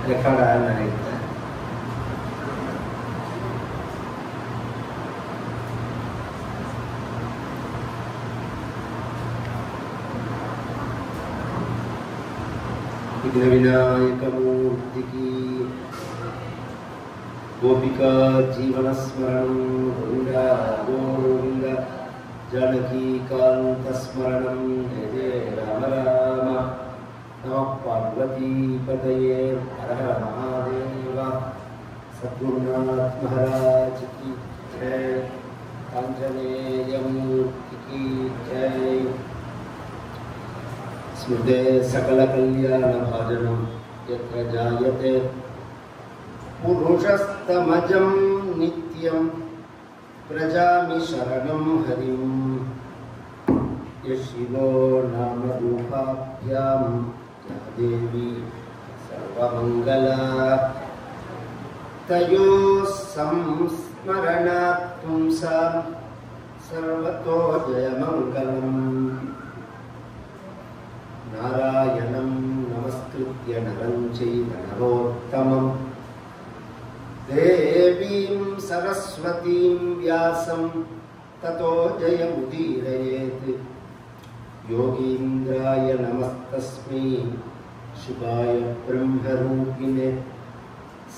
Record ஆகுன்னு நினைக்கிறேன். विघ्न विनायक मूर्ति की गोपिका जीवन स्मरण गोविंद गोविंद जानकी कांत स्मरण जय राम राम नमः पार्वती पतये हर हर महादेव सद्गुरुनाथ महाराज की जय आंजनेय मूर्ति की जय स्मृते सकल कल्याण भाजनम यत्र जायते पुरुषस्तमजं नित्यं प्रजामि शरणं हरिं यशिवो नाम रूपाभ्यां या देवी सर्वमंगला तयो संस्मरणात् पुंसां सर्वतो जयमंगलम् नारायणं नमस्कृत्य नरं चैव नरोत्तमं देवीं सरस्वतीं व्यासं ततो जयमुदीरयेत् योगीन्द्राय नमस्तस्मै शुभाय ब्रह्मरूपिणे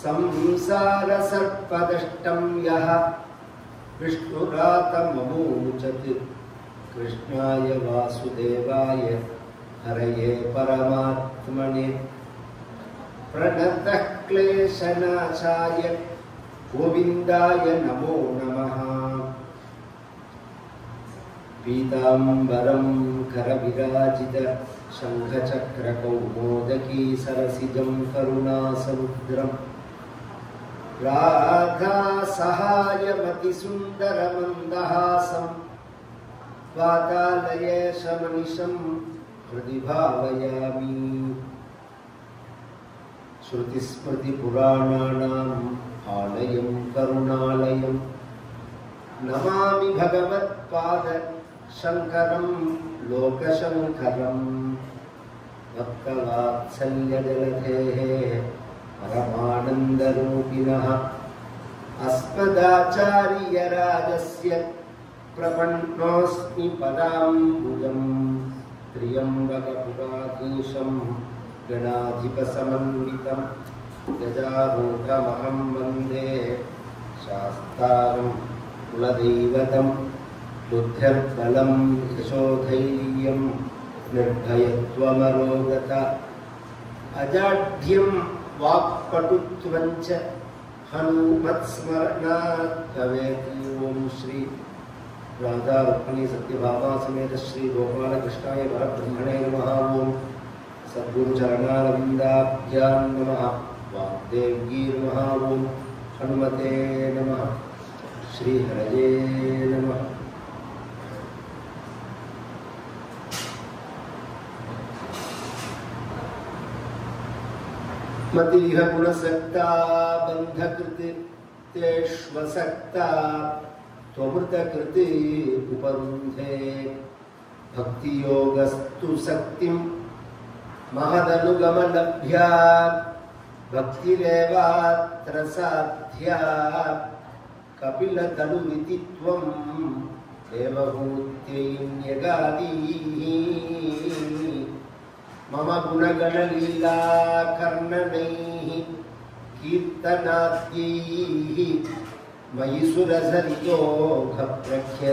संसारसर्पदष्टं यः विष्णुरातममूचत् कृष्णाय वासुदेवाय हरये परमात्मने प्रणतः क्लेशनाशाय गोविन्दाय नमो नमः पीताम्बरं करविराजित शङ्खचक्रकौमोदकी सरसिजं करुणासमुद्रं राधा सहायमतिसुन्दरमन्दहासं वातालयेशमनिशं हृदि भावयामि श्रुतिस्मृतिपुराणानाम् आलयं करुणालयं नमामि भगवत्पाद शङ्करं लोकशङ्करं भक्तवात्सल्यजलधेः परमानन्दरूपिणः अस्मदाचार्यराजस्य प्रपन्नोऽस्मि पदाम्बुजम् त्र्यम्बकपुराधीशं गणाधिपसमन्वितं गजारूढमहं वन्दे शास्तारं कुलदैवतं बुद्धिर्बलं यशोधैर्यं निर्भयत्वमरोगता अजाढ्यं वाक्पटुत्वं च हनुमत्स्मरणात् भवेत्। ओम श्री राधा रुक्मिणी सत्यभामा समेत श्री गोपाल कृष्णाय परब्रह्मणे नमः। ओम सद्गुरु चरणारविन्दाभ्यां नमः। वाग्देव्यै नमः। ओम हनुमते नमः। श्री हरये नमः। मतिह गुणसक्ता बन्धकृत तेष्वसक्ता त्वमृतकृते उपरुन्धे भक्तियोगस्तु शक्तिं महदनुगमलभ्या भक्तिरेवात्र साध्या कपिलतनुरिति त्वं देवहूत्यैन्यगादीः मम गुणगणलीला कर्णनैः कीर्तनाद्यैः मयि सुरसरियोगप्रख्य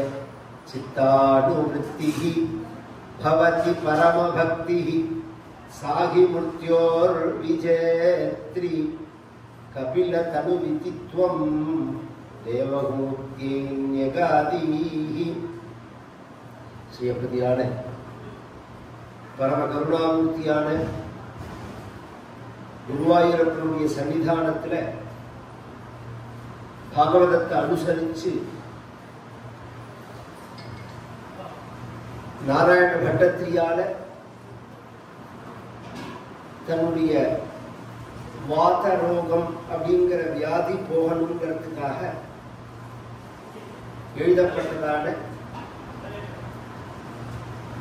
चित्तानुवृत्तिः भवति परमभक्तिः साहि मृत्योर्विजेत्री कपिलतनुरिति त्वं देवहूत्यैन्यगादीः। श्रीयप्रतिயான பரம கருணாமூர்த்தியான குருவாயூரப்பனுடைய சன்னிதானத்துல பாகவதத்தை அனுசரிச்சு நாராயண பட்டத்திரியால தன்னுடைய வாத ரோகம் அப்படிங்கிற வியாதி போகணுங்கிறதுக்காக எழுதப்பட்டதான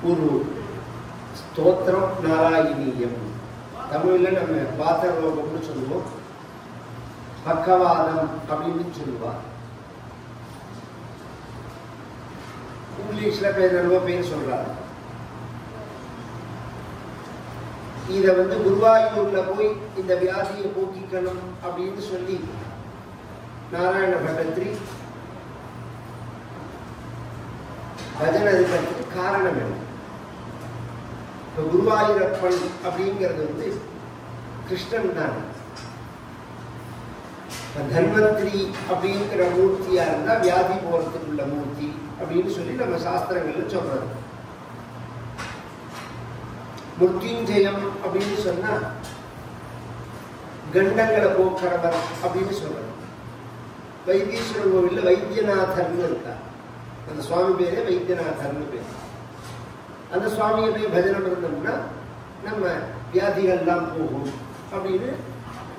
ஒரு ஸ்தோத்திரம் நாராயணீயம். தமிழ்ல நம்ம வாத ரோகம்னு சொல்லுவோம், பக்கவாதம் அப்படின்னு சொல்லுவா. இங்கிலீஷ்ல பேர் சொல்றாங்க. இத குருவாயூர்ல போய் இந்த வியாதியை போக்கிக்கணும் அப்படின்னு சொல்லி நாராயண பட்டத்திரி பஜனை பண்றதுக்கு காரணம் என்ன? இப்ப குருவாயூரப்பன் அப்படிங்கிறது கிருஷ்ணன் தான். தன்வந்திரி அப்படிங்கிற மூர்த்தியா இருந்தா வியாதி போறதுக்கு உள்ள மூர்த்தி அப்படின்னு சொல்லி நம்ம சாஸ்திரங்கள்ல சொல்றது. மிருத்யுஞ்சயம் அப்படின்னு சொன்னா கண்டங்களை போக்குறவர் அப்படின்னு சொல்றது. வைத்தீஸ்வரர் கோவில்ல வைத்தியநாதர்னு இருக்கா, அந்த சுவாமி பேரே வைத்தியநாதர்னு பேர். அந்த சுவாமியை போய் பஜனை இருந்தோம்னா நம்ம வியாதிகள்லாம் போகும் அப்படின்னு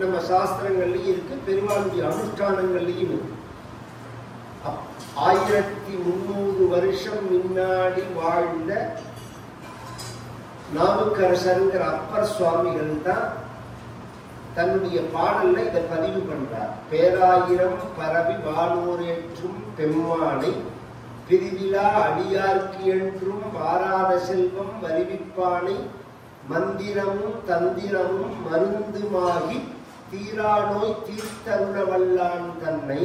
நம்ம சாஸ்திரங்கள்லயும் இருக்கு, பெருமாளுடைய அனுஷ்டானங்கள்லயும் இருக்கு. 1300 வருஷம் முன்னாடி வாழ்ந்த நாவுக்கரசருங்கிற அப்பர் சுவாமிகள் தான் தன்னுடைய பாடல்ல இதை பதிவு பண்றார். பேராயிரம் பரவி வானோரேற்றும் பெம்மானை பிரிவிழா அடியார்க்கு என்றும் வாராத செல்வம் வருவிப்பானை மந்திரமும் தந்திரமும் மருந்துமாகி தீரானோய் தீர்த்தருள வல்லான் தன்னை.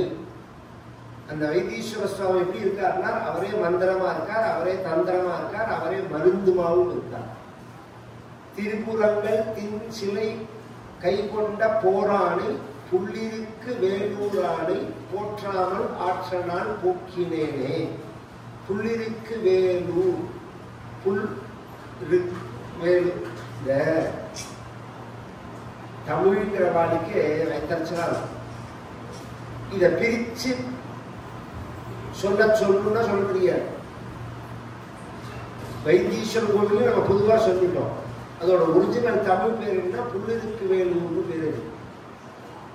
அந்த வைத்தீஸ்வர சுவாமி எப்படி இருக்காருன்னா அவரே மந்திரமா இருக்கார், அவரே தந்திரமா இருக்கார், அவரே மருந்துமாவும் இருக்கார். திருப்புறங்கள் தின் சிலை கை கொண்ட போரானை புள்ளிருக்கு வேலூரானை போற்றாமல் ஆற்றனால் போக்கினேனே. புள்ளிருக்கு வேலூர், புல் வேலு, இந்த தமிழ்ங்கிற வாடிக்கு வைத்தறிச்சலாம். இத பிரிச்சு சொல்லணும்னா சொல்ல முடியாது. வைத்தீஸ்வரர் கோவிலையும் நம்ம பொதுவா சொல்லிட்டோம். அதோட ஒரிஜினல் தமிழ் பேர் என்ன? புள்ளிருக்கு வேலூர்னு பேரு.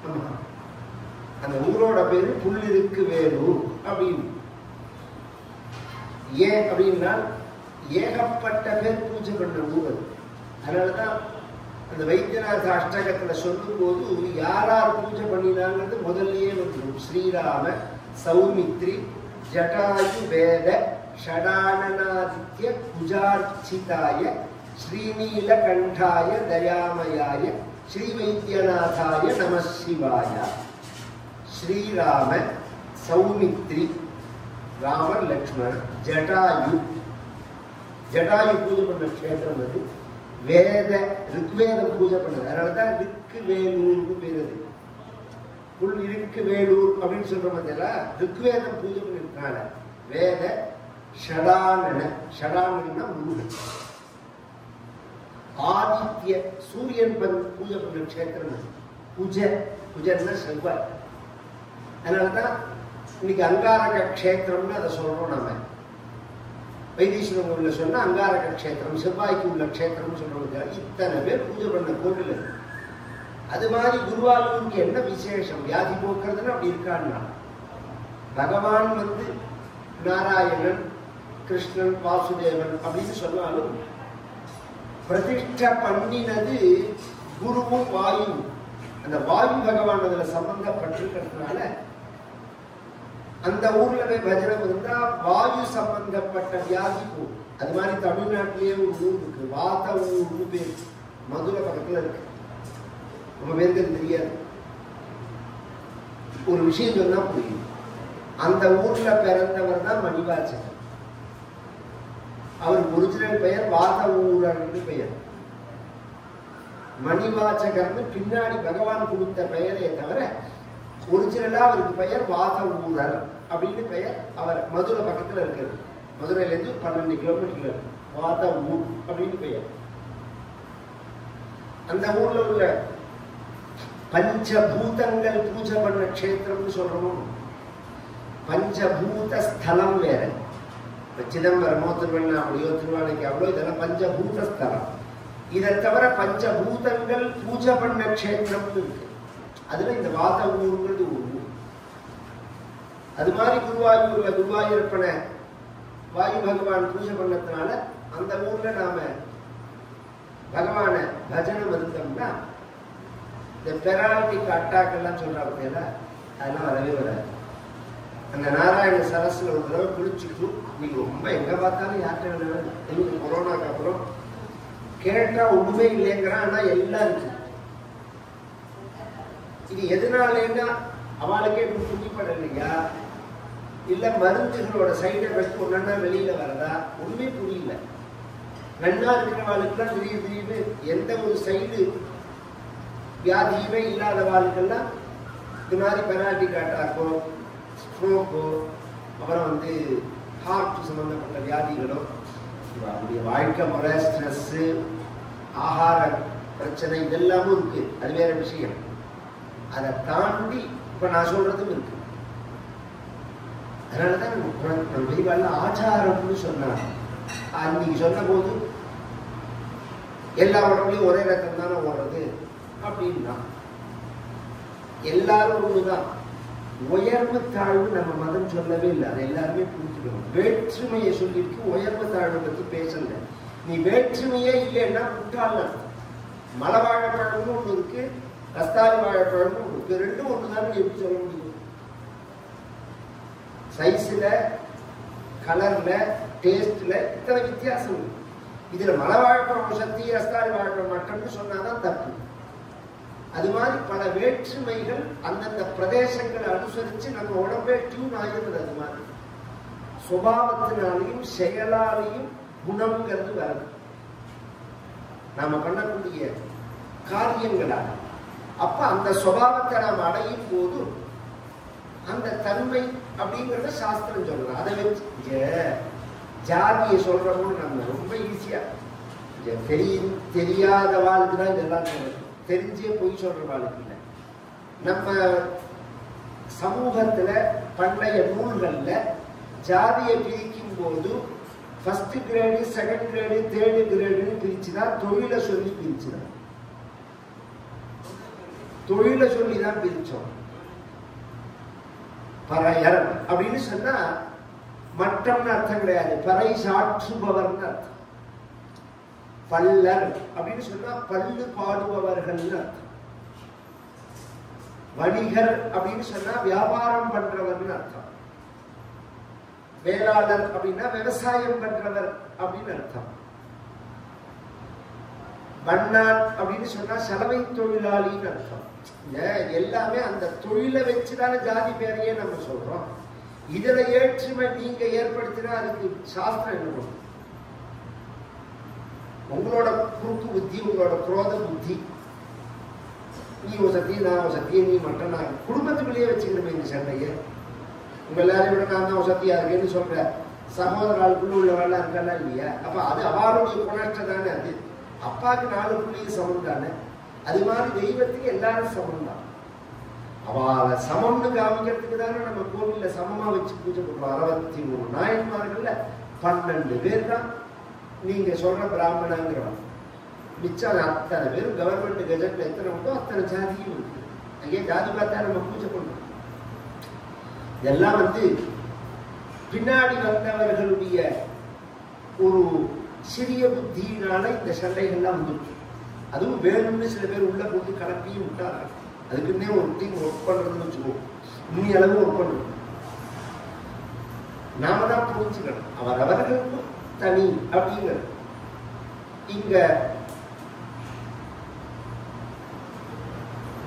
ஆமா, அந்த ஊரோட பேரு புள்ளிருக்கு வேலூர் அப்படின்னு. ஏன் அப்படின்னா ஏகப்பட்ட பேர் பூஜை பண்ண ஊர் அது. அதனாலதான் அந்த வைத்தியநாத அஷ்டகத்துல சொல்லும் போது யாரார் பூஜை பண்ணினாங்கிறது முதல்லயே வந்துடும். ஸ்ரீராம, சௌமித்ரி, ஜட்டாயு வேத ஷடானனாதித்ய குஜார்ச்சிதாய ஸ்ரீநீல கண்டாய தயாமயாய ஸ்ரீ வைத்தியநாதாய நம சிவாய. ஸ்ரீராம, சௌமித்ரி, ராமர் லக்ஷ்மணன், ஜட்டாயு, ஜட்டாயு பூஜை பண்ண கஷேத்திரம் அது. வேத ரிக்வேதம் பூஜை பண்ணது, அதனாலதான் ரிக்கு வேலூர்னு பேரு. புல் இருக்கு வேலூர் அப்படின்னு சொல்ற மாதிரில ரிக்வேதம் பூஜை பண்ணிருக்காங்க. வேத ஷடானன, ஷடானனா முருகன். ஆதித்ய சூரியன் பூஜை பண்ண கஷேத்திரம் குஜ, குஜன்னா செவ்வாய். அதனாலதான் இன்னைக்கு அங்காரக கஷேத்திரம்னு அதை சொல்றோம். நம்ம வைத்தீஸ்வரன் கோவில்ல சொன்னா அங்காரக கஷேத்திரம், செவ்வாய்க்கு உள்ள கஷேத்திரம் சொல்றோம். இத்தனை பேர் பூஜை பண்ண கோவில். அது மாதிரி குருவாயூருக்கு என்ன விசேஷம்? வியாதி போக்குறதுன்னு அப்படி இருக்கான்னா பகவான் நாராயணன், கிருஷ்ணன், வாசுதேவன் அப்படின்னு சொன்னாலும் பிரதிஷ்ட பண்ணினது குருவும் வாயு. அந்த வாயு பகவான் அதுல சம்பந்தப்பட்டிருக்கிறதுனால அந்த ஊர்ல போய் பஜனை இருந்தா வாயு சம்பந்தப்பட்ட வியாதி போகும். அது மாதிரி தமிழ்நாட்டிலேயே ஒரு ஊர் இருக்கு, வாத ஊர்னு பேர், மதுரை பக்கத்துல இருக்கு. ரொம்ப பேருக்கு அது தெரியாது. ஒரு விஷயம் சொன்னா புரியும். அந்த ஊர்ல பிறந்தவர் தான் மணிவாசகர். அவருக்கு ஒரிஜினல் பெயர் வாத ஊரர்னு பெயர். மணிவாசகர்னு பின்னாடி பகவான் கொடுத்த பெயரே தவிர ஒரிஜினலா அவருக்கு பெயர் வாத ஊரர் அப்படின்னு பெயர். அவர் மதுரை பக்கத்துல இருக்கிறது. மதுரையில இருந்து 12 கிலோமீட்டர்ல இருக்கு வாத ஊர் அப்படின்னு பெயர். அந்த ஊர்ல உள்ள பஞ்சபூதங்கள் பூஜை பண்ண கஷேத்திரம்னு சொல்றோம். பஞ்சபூத ஸ்தலம் வேற. சிதம்பரமோ, திருவண்ணாமலையோ, திருவானைக்காவலோ இதெல்லாம் பஞ்சபூத ஸ்தலம். இதை தவிர பஞ்சபூதங்கள் பூஜை பண்ண கஷேத்திரம்னு இருக்கு. அதுல இந்த வாத ஊருங்கிறது ஒரு ஊர். அது மாதிரி குருவாயூர்ல குருவாயூரப்பனை வாயு பகவான் பூஜை பண்ணதுனால அந்த ஊர்ல நாம பகவான பஜனம் இருந்தோம்னா இந்த பெராலிட்டிக் அட்டாக் எல்லாம் சொல்றா பார்த்தீங்களா, அதெல்லாம் வரவே வராது. அந்த நாராயண சரஸ்ல ஒரு தடவை குளிச்சுட்டு நீங்க ரொம்ப எங்க பார்த்தாலும் யார்கிட்ட கொரோனாக்கு அப்புறம் கேட்டா ஒண்ணுமே இல்லைங்கிறான். ஆனா எல்லாம் இருக்கு. இது எதனாலன்னா அவளுக்கே புரிப்படலையா, இல்ல மருந்துகளோட சைடு எஃபெக்ட் ஒன்னா வெளியில வரதா, ஒண்ணுமே புரியல. நன்னா இருக்கிறவாளுக்கெல்லாம் திடீர்னு எந்த ஒரு சைடு வியாதியுமே இல்லாத வாழ்க்கெல்லாம் இது மாதிரி பெராலிட்டிக் அட்டாக்கோ ஸ்ட்ரோக்கோ அப்புறம் ஹார்ட் சம்பந்தப்பட்ட வியாதிகளோ, அவருடைய வாழ்க்கை முறை, ஸ்ட்ரெஸ், ஆகார பிரச்சனை இதெல்லாமும் இருக்கு. அது வேற விஷயம். அதை தாண்டி இப்ப நான் சொல்றதும் இருக்கு. அதனாலதான் நம்ம பெரியவாள் ஆச்சாரம்னு சொன்னார். அன்னைக்கு சொன்ன போது எல்லா உடம்புலையும் ஒரே ரத்தம் தானே ஓடுறது அப்படின்னா, எல்லாரும் ஒண்ணுதான். உயர்வு தாழ்வு நம்ம மதம் சொல்லவே இல்லை. அதை எல்லாருமே புரிஞ்சுக்கணும். வேற்றுமையை சொல்லிட்டு உயர்வு தாழ்வு பத்தி பேசல. நீ வேற்றுமையே இல்லைன்னா முட்டாள். மலை வாழைப்பழமும் ஒண்ணு இருக்கு, ரஸ்தாலி வாழைப்பழமும் இருக்கு. ரெண்டும் ஒண்ணுதான் எப்படி சொல்ல முடியும்? சைஸ்ல, கலர்ல, டேஸ்ட்ல இத்தனை வித்தியாசம் இருக்கு. இதுல மலை வாழைப்பழம் சக்தி, ரஸ்தாலி வாழைப்பழம் மட்டும்னு சொன்னாதான் தப்பு. அது மாதிரி பல வேற்றுமைகள் அந்தந்த பிரதேசங்களை அனுசரிச்சு நம்ம உடம்பே டியூன் ஆகிறது. அது மாதிரி சுபாவத்தினாலையும் செயலாலையும் குணம்ங்கிறது வருது நாம பண்ணக்கூடிய காரியங்களால். அப்ப அந்த சுபாவத்தை நாம் அடையும் போது அந்த தன்மை அப்படிங்கறத சாஸ்திரம் சொல்லலாம். அதை வச்சு ஜாதியை சொல்றோம்னு நம்ம ரொம்ப ஈஸியா தெரியாத வாழ்க்கை தான் இதெல்லாம் சொல்றோம். தெரிஞ்சே போய் சொல்ற வாழ்க்கை இல்லை. நம்ம சமூகத்துல பண்டைய நூல்கள்ல ஜாதியை பிரிக்கும் போது first grade, second grade, third கிரேடுன்னு பிரிச்சுதான் தொழிலை சொல்லி பிரிச்சுதான். தொழிலை சொல்லிதான் பிரிச்சோம். பறையர் அப்படின்னு சொன்னா மற்றம்னு அர்த்தம் கிடையாது, பறை சாற்றுபவர்னு அர்த்தம். பல்லர் அப்படின்னு சொன்னா பல்லு பாடுபவர்கள் அர்த்தம். வணிகர் அப்படின்னு சொன்னா வியாபாரம் பண்றவர்னு அர்த்தம். வேளாளர் அப்படின்னா விவசாயம் பண்றவர் அப்படின்னு அர்த்தம். வண்ணான் அப்படின்னு சொன்னா சலவை தொழிலாளின்னு அர்த்தம். எல்லாமே அந்த தொழிலை வச்சுதான ஜாதி பேரையே நம்ம சொல்றோம். இதுல ஏற்றுமை நீங்க ஏற்படுத்தினா அதுக்கு சாஸ்திரம் என்ன பண்ணும்? உங்களோட குறுக்கு புத்தி, உங்களோட குரோத புத்தி, நீ ஒரு சத்திய, நான் ஒரு சத்திய, நீ மட்டும் நான் குடும்பத்துக்குள்ளேயே வச்சுக்கணுமே இந்த சண்டையை. உங்க எல்லாரையும் விட நான் தான் ஒரு சத்தியா இருக்கேன்னு சொல்ற சகோதராளுக்குள்ள உள்ளவெல்லாம் இருக்கலாம் இல்லையா? அப்ப அது அவருடைய குணஷ்ட தானே. அது அப்பாவுக்கு 4 புள்ளியும் சமம் தானே. அது மாதிரி தெய்வத்துக்கு எல்லாரும் சமம் தான். அவளை சமம்னு காமிக்கிறதுக்கு தானே நம்ம கோவில்ல சமமா வச்சு பூஜை பண்றோம். 63 நாயன்மார்கள்ல 12 பேர் தான் நீங்க சொல்ற பிராமணங்கிறவன். மிச்சம் அத்தனை பேரும் கவர்மெண்ட் கெஜெட்ல எத்தனை உண்டோ அத்தனை ஜாதியும் இருக்கு. அங்கே ஜாதி பார்த்தா நம்ம பூஜை பண்றோம். இதெல்லாம் பின்னாடி வந்தவர்களுடைய ஒரு சிறிய புத்தியினால இந்த சண்டைகள்லாம் வந்துருக்கு. அதுவும் வேணும்னு சில பேர் உள்ள போட்டு கலப்பியும் விட்டார்கள். அதுக்குன்னே ஒரு டீம் ஒர்க் பண்றதுன்னு வச்சுக்கோம். இன்னி அளவு ஒர்க் பண்ணுவோம். நாம தான் புரிஞ்சுக்கணும் அவர்களுக்கு தனி அப்படிங்கிறது. இங்க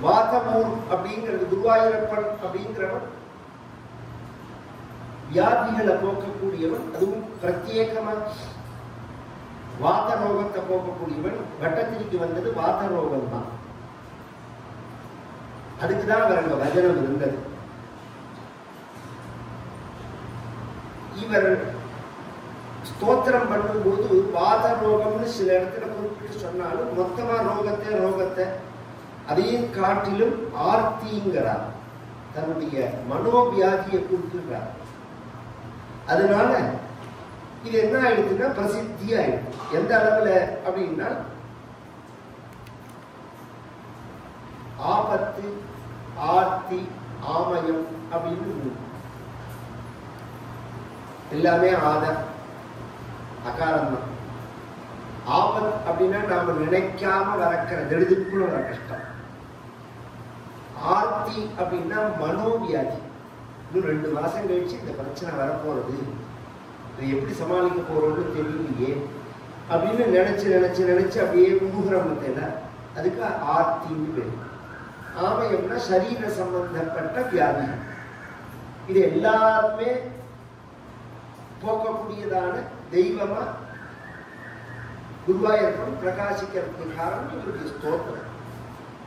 வாதமூர் அப்படிங்கிறது குருவாயூரப்பன் அப்படிங்கிறவன் வியாதிகளை போக்கக்கூடியவன். அதுவும் பிரத்யேகமா வாத ரோகத்தை போக்கக்கூடியவன். வட்டத்திற்கு வந்தது வாத ரோகம் தான். அதுக்குதான் அவருங்க வஜனம் இருந்தது. இவர் ஸ்தோத்திரம் பண்ணும்போது வாத ரோகம்னு சில இடத்துல குறிப்பிட்டு சொன்னாலும் மொத்தமா ரோகத்தை அதையும் காட்டிலும் ஆர்த்திங்கிறார். தன்னுடைய மனோவியாதியை குறிப்பிடுறார். அதனால இது என்ன ஆயிடுச்சுன்னா பிரசித்தி ஆயிடுச்சு. எந்த அளவுல அப்படின்னா ஆபத்து, ஆர்த்தி, ஆமயம் அப்படின்னு எல்லாமே ஆத அகாரம் தான். ஆபத் அப்படின்னா நாம நினைக்காம வரக்கிற திடுதிப்புல வர கஷ்டம். ஆர்த்தி அப்படின்னா மனோவியாதி. இன்னும் 2 மாசம் கழிச்சு இந்த பிரச்சனை வரப்போறது, இதை எப்படி சமாளிக்க போறோம்னு தெரியலையே அப்படின்னு நினைச்சு நினைச்சு நினைச்சு அப்படியே முகுரம் தெரியல. அதுக்கு ஆர்த்தின்னு பேரு. ஆமயம்னா சரீர சம்பந்தப்பட்ட வியாதி. இது எல்லாருமே போக்கக்கூடியதான தெய்வமா குருவாயூரப்பன் பிரகாசிக்கிறதுக்கு காரணம் இவருடைய ஸ்தோத்திரம்.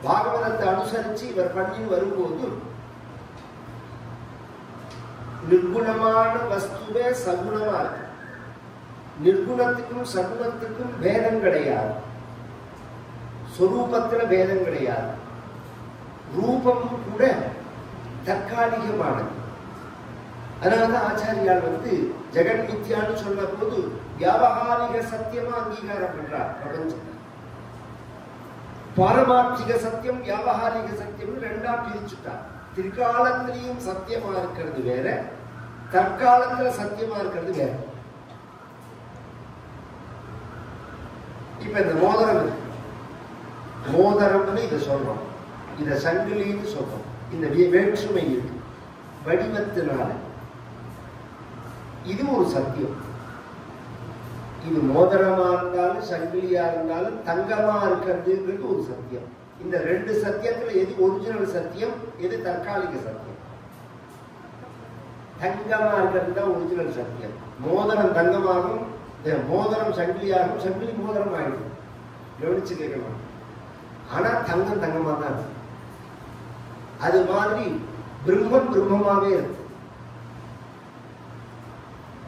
பாகவதத்தை அனுசரிச்சு இவர் பண்ணி வரும்போது நிர்குணமான வஸ்துவே சகுணமா இருக்கு. நிர்குணத்துக்கும் சகுணத்துக்கும் பேதம் கிடையாது. சொரூபத்துல பேதம் கிடையாது. ரூபமும் கூட தற்காலிகமானது. அதனாலதான் ஆச்சாரியால் ஜெகன் மித்யான்னு சொன்ன போது வியாவகாரிக சத்தியமா அங்கீகாரம் பண்றார். பிரபஞ்சத்தை பாரமார்த்திக சத்தியம் வியாவகாரிக சத்தியம் 2ஆ பிரிச்சுட்டார். திரிகாலத்திலையும் சத்தியமா இருக்கிறது வேற, தற்காலத்துல சத்தியமா இருக்கிறது வேற. இப்ப இந்த மோதிரம் இருக்கு, மோதிரம்னு இதை சொல்றோம், இத சங்கிலின்னு சொல்றோம். இந்த வேற்றுமை இருக்கு வடிவத்தினால. இது ஒரு சத்தியம். இது மோதிரமா இருந்தாலும் சங்கிலியா இருந்தாலும் தங்கமா இருக்கிறதுங்கிறது ஒரு சத்தியம். இந்த 2 சத்தியத்துல எது ஒரிஜினல் சத்தியம், எது தற்காலிக சத்தியம்? தங்கமா இருக்கிறது தான் ஒரிஜினல் சத்தியம். மோதிரம் தங்கமாகும், மோதிரம் சங்கிலியாகும், சங்கிலி மோதிரம் ஆயிடும். கவனிச்சு கேட்கணும். ஆனா தங்கம் தங்கமா தான் இருக்கு. அது மாதிரி பிரம்மம் பிரம்மமாவே இருக்கு.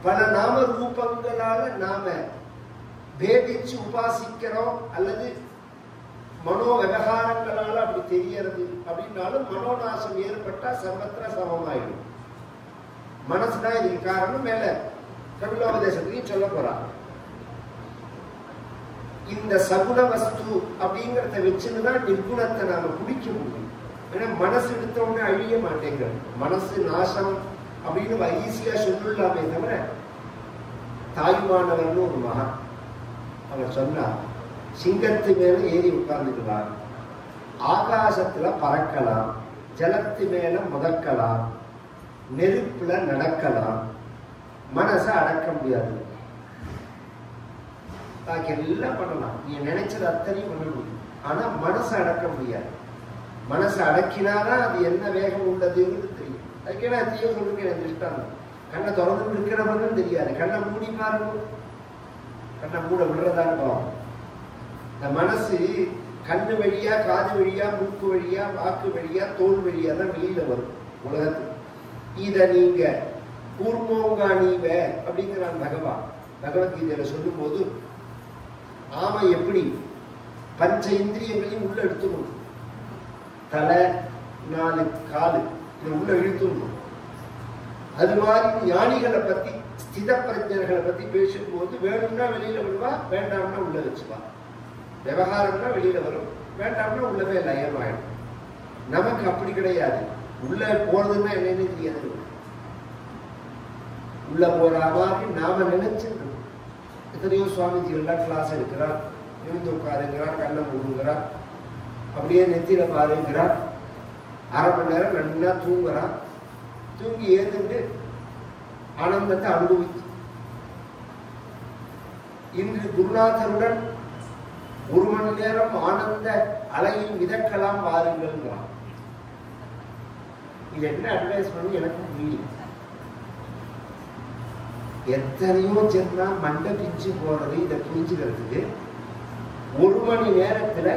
பல நாம ரூபங்களால நாம பேதிச்சு உபாசிக்கிறோம் அல்லது மனோ விவகாரங்களால அப்படி தெரியறது அப்படின்னாலும் மனோநாசம் ஏற்பட்டா சர்வத்திர சமமாயிடும். மனசுதான் இதுக்கு காரணம். மேல கபிலோபதேசத்தையும் சொல்ல போறாங்க. இந்த சகுண வஸ்து அப்படிங்கிறத வச்சுதான் நிர்குணத்தை நாம குடிக்க முடியும். ஏன்னா மனசு எடுத்தோடனே அழிய மாட்டேங்கிறது. மனசு நாசம் அப்படின்னு ஈஸியா சொல்லலாமே தவிர, தாய்மானவர்னு ஒரு மகன் அவர் சொன்னார், சிங்கத்து மேல ஏறி உட்கார்ந்துக்கலாம், ஆகாசத்துல பறக்கலாம், ஜலத்து மேல முதக்கலாம், நெருப்புல நடக்கலாம், மனசை அடக்க முடியாது. பாக்கி எல்லாம் பண்ணலாம், நீ நினைச்சது அத்தனையும் பண்ண முடியும். ஆனா மனசை அடக்க முடியாது. மனசை அடக்கினாதான் அது என்ன வேகம் உள்ளதுன்னு தெரியும். அதுக்கே நான் தீய சொல்லிருக்கேன். திருஷ்டாந்தம், கண்ணை திறந்து இருக்கிறவங்களும் தெரியாது. கண்ணை மூடி பாருங்க, கண்ணை மூட விடுறதான்னு பாவம். இந்த மனசு கண்ணு வழியா, காது வழியா, மூக்கு வழியா, வாக்கு வழியா, தோல் வழியா தான் வெளியில வரும் உலகத்துக்கு. இத நீங்க கூர்மோங்காணீவ அப்படிங்கிறான் பகவான் பகவத்கீதையில சொல்லும் போது, ஆமை எப்படி பஞ்ச இந்திரியங்களையும் உள்ள எடுத்துக்கணும். தலை, 4 காலு இதை உள்ள இழுத்துக்கணும். அது மாதிரி ஞானிகளை பத்தி, ஸ்தித பிரஜர்களை பத்தி பேசும்போது வேணும்னா வெளியில விடுவா, வேண்டாம்னா உள்ள வச்சுவா. விவகாரம்னா வெளியில வரும், வேண்டாம்னா உள்ளவே லயமாயிடும். நமக்கு அப்படி கிடையாது. உள்ள போறதுன்னா என்னன்னு தெரியாது. உள்ள போற மாதிரி நாம நினைச்சிருக்கோம். எத்தனையோ சுவாமிஜிகள்லாம் கிளாஸ் எடுக்கிறார், எழுந்து உட்காருங்கிறார், கண்ணை மூடுங்கிறார், அப்படியே நெத்தியில பாருங்கிறார், 1/2 மணி நேரம் நல்லா தூங்குறார். தூங்கி ஏதுண்டு ஆனந்தத்தை அனுபவிச்சு இன்று குருநாதருடன் 1 மணி நேரம் ஆனந்த அலையில் மிதக்கலாம் வாருங்கள்ங்கிறான். இது என்ன அட்வைஸ் பண்ணி எனக்கு புரியும். எத்தனையோ சொன்னா மண்டை பிஞ்சு போறது இதை புரிஞ்சுக்கிறதுக்கு 1 மணி நேரத்துல,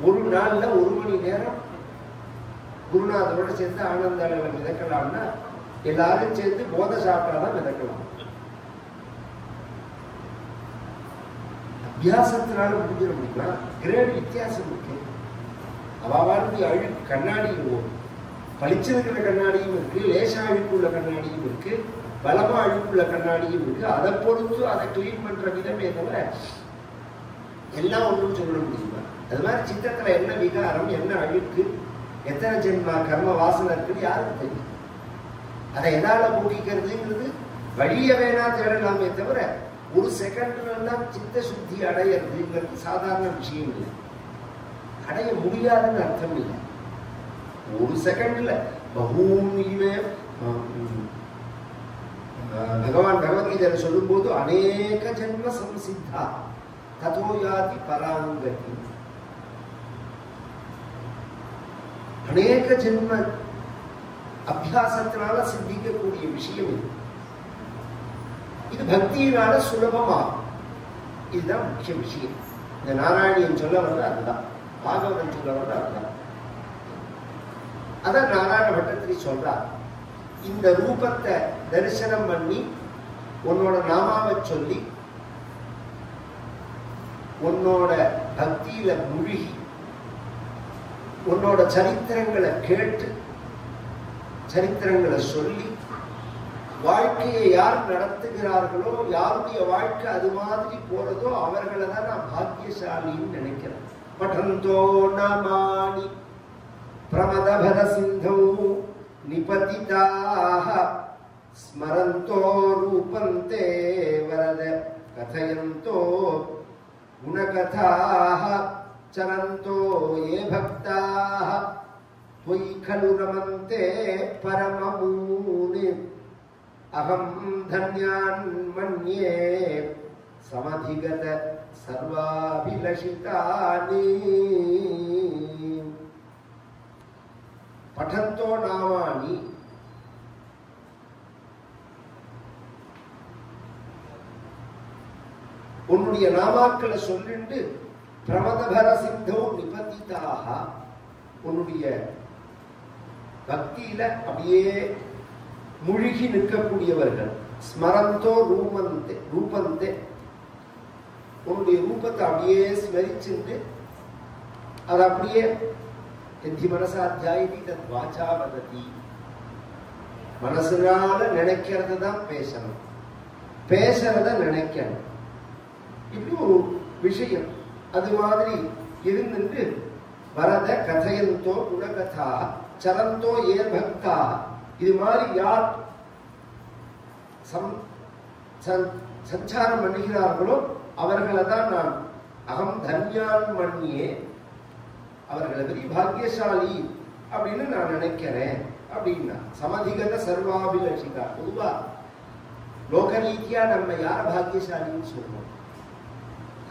ஒரு நாள்ல 1 மணி நேரம் குருநாதரோட சேர்ந்து ஆனந்த அளவை மிதக்கலாம்னா எல்லாரும் சேர்ந்து போதை சாப்பிட்டாதான் மிதக்கலாம். அபியாசத்தினால முடிஞ்சிட முடியுமா? கிரேடு வித்தியாசம் இருக்கு. அவாவாருக்கு அழுக்கு கண்ணாடியும் பளிச்சிருக்கிற கண்ணாடியும் இருக்கு, லேசா அழுக்குள்ள கண்ணாடியும் இருக்கு, பலமா அழுக்குள்ள கண்ணாடியும் இருக்கு. அதை பொறுத்து அதை கிளீன் பண்ற விதமே தவிர எல்லாம் ஒன்றும் சொல்ல முடியுமா? அது மாதிரி சித்தத்துல என்ன விகாரம், என்ன அழுக்கு, எத்தனை ஜென்மா கர்ம வாசனை இருக்குன்னு யாருக்கு தெரியும்? அதை எதால போக்கிக்கிறதுங்கிறது வழிய வேணா தேடலாமே தவிர ஒரு செகண்ட்லாம் சித்த சுத்தி அடையிறதுங்கிறது சாதாரண விஷயம் இல்லை. அடைய முடியாதுன்னு அர்த்தம் இல்லை. ஒரு செகண்ட்ல பகூன்மே பகவான் பகவத்கீதையில சொல்லும் போது அநேக ஜென்ம சம்சித்தா ததோ யாதி பராங்கதி. அநேக ஜென்ம அபியாசத்தினால சிந்திக்கக்கூடிய விஷயம் இது. இது பக்தியினால சுலபமாகும். இதுதான் முக்கிய விஷயம். இந்த நாராயணியன் சொல்ல வர்ற அதுதான், பாகவதன் சொல்ல வர்ற அதுதான். அதான் நாராயண பட்டத்திரி சொல்றார். இந்த ரூபத்தை தரிசனம் பண்ணி உன்னோட நாமாவை சொல்லி உன்னோட பக்தியில முழுகி உன்னோட சரித்திரங்களை கேட்டு சரித்திரங்களை சொல்லி வாழ்க்கையை யார் நடத்துகிறார்களோ, யாருடைய வாழ்க்கை அது மாதிரி போறதோ அவர்களை தான் நான் பாக்கியசாலின்னு நினைக்கிறேன். படந்தோ நாமானி பிரமதபர சிந்தோ நிபதிதாக ஸ்மரந்தோ ரூபந்தே வரத கதயந்தோ குணகதாக சரந்தோ ஏ பக்தாக त्वयि खलु रमन्ते परममूनि अहं धन्यान् मन्ये समधिगत सर्वाभिलषितानि पठन्तो नामानि उन्नुடைய நாமாக்களை சொல்லிட்டு பிரமதபர சிந்தோ நிபதிதாக உன்னுடைய பக்தியில அப்படியே முழுகி நிற்கக்கூடியவர்கள். ஸ்மரந்தோ ரூபந்தே ரூபந்தே உன்னுடைய ரூபத்தை அப்படியே ஸ்மரிச்சுட்டு அது அப்படியே எந்தி மனசாத்தியாயி தத் வாச்சா வததி. மனசுனால நினைக்கிறது தான் பேசணும், பேசுறத நினைக்கணும். இப்படி ஒரு விஷயம். அது மாதிரி இருந்துட்டு வரத கதையந்தோ குணகதா சரந்தோ ஏ பக்தா. இது மாதிரி யார் சஞ்சாரம் பண்ணுகிறார்களோ அவர்களை தான் நான் அகம் தன்யான் மன்னியே, அவர்களை பெரிய பாக்கியசாலி அப்படின்னு நான் நினைக்கிறேன் அப்படின்னா. சமதிகத சர்வாபிலஷிதா. பொதுவா லோக ரீதியா நம்ம யார பாக்கியசாலின்னு சொல்றோம்?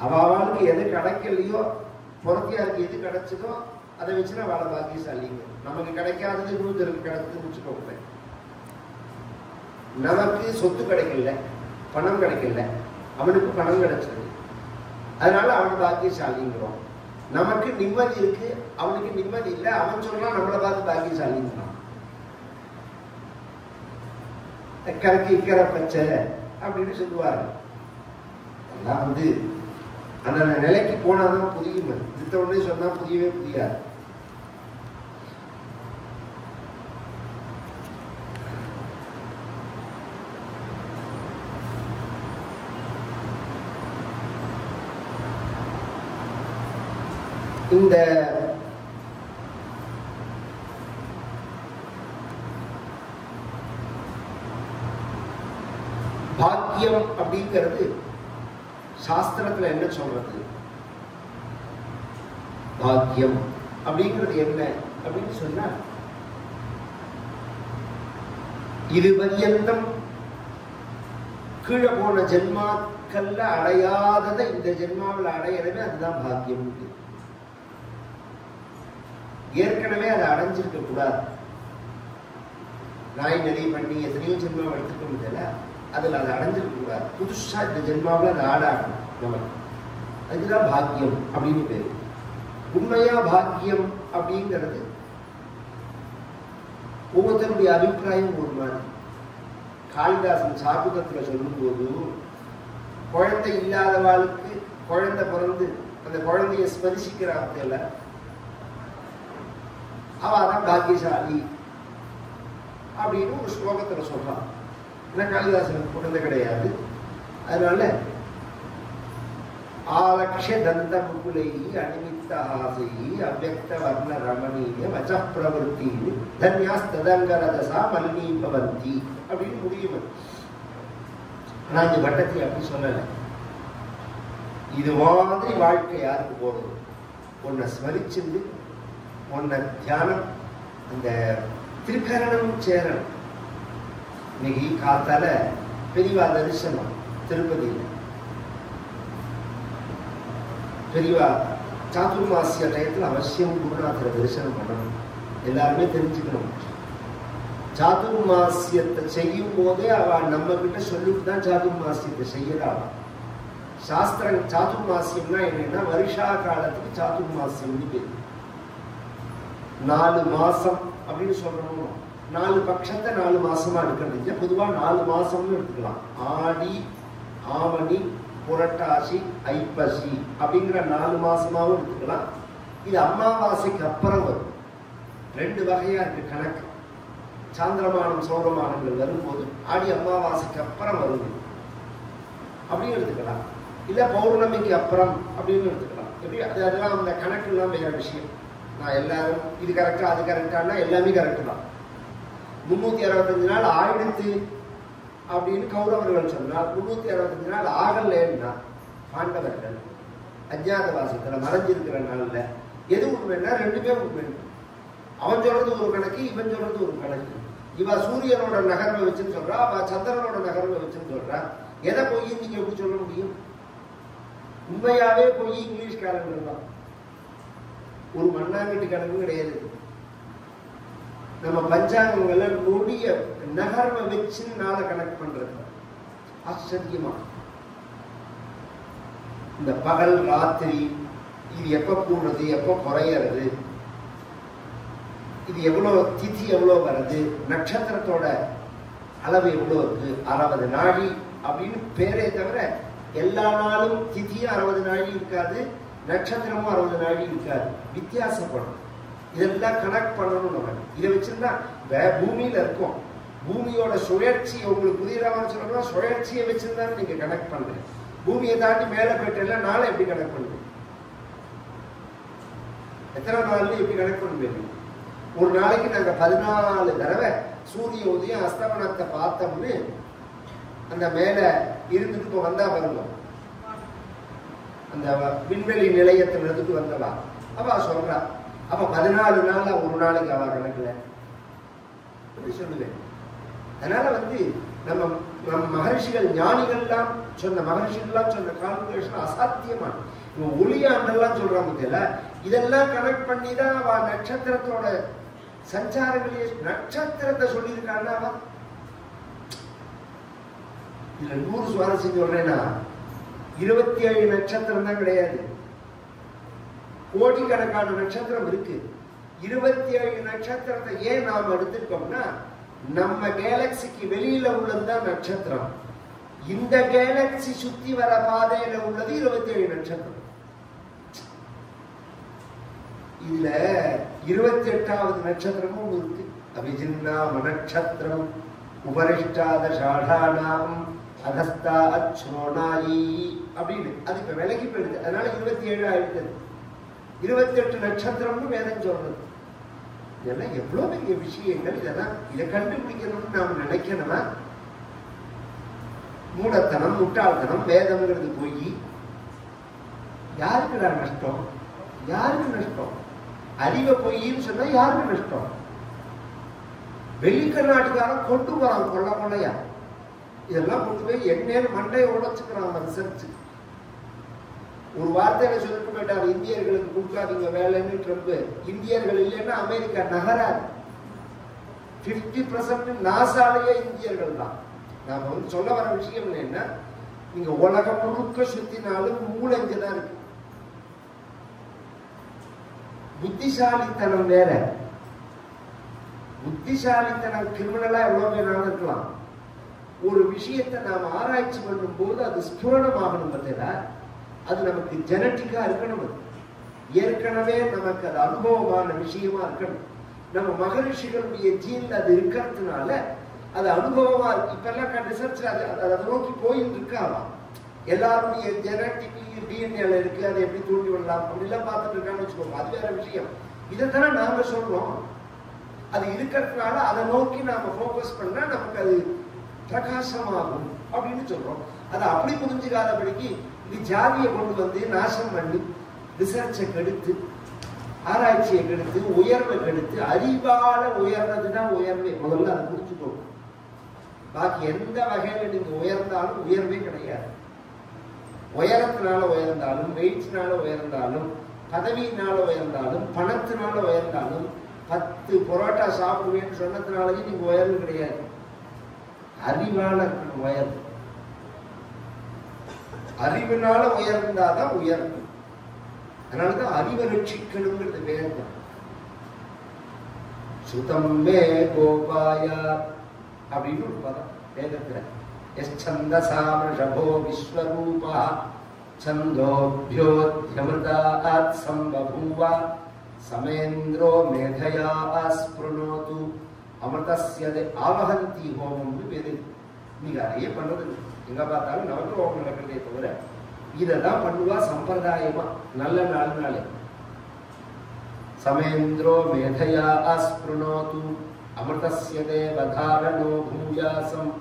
அவளுக்கு எது கிடைக்கலையோ, பொறுத்தியாருக்கு எது கிடைச்சதோ அதை வச்சுன்னா அவளை பாக்கியசாலிங்க. நமக்கு கிடைக்காதது இன்னொருத்தருக்கு கிடைச்சதுன்னு வச்சுக்கோங்க. நமக்கு சொத்து கிடைக்கல, பணம் கிடைக்கல, அவனுக்கு பணம் கிடைச்சது, அதனால அவனை பாக்கியசாலிங்கிறோம். நமக்கு நிம்மதி இருக்கு, அவனுக்கு நிம்மதி இல்லை, அவன் சொல்றான் நம்மளை பார்த்து பாக்கியசாலிங்கிறான். கரைக்கு இக்கிற பச்சை அப்படின்னு சொல்லுவாரு. எல்லாம் அந்த நிலைக்கு போனாதான் புரியும். இந்த உடனே சொன்னா புரியவே புரியாது. இந்த பாக்கியம் அப்படிங்கிறது சாஸ்திரத்துல என்ன சொல்றது? பாக்கியம் அப்படிங்கிறது என்ன அப்படின்னு சொன்னா, இது பர்யந்தம் கீழே போன ஜென்மாக்கள்ல அடையாததை இந்த ஜென்மாவில் அடையறவே அதுதான் பாக்கியம். ஏற்கனவே அதை அடைஞ்சிருக்க கூடாது. நாய் நதி பண்ணி எத்தனையோ ஜென்மா எடுத்துக்க முடியல, அதுல அதை அடைஞ்சிருக்க கூடாது. புதுசா இந்த ஜென்மாவில் அதை ஆடாகணும் நமக்கு. அதுதான் பாக்கியம் அப்படின்னு பேரு. உண்மையா பாக்கியம் அப்படிங்கிறது ஒவ்வொருத்தருடைய அபிப்பிராயம் ஒரு மாதிரி. காளிதாசன் சாகுதத்துல சொல்லும் போது, குழந்தை இல்லாதவாளுக்கு குழந்தை பிறந்து அந்த குழந்தைய ஸ்பரிசிக்கிற அர்த்தம் அவதான் பாக்கியசாலி அப்படின்னு ஒரு ஸ்லோகத்துல சொல்றான். ஏன்னா காளிதாசனுக்கு குழந்தை கிடையாது, அதனால ஆலக்ஷ தந்த முகுலை அனிமித்த ஆசை அவ்வக்த வர்ண ரமணீய வச்ச பிரவருத்தி தன்யாஸ் ததங்கரதசா மலினீபவந்தி அப்படின்னு முடியும். நான் இந்த வட்டத்தை அப்படி சொல்லலை. இது மாதிரி வாழ்க்கை யாருக்கு போறது? உன்னை ஸ்மரிச்சிருந்து உன்னை தியானம் அந்த திருக்கரணம் சேரணும். இன்னைக்கு காத்தால பெரியவா தரிசனம் திருப்பதியில். பெரியவா சாதுர்மாசிய டயத்தில் அவசியம் குருநாதரை தரிசனம் பண்ணணும். எல்லாருமே தெரிஞ்சுக்கணும். சாதுர்மாசியத்தை செய்யும் போதே அவ நம்ம கிட்ட சொல்லிட்டு தான் சாதுர்மாசியத்தை செய்யறா. சாஸ்திரம் சாதுர்மாசியம்னா என்னன்னா வருஷா காலத்துக்கு சாதுர்மாசியம் பேரு. 4 மாசம் அப்படின்னு சொல்றோம். 4 பட்சத்தை 4 மாசமா எடுக்கிறது. பொதுவா 4 மாசம்னு எடுத்துக்கலாம். ஆடி, ஆவணி, புரட்டாசி, ஐப்பசி அப்படிங்கிற 4 மாசமாவும் எடுத்துக்கலாம். இது அமாவாசைக்கு அப்புறம் வரும். 2 வகையா இருக்கு கணக்கு. சாந்திரமானம் சௌரமானங்கள் வரும்போது ஆடி அமாவாசைக்கு அப்புறம் வருது அப்படின்னு எடுத்துக்கலாம். இல்ல பௌர்ணமிக்கு அப்புறம் அப்படின்னு எடுத்துக்கலாம். எப்படி அதெல்லாம் அந்த கணக்கு எல்லாம் வேற விஷயம். நான் எல்லாரும் இது கரெக்டா அது கரெக்டானா எல்லாமே கரெக்டு தான். 365 நாள் ஆயிடுத்து அப்படின்னு கௌரவர்கள் சொன்னால் 365 நாள் ஆகலன்னா பாண்டவர்கள் அஜ்ஞாதவாசத்துல மறைஞ்சிருக்கிற நாள்ல எது உண்மைன்னா 2 உண்மை. அவன் சொல்றது ஒரு கணக்கு, இவன் சொல்றது ஒரு கணக்கு. இவ சூரியனோட நகர்வை வச்சுன்னு சொல்றா, அவ சந்திரனோட நகர்வை வச்சுன்னு சொல்றா. எதை போய் நீங்க எப்படி சொல்ல முடியும்? உண்மையாவே போய் இங்கிலீஷ் காலங்கள் தான். ஒரு மண்ணாங்கட்டி கணக்கு கிடையாது. நம்ம பஞ்சாங்கங்கள்ல நொடிய நகர்வை வச்சு நாளை கணக்கு பண்றது ஆச்சரியமா. இந்த பகல் ராத்திரி இது எப்ப கூடுறது எப்ப குறையறது, இது எவ்வளவு திதி எவ்வளவு வருது, நட்சத்திரத்தோட அளவு எவ்வளவு இருக்கு, 60 நாழி அப்படின்னு பேரே தவிர எல்லா நாளும் திதியும் 60 நாழி இருக்காது, நட்சத்திரமும் 60 நாழி இருக்காது, வித்தியாசப்படும். இதெல்லாம் கனெக்ட் பண்ணணும். நம்ம இதை வச்சிருந்தா பூமியில இருக்கும். பூமியோட சுழற்சி உங்களுக்கு புதியராமன்னு சொல்லணும்னா சுழற்சியை வச்சிருந்தா நீங்க கனெக்ட் பண்றீங்க. பூமியை தாண்டி மேல போயிட்டு நாளை எப்படி கனெக்ட் பண்ணுவீங்க? எத்தனை நாள்ல எப்படி கனெக்ட் பண்ணுவீங்க? ஒரு நாளைக்கு நாங்க 14 தடவை சூரிய உதயம் அஸ்தமனத்தை பார்த்தோம்னு அந்த மேல இருந்துட்டு இப்போ வந்தா பாருங்க, அந்த விண்வெளி நிலையத்தில் இருந்துட்டு வந்தவா அவ சொல்றா. அப்ப 14 நாள்ல ஒரு நாளைக்கு அவ கணக்குல எப்படி சொல்லுவேன்? அதனால நம்ம மகர்ஷிகள் ஞானிகள்லாம் சொன்ன மகர்ஷிகள்லாம் சொன்ன கால்குலேஷன் அசாத்தியமான ஒளியாண்டெல்லாம் சொல்றாங்க தெரியல. இதெல்லாம் கனெக்ட் பண்ணி தான் அவ நட்சத்திரத்தோட சஞ்சாரங்களே நட்சத்திரத்தை சொல்லியிருக்காங்க. அவ இதுல 100 சுவாரஸ்யம் சொல்றேன்னா 27 நட்சத்திரம் தான் கிடையாது, கோடிக்கணக்கான நட்சத்திரம் இருக்கு. 27 நட்சத்திரத்தை ஏன் நாம் எடுத்துட்டோம்னா நம்ம கேலக்சிக்கு வெளியில உள்ளதுதான் நட்சத்திரம். இந்த கேலக்சி சுத்தி வர பாதையில உள்ளது 27 நட்சத்திரம். இதுல 28வது நட்சத்திரமும் இருக்கு. அபிஜின்னா நட்சத்திரம் உபரிஷ்டாத ஷாடானாம் அகஸ்தா அச்ரோனாயி அப்படின்னு அது இப்ப விலகி போயிடுது. அதனால 27 ஆயிடுது. 28 நட்சத்திரம்னு வேதம் சொல்றது. இதெல்லாம் எவ்வளவு பெரிய விஷயங்கள். இதெல்லாம் இதை கண்டுபிடிக்கணும்னு நாம் நினைக்கணுமா? மூடத்தனம், முட்டாள்தனம், வேதம்ங்கிறது போய் யாருக்கு நஷ்டம்? யாருக்கு நஷ்டம்? அறிவை பொய்ன்னு சொன்னா யாருக்கு நஷ்டம்? வெளிக்கநாட்டுக்காரன் கொண்டு போறான் கொள்ள கொள்ளையா. இதெல்லாம் கொண்டு போய் என்னன்னு மண்டையை உடைச்சுக்கிறான் ரிசர்ச். ஒரு வார்த்தையில சொல்லிட்டு போயிட்டார், இந்தியர்களுக்கு கொடுக்காதீங்க வேலைன்னு ட்ரம்ப். இந்தியர்கள் இல்லைன்னா அமெரிக்கா நகராது. 50% நாசாலேயே இந்தியர்கள் தான். நாம சொல்ல வர விஷயம் என்னன்னா, நீங்க உலகம் முழுக்க சுத்தினாலும் மூளைங்கதான் இருக்கு. புத்திசாலித்தனம் வேற. புத்திசாலித்தனம் கிரிமினலா எவ்வளவு வேணாலும் இருக்கலாம். ஒரு விஷயத்தை நாம் ஆராய்ச்சி பண்ணும் போது அது ஸ்புரணமாகணும். பார்த்தீங்களா? அது நமக்கு ஜெனட்டிக்கா இருக்கணும். ஏற்கனவே நமக்கு அது அனுபவமான விஷயமா இருக்கணும். நம்ம மகரிஷிகளுடைய ஜீன்ல அது இருக்கிறதுனால அது அனுபவமா இருக்கு. இப்ப எல்லாம் ரிசர்ச் அதை நோக்கி போயிட்டு இருக்காலாம். எல்லாருடைய ஜெனட்டிக் டிஎன்ஏல இருக்கு, அதை எப்படி தூண்டி விடலாம் அப்படிலாம் பார்த்துட்டு இருக்கான்னு வச்சுக்கோங்க. அது வேற விஷயம். இதைத்தானே நாம சொல்றோம். அது இருக்கிறதுனால அதை நோக்கி நாம போக்கஸ் பண்ணா நமக்கு அது பிரகாசமாகும். அப்படின்னு சொல்றோம். அதை அப்படி புரிஞ்சுக்காதபடிக்கு இது ஜாதியை கொண்டு வந்து நாசம் பண்ணி ரிசர்ச்சை கெடுத்து ஆராய்ச்சியை கெடுத்து உயர்வை கெடுத்து அறிவால உயர்றதுதான் உயர்வே. முதல்ல அதை புரிஞ்சுக்கணும். பாக்கி எந்த வகையில நீங்க உயர்ந்தாலும் உயர்வே கிடையாது. உயரத்தினால உயர்ந்தாலும் வெயிட்னால உயர்ந்தாலும் பதவியினால உயர்ந்தாலும் பணத்தினால உயர்ந்தாலும் 10 பரோட்டா சாப்பிடுவேன்னு சொன்னதுனாலயும் நீங்க உயர்வு கிடையாது. அறிவால இருக்கணும் உயர்வு. அறிவினால உயர்ந்தாதான் உயர்வு. அதனாலதான் அறிவை ரட்சிக்கணுங்கிறது பேர் தான். சுதம் மே கோபாயா அப்படின்னு ஒரு பதம் வேதத்துல. எச்சந்தசாமஷபோ விஸ்வரூபா சந்தோபியோத்யமிருதாத் சம்பபூவா சமேந்திரோ மேதயா ஸ்பிருணோது அமிர்தஸ்ய ஆவஹந்தி ஹோமம்னு பேரு. நீங்க அதையே பண்றது எங்க பார்த்தாலும் நவகிரக ஹோமம் நடக்கிறதே தவிர இதெல்லாம் பண்ணுவா சம்பிரதாயமா நல்ல நாள்னாலே. சமேந்திரோ மேதயா ஸ்பிருணோது அமிர்தஸ்ய தேவதாரணோ பூயாசம்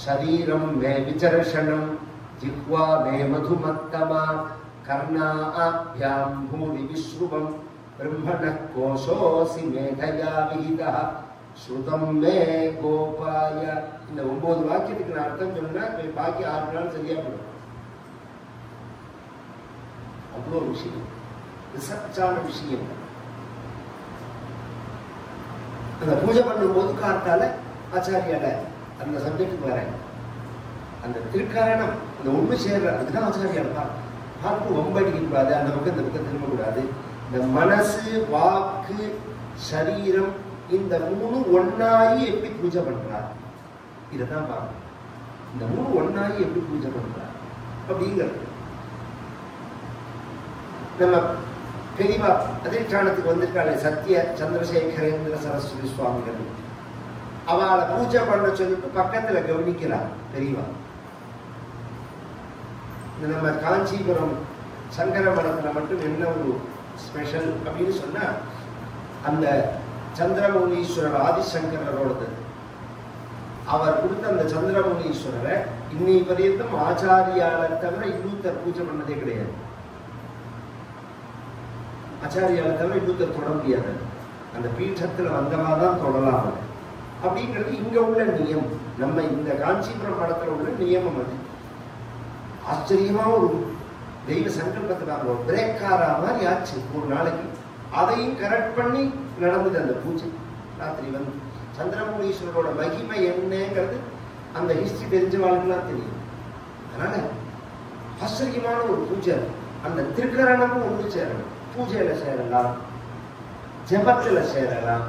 ஷரீரம் மே விசர்ஷணம் ஜிஹ்வா மே மதுமத்தமா கர்ணாபியாம் பூரி விஸ்ருவம் பிரம்மணः கோஷோசி மேதயா விஹிதः ஸ்ருதம் மே கோபாய. இந்த 9 வாக்கியத்துக்கு நான் அர்த்தம் சொன்னா பாக்கி 6 நாள் சரியா போடும். அவ்வளோ விஷயம், ரிசர்ச்சான விஷயம். அந்த பூஜை பண்ணும் போது காத்தால ஆச்சாரியால அந்த சப்ஜெக்டுக்கு வரேன். அந்த திருக்காரணம் அந்த ஒண்ணு சேர்ற அதுதான் ஆச்சாரியால பார்த்து ரொம்ப அடிக்க கூடாது. அந்த பக்கம் இந்த பக்கம் திரும்ப கூடாது. இந்த மனசு வாக்கு சரீரம் இந்த 3 ஒன்னாயி எப்படி பூஜை பண்றார் இதான் பார்க்கணும். இந்த 3 ஒன்னாயி எப்படி பூஜை பண்றார் அப்படிங்கிறது. நம்ம பெரியவா அதிஷ்டானத்துக்கு வந்திருக்காளே சத்ய சந்திரசேகரேந்திர சரஸ்வதி சுவாமிகள், அவளை பூஜை பண்ண சொல்லிட்டு பக்கத்துல கவனிக்கிறார் பெரியவா. நம்ம காஞ்சிபுரம் சங்கர மடத்துல மட்டும் என்ன ஒரு ஸ்பெஷல் அப்படின்னு சொன்னா, அந்த சந்திரமௌலீஸ்வரர் ஆதிசங்கரோடது. அவர் கொடுத்த அந்த சந்திரமௌலீஸ்வரரை இன்னை பரியந்தம் ஆச்சாரியால தவிர இன்னொருத்தர் பூஜை பண்ணதே கிடையாது. ஆச்சாரியால தவிர இன்னொருத்தர் தொட முடியாது. அந்த பீഠத்துல வந்தவாதான் தொடலாம் அப்படிங்கிறது இங்க உள்ள நியமம். நம்ம இந்த காஞ்சிபுரம் மடத்துல உள்ள நியமம். அது ஆச்சரியமா ஒரு தெய்வ சங்கல்பத்துக்காக ஒரு பிரேக்காரா மாதிரி ஆச்சு ஒரு நாளைக்கு. அதையும் கரெக்ட் பண்ணி நடந்தது அந்த பூஜை. ராத்திரி வந்து சந்திரமௌலீஸ்வரரோட மகிமை என்னங்கிறது அந்த ஹிஸ்டரி தெரிஞ்சவாளுக்குலாம் தெரியும். அதனால ஆச்சரியமான ஒரு பூஜை. அந்த திருக்கரணமும் ஒன்று சேரணும். பூஜையில சேரலாம், ஜபத்துல சேரலாம்,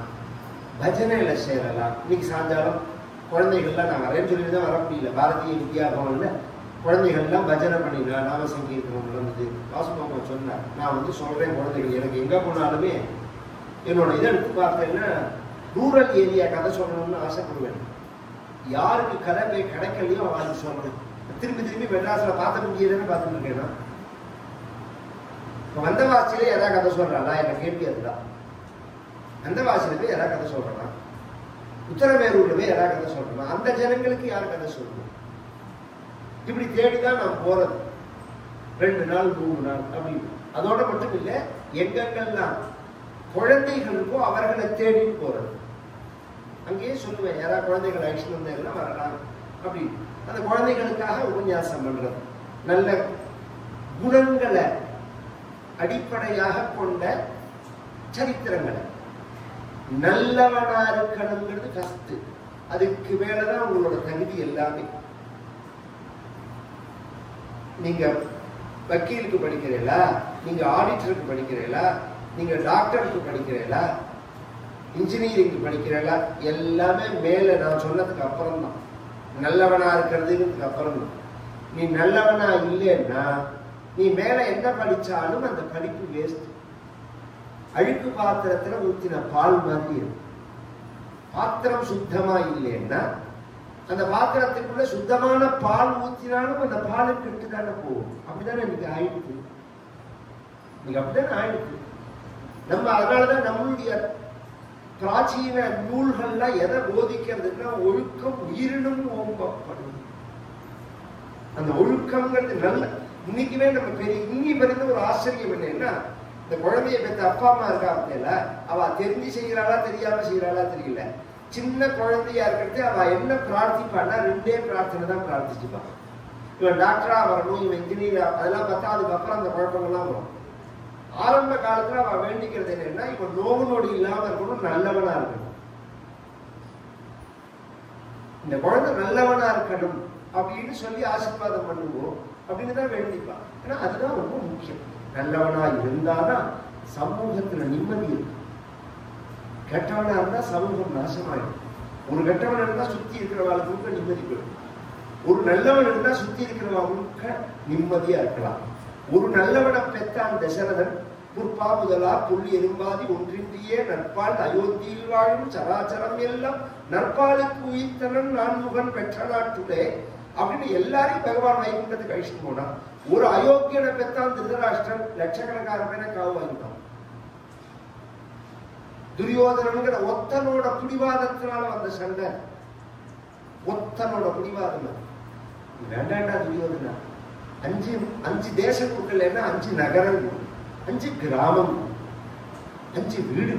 பஜனையில சேரலாம். இன்னைக்கு சாயங்காலம் குழந்தைகள்லாம் நான் வரேன்னு சொல்லிட்டு தான் வர முடியல. பாரதிய வித்யாபவன்ல குழந்தைகள்லாம் பஜனை பண்ணினா நாம சங்கீர்த்தனம் நடந்தது. வாசுமாமா சொன்னார், நான் வந்து சொல்றேன் குழந்தைகள் எனக்கு எங்க போனாலுமே என்னோட இதை எடுத்து பார்த்தேன்னா ரூரல் ஏரியா கதை சொல்லணும்னு ஆசைப்படுவேன். யாருக்கு கதை கிடைக்கலையோ அவளுக்கு சொல்லணும். திரும்பி திரும்பி மெட்ராஸ்ல பார்த்த முடியலன்னு பார்த்துட்டு இருக்கேன்னா வந்தவாசியில யாராவது கதை சொல்றாளா என்ன கேள்வி. அதுதான் வந்தவாசியில போய் யாராவது கதை சொல்றா, உத்தரமேரூர்ல போய் யாராவது கதை சொல்றா, அந்த ஜனங்களுக்கு யார் கதை சொல்லணும். இப்படி தேடிதான் நான் போறது. 2 நாள் 3 நாள் அப்படி. அதோட மட்டும் இல்லை, எங்கெங்கெல்லாம் குழந்தைகளுக்கோ அவர்களை தேடிட்டு போறது. அங்கேயே சொல்லுவேன், யாராவது குழந்தைகள் ஆக்ஷன் வந்தாங்கன்னா வரலாம் அப்படி. அந்த குழந்தைகளுக்காக உபன்யாசம் பண்றது, நல்ல குணங்களை அடிப்படையாக கொண்ட சரித்திரங்களை. நல்லவனா இருக்கணுங்கிறது ஃபர்ஸ்ட். அதுக்கு மேலதான் உங்களோட தகுதி எல்லாமே. நீங்க வக்கீலுக்கு படிக்கிறீங்களா, நீங்க ஆடிட்டருக்கு படிக்கிறீங்களா, நீங்க டாக்டருக்கு படிக்கிறீங்களா, இன்ஜினியரிங் படிக்கிறீங்களா, எல்லாமே மேல நான் சொன்னதுக்கு அப்புறம் தான். நல்லவனா இருக்கிறதுக்கு அப்புறம் தான். நீ நல்லவனா இல்லைன்னா நீ மேல என்ன படிச்சாலும் அந்த படிப்பு வேஸ்ட். அழுக்கு பாத்திரத்துல ஊத்தின பால் மாதிரி இருக்கும். பாத்திரம் சுத்தமா இல்லைன்னா அந்த பாத்திரத்துக்குள்ள சுத்தமான பால் ஊத்தினாலும் அந்த பால் கெட்டுதானே போகும். அப்படிதானே இன்னைக்கு ஆயிடுச்சு. இன்னைக்கு அப்படித்தானே ஆயிடுச்சு. நம்ம அதனாலதான் நம்மளுடைய பிராச்சீன நூல்கள்லாம் எதை போதிக்கிறதுன்னா ஒழுக்கம் உயிரினும் ஓம்பப்படும். அந்த ஒழுக்கம்ங்கிறது நல்ல. இன்னைக்குமே நம்ம இன்னி பிறந்த ஒரு ஆச்சரியம் என்னன்னா, இந்த குழந்தைய பெற்ற அப்பா அம்மா இருக்கா, அவ தெரிஞ்சு செய்யறாளா தெரியாம செய்யறாளா தெரியல. சின்ன குழந்தையா இருக்கிறது அவ என்ன பிரார்த்திப்பான்னா 2 பிரார்த்தனை தான் பிரார்த்திச்சுப்பான். இவன் டாக்டரா வரணும், இவன் இன்ஜினியரா, அதெல்லாம் பார்த்தா அதுக்கப்புறம் அந்த குழப்பங்கள்லாம் வரும். ஆரம்ப காலத்துல அவ வேண்டிக்கிறது என்னன்னா, இவன் நோவு நொடி இல்லாம இருக்கணும், நல்லவனா இருக்கணும். இந்த குழந்தை நல்லவனா இருக்கணும் அப்படின்னு சொல்லி ஆசீர்வாதம் பண்ணுவோம் அப்படின்னு தான் வேண்டிப்பான். ஏன்னா அதுதான் ரொம்ப முக்கியம். நல்லவனா இருந்தாதான் சமூகத்துல நிம்மதி இருக்கு. கெட்டவனா இருந்தா சமூகம் நாசமாயிடும். ஒரு கெட்டவன் இருந்தா சுத்தி இருக்கிறவங்களுக்கு நிம்மதி பெறும். ஒரு நல்லவன் இருந்தா சுத்தி இருக்கிறவங்களுக்கு நிம்மதியா இருக்கலாம். ஒரு நல்லவனை பெற்றான் தசரதன். புற்பா முதலா புள்ளி எறும்பாதி ஒன்றின்றியே நற்பால் அயோத்தியில் வாழும் சராச்சரம் எல்லாம் நற்பாலுக்கு உயிர்த்தனன் நான்முகன் பெற்ற நாட்டுலே அப்படின்னு எல்லாரையும் பகவான் வைகுண்டத்துக்கு அழிச்சுட்டு போனா. ஒரு அயோக்கியனை பெற்றான் திருதராஷ்டிரன். லட்சக்கணக்கான பேரை காவு வாங்கிட்டான். துரியோதனங்கிற ஒத்தனோட பிடிவாதத்தினால வந்த சண்டை. ஒத்தனோட பிடிவாதம் வேண்டாண்டா துரியோதனா. 5 தேசம் கொடுக்கலன்னா 5 நகரங்கள், 5 கிராமம், 5 வீடு.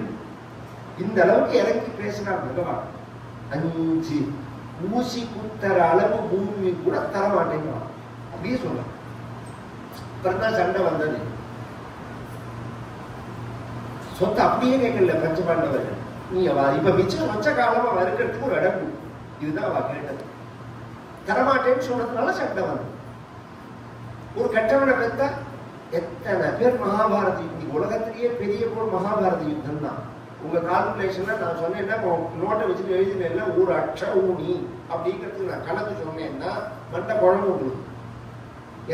இந்த அளவுக்கு இறங்கி பேசினார் பகவான். 5 ஊசி குத்தர அளவு பூமி கூட தர மாட்டேங்கிறான் அப்படியே சொல்ல. அப்புறம்தான் சண்டை வந்தது. சொத்தை அப்படியே கேட்கல பஞ்சபாண்டவர்கள். நீ இப்ப மிச்சம் வச்ச காலமா வருக்கிறதுக்கு ஒரு இடம். இதுதான் அவ கேட்டது. தரமாட்டேன்னு சொன்னதுனால சண்டை வந்தது. ஒரு கெட்டவனை பெற்ற எத்தனை பேர் மகாபாரத யுத்தம். உலகத்திலேயே பெரிய போர் மகாபாரத யுத்தம் தான். உங்க கால்குலேஷன்ல நான் சொன்னேன்னா நோட்டை வச்சுட்டு எழுதினேன்னா ஒரு அட்ச ஊனி அப்படிங்கிறதுக்கு நான் கணக்கு சொன்னேன்னா மண்ட குழம்பு உங்களுக்கு.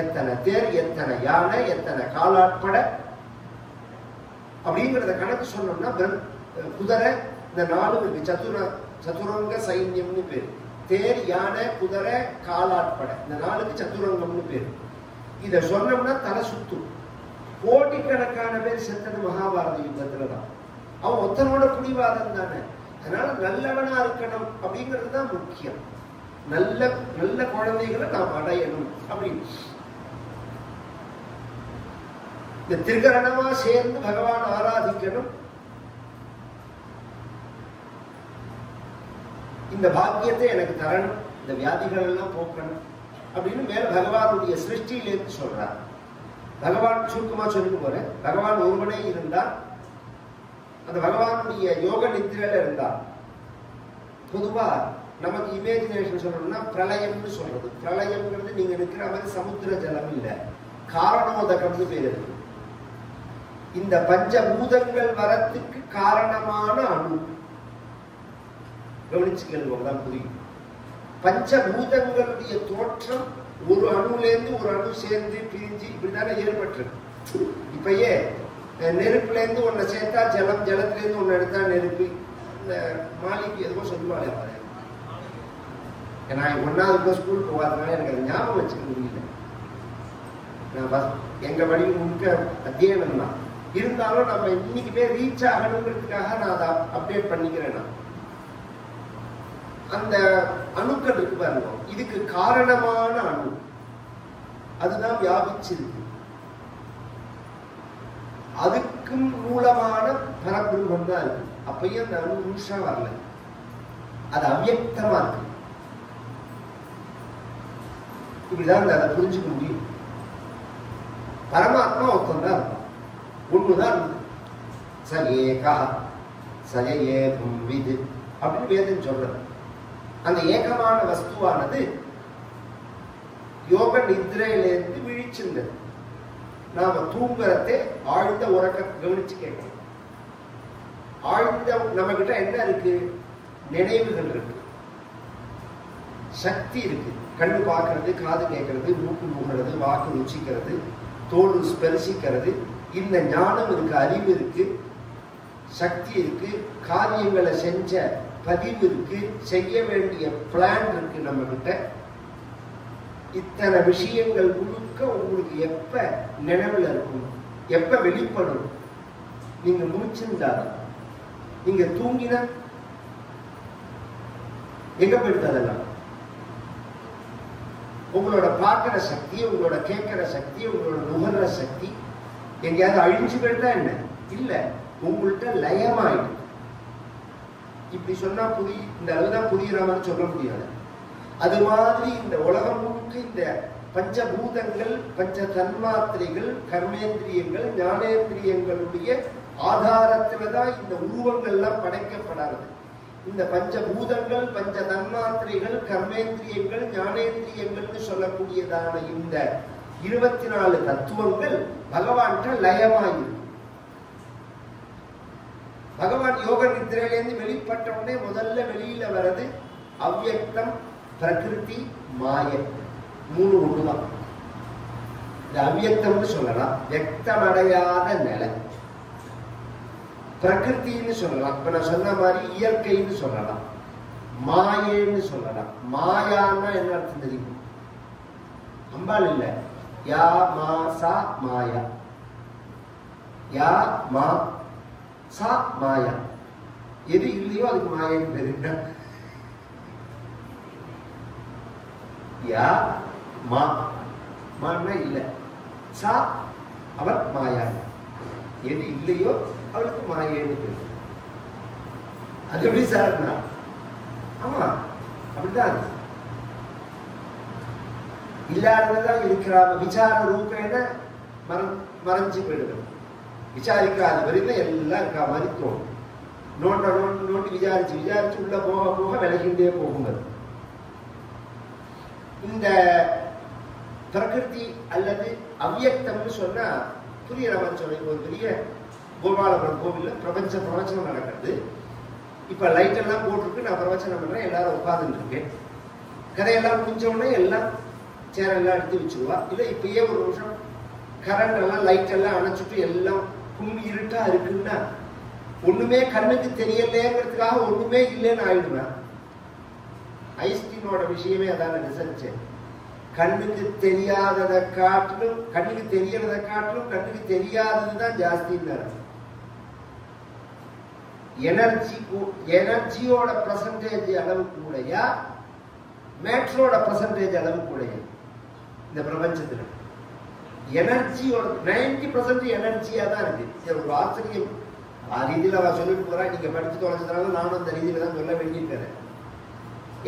எத்தனை தேர், எத்தனை யானை, எத்தனை காலாட்பட அப்படிங்கிறத கணக்கு சொன்னோம்னா குதிரை இந்த 4 இருக்கு. சதுரங்க சைன்யம்னு பேரு. தேர், யானை, குதிரை, காலாட்பட இந்த 4க்கு சதுரங்கம்னு பேரு. இத சொன்னோம்னா தலை சுத்தும். கோடிக்கணக்கான பேர் செத்தது மகாபாரத யுத்தத்துலதான். அவன் ஒத்தனோட பிடிவாதம் தானே. அதனால நல்லவனா இருக்கணும் அப்படிங்கிறது தான் முக்கியம். நல்ல நல்ல குழந்தைகளை நாம் அடையணும் அப்படின்னு இந்த திருக்கரணமா சேர்ந்து பகவான் ஆராதிக்கணும். இந்த பாக்கியத்தை எனக்கு தரணும், இந்த வியாதிகள் எல்லாம் போக்கணும் அப்படின்னு மேல பகவானுடைய சிருஷ்டியிலேருந்து சொல்றார். பகவான் சுருக்கமா சொல்லிட்டு போறேன். பகவான் ஒருவனே இருந்தார். அந்த பகவானுடைய யோக நித்திரையில இருந்தார். பொதுவா நமக்கு இமேஜினேஷன் சொல்லணும்னா பிரளயம்னு சொல்றது. பிரளயம்ங்கிறது நீங்க நிற்கிற மாதிரி சமுத்திர ஜலம் இல்ல, காரணோதகம்னு பேர் இருக்கு. இந்த பஞ்சபூதங்கள் வரத்துக்கு காரணமான அணு. கவனிச்சுக்கதான் புரியும். பஞ்சபூதங்களுடைய தோற்றம் ஒரு அணுலேருந்து ஒரு அணு சேர்ந்து பிரிஞ்சு இப்படிதானே ஏற்பட்டிருக்கு. இப்பயே நெருப்புல இருந்து ஒன்ன சேர்த்தா ஜலம், ஜலத்துல இருந்து ஒன்னு எடுத்தா நெருப்பு. இந்த மாலிக்கு எதுவும் சொல்லுவாங்க. நான் 1வது ஸ்கூல் போகாதனால எனக்கு அது ஞாபகம் வச்சுக்க முடியல. நான் எங்க வழி முழுக்க அத்தியனம் தான். இருந்தாலும் நம்ம இன்னைக்கு பேர் ரீச் ஆகணுங்கிறதுக்காக நான் அதை அப்டேட் பண்ணிக்கிறேன். அந்த அணுக்கள் இருக்கு பாருங்க, இதுக்கு காரணமான அணு அதுதான் வியாபிச்சிருக்கு. அதுக்கு மூலமான பரபிரம்மம் தான் இருக்கு. அப்பயும் அந்த அணு முழுசா வரல, அது அவ்யக்தமா இருக்கு. இப்படிதான் அதை புரிஞ்சுக்க முடியும். பரமாத்மா ஒருத்தன் தான் இருக்கும், ஒண்ணுதான் இருக்கு. ச ஏகா சய ஏகம் விது அப்படின்னு வேதம் சொல்றது. அந்த ஏகமான வஸ்துவானது யோக நித்ரையிலிருந்து விழிச்சிருந்தது. நாம தூங்குறதே ஆழ்ந்த உறக்க கவனிச்சு கேட்கணும். ஆழ்ந்த நம்ம கிட்ட என்ன இருக்கு? நினைவுகள் இருக்கு, சக்தி இருக்கு. கண்ணு பார்க்கறது, காது கேட்கறது, மூக்கு மூகிறது, வாக்கு ருச்சிக்கிறது, தோல் ஸ்பரிசிக்கிறது. இந்த ஞானம் இருக்கு, அறிவு இருக்கு, சக்தி இருக்கு, காரியங்களை செஞ்ச பதிவு இருக்கு, செய்ய வேண்டிய பிளான் இருக்கு நம்ம கிட்ட. இத்தனை விஷயங்கள் முழுக்க உங்களுக்கு எப்ப நினைவுல இருக்கும், எப்ப வெளிப்படும்? நீங்க முடிச்சிருந்தாரு, நீங்க தூங்கினா எங்க போயிடுது? அதெல்லாம் உங்களோட பார்க்கிற சக்தி, உங்களோட கேட்கிற சக்தி, உங்களோட நுகர்ற சக்தி எங்கேயாவது அழிஞ்சு போயிட்டா என்ன? இல்ல, உங்கள்கிட்ட லயமாயிடும். இப்படி சொன்னா இந்த அளவுதான் புரியுற மாதிரி சொல்ல முடியாது. அது மாதிரி இந்த உலகம் முழுக்க இந்த பஞ்சபூதங்கள், பஞ்ச தன்மாத்திரைகள், கர்மேந்திரியங்கள், ஞானேந்திரியங்களுடைய ஆதாரத்துலதான் இந்த உருவங்கள் எல்லாம் படைக்கப்படாது. இந்த பஞ்சபூதங்கள், பஞ்ச தன்மாத்திரைகள், கர்மேந்திரியங்கள், ஞானேந்திரியங்கள் சொல்லக்கூடியதான இந்த 24 தத்துவங்கள் பகவான்கிட்ட லயமாயிருக்கு. பகவான் யோக நித்திரையிலேருந்து வெளிப்பட்ட உடனே முதல்ல வெளியில வர்றது அவ்யக்தம், பிரகிருதி, மாய. 3 ஒண்ணுதான். இந்த அவ்யக்தம்னு சொல்லலாம், வியக்தமடையாத நிலை. பிரகிருத்தின்னு சொல்லலாம், இப்ப நான் சொன்ன மாதிரி இயற்கைன்னு சொல்லலாம். மாயேன்னு சொல்லலாம். மாயான்னா என்ன அர்த்தம் தெரியும்? அம்பாள் இல்ல, யா மா சா மாயா. யா மா சா மாயா. எது இல்லையோ அதுக்கு மாயன்னு தெரியுங்க. யா மா மான்னா இல்ல, சா அவள் மாயா. எது இல்லையோ அவளுக்கு மாயேன்னு தெரியும். அது எப்படி சார்னா? ஆமா, அப்படிதான். இல்லாததான் இருக்கிறாங்க. விசார ரூபேன மறைஞ்சு போயிடுது. விசாரிக்காத வரைக்கும் எல்லாம் இருக்கா மாதிரி தோணும். நோண்டி விசாரிச்சு உள்ள போக போக விலகின்றே போகுங்க. இந்த பிரகிருதி அல்லது அவ்யக்தம்னு சொன்னா புரிய ராமச்சோரை ஒரு பெரிய கோபாலபுரம் கோவில்ல பிரவச்சனம் நடக்கிறது. இப்ப லைட் எல்லாம் போட்டுருக்கு, நான் பிரவச்சனம் பண்றேன், எல்லாரும் உட்கார்ந்துட்டு இருக்கேன். கதையெல்லாம் முடிஞ்ச உடனே எல்லாம் சேரெல்லாம் எடுத்து வச்சுருவா. இல்ல இப்பயே ஒரு நிமிஷம் கரண்ட் எல்லாம் லைட் எல்லாம் அணைச்சிட்டு எல்லாம் கும்பி இருட்டா இருக்குன்னா ஒண்ணுமே கண்ணுக்கு தெரியலேங்கிறதுக்காக ஒண்ணுமே இல்லைன்னு ஆயிடுவேன். ஐஸ்டீனோட விஷயமே அதான ரிசர்ச். கண்ணுக்கு தெரியாததை காட்டிலும் கண்ணுக்கு தெரியறதை காட்டிலும் கண்ணுக்கு தெரியாததுதான் ஜாஸ்தின்னு. எனர்ஜியோட பர்சன்டேஜ் அளவு கூடயா, மேட்ரோட பர்சன்டேஜ் அளவு கூடயா இந்த பிரபஞ்சத்துல? எனர்ஜியோட 90% எனர்ஜியா தான் இருக்கு. ஒரு ஆச்சரியம். ரீதியில அவ சொல்லிட்டு போறா, நீங்க படிச்சு தொலைச்சதுனால நானும் அந்த ரீதியில தான் சொல்ல வேண்டியிருக்கிறேன்.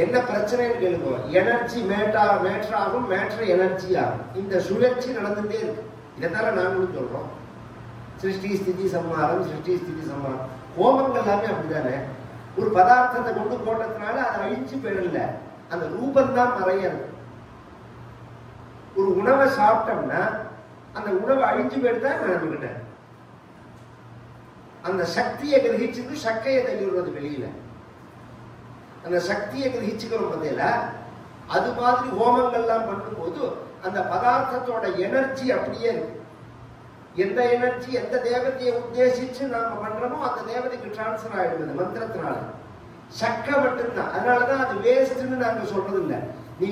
என்ன பிரச்சனைன்னு கேளுங்க. எனர்ஜி மேட்ராகும், மேட்ரு எனர்ஜி ஆகும். இந்த சுழற்சி நடந்துட்டே இருக்கு. இதைத்தான நாங்களும் சொல்றோம். சிருஷ்டி ஸ்திதி சம்ஹாரம், சிருஷ்டி ஸ்திதி சம்ஹாரம். கோபங்கள் எல்லாமே அப்படித்தானே. ஒரு பதார்த்தத்தை கொண்டு போட்டதுனால அதை அழிஞ்சு போயிடல, அந்த ரூபம் தான் மறையாது. ஒரு உணவை சாப்பிட்டோம்னா அந்த உணவை அழிஞ்சு போயிட்டு நினைச்சுக்கிட்டேன். அந்த சக்தியை கிரகிச்சுட்டு சக்கையை தள்ளிடுறது வெளியில. அந்த சக்தியை கிரகிச்சுக்கிறோம் பதில. அது மாதிரி ஹோமங்கள்லாம் பண்ணும்போது அந்த பதார்த்தத்தோட எனர்ஜி அப்படியே இருக்கு. எந்த எனர்ஜி எந்த தேவதையை உத்தேசிச்சு நாம பண்றோமோ அந்த தேவதைக்கு டிரான்ஸ்பர் ஆயிடுது மந்திரத்தினால. சக்கை மட்டும்தான். அதனாலதான் அது வேஸ்ட்னு நாங்க சொல்றது இல்லை. நீ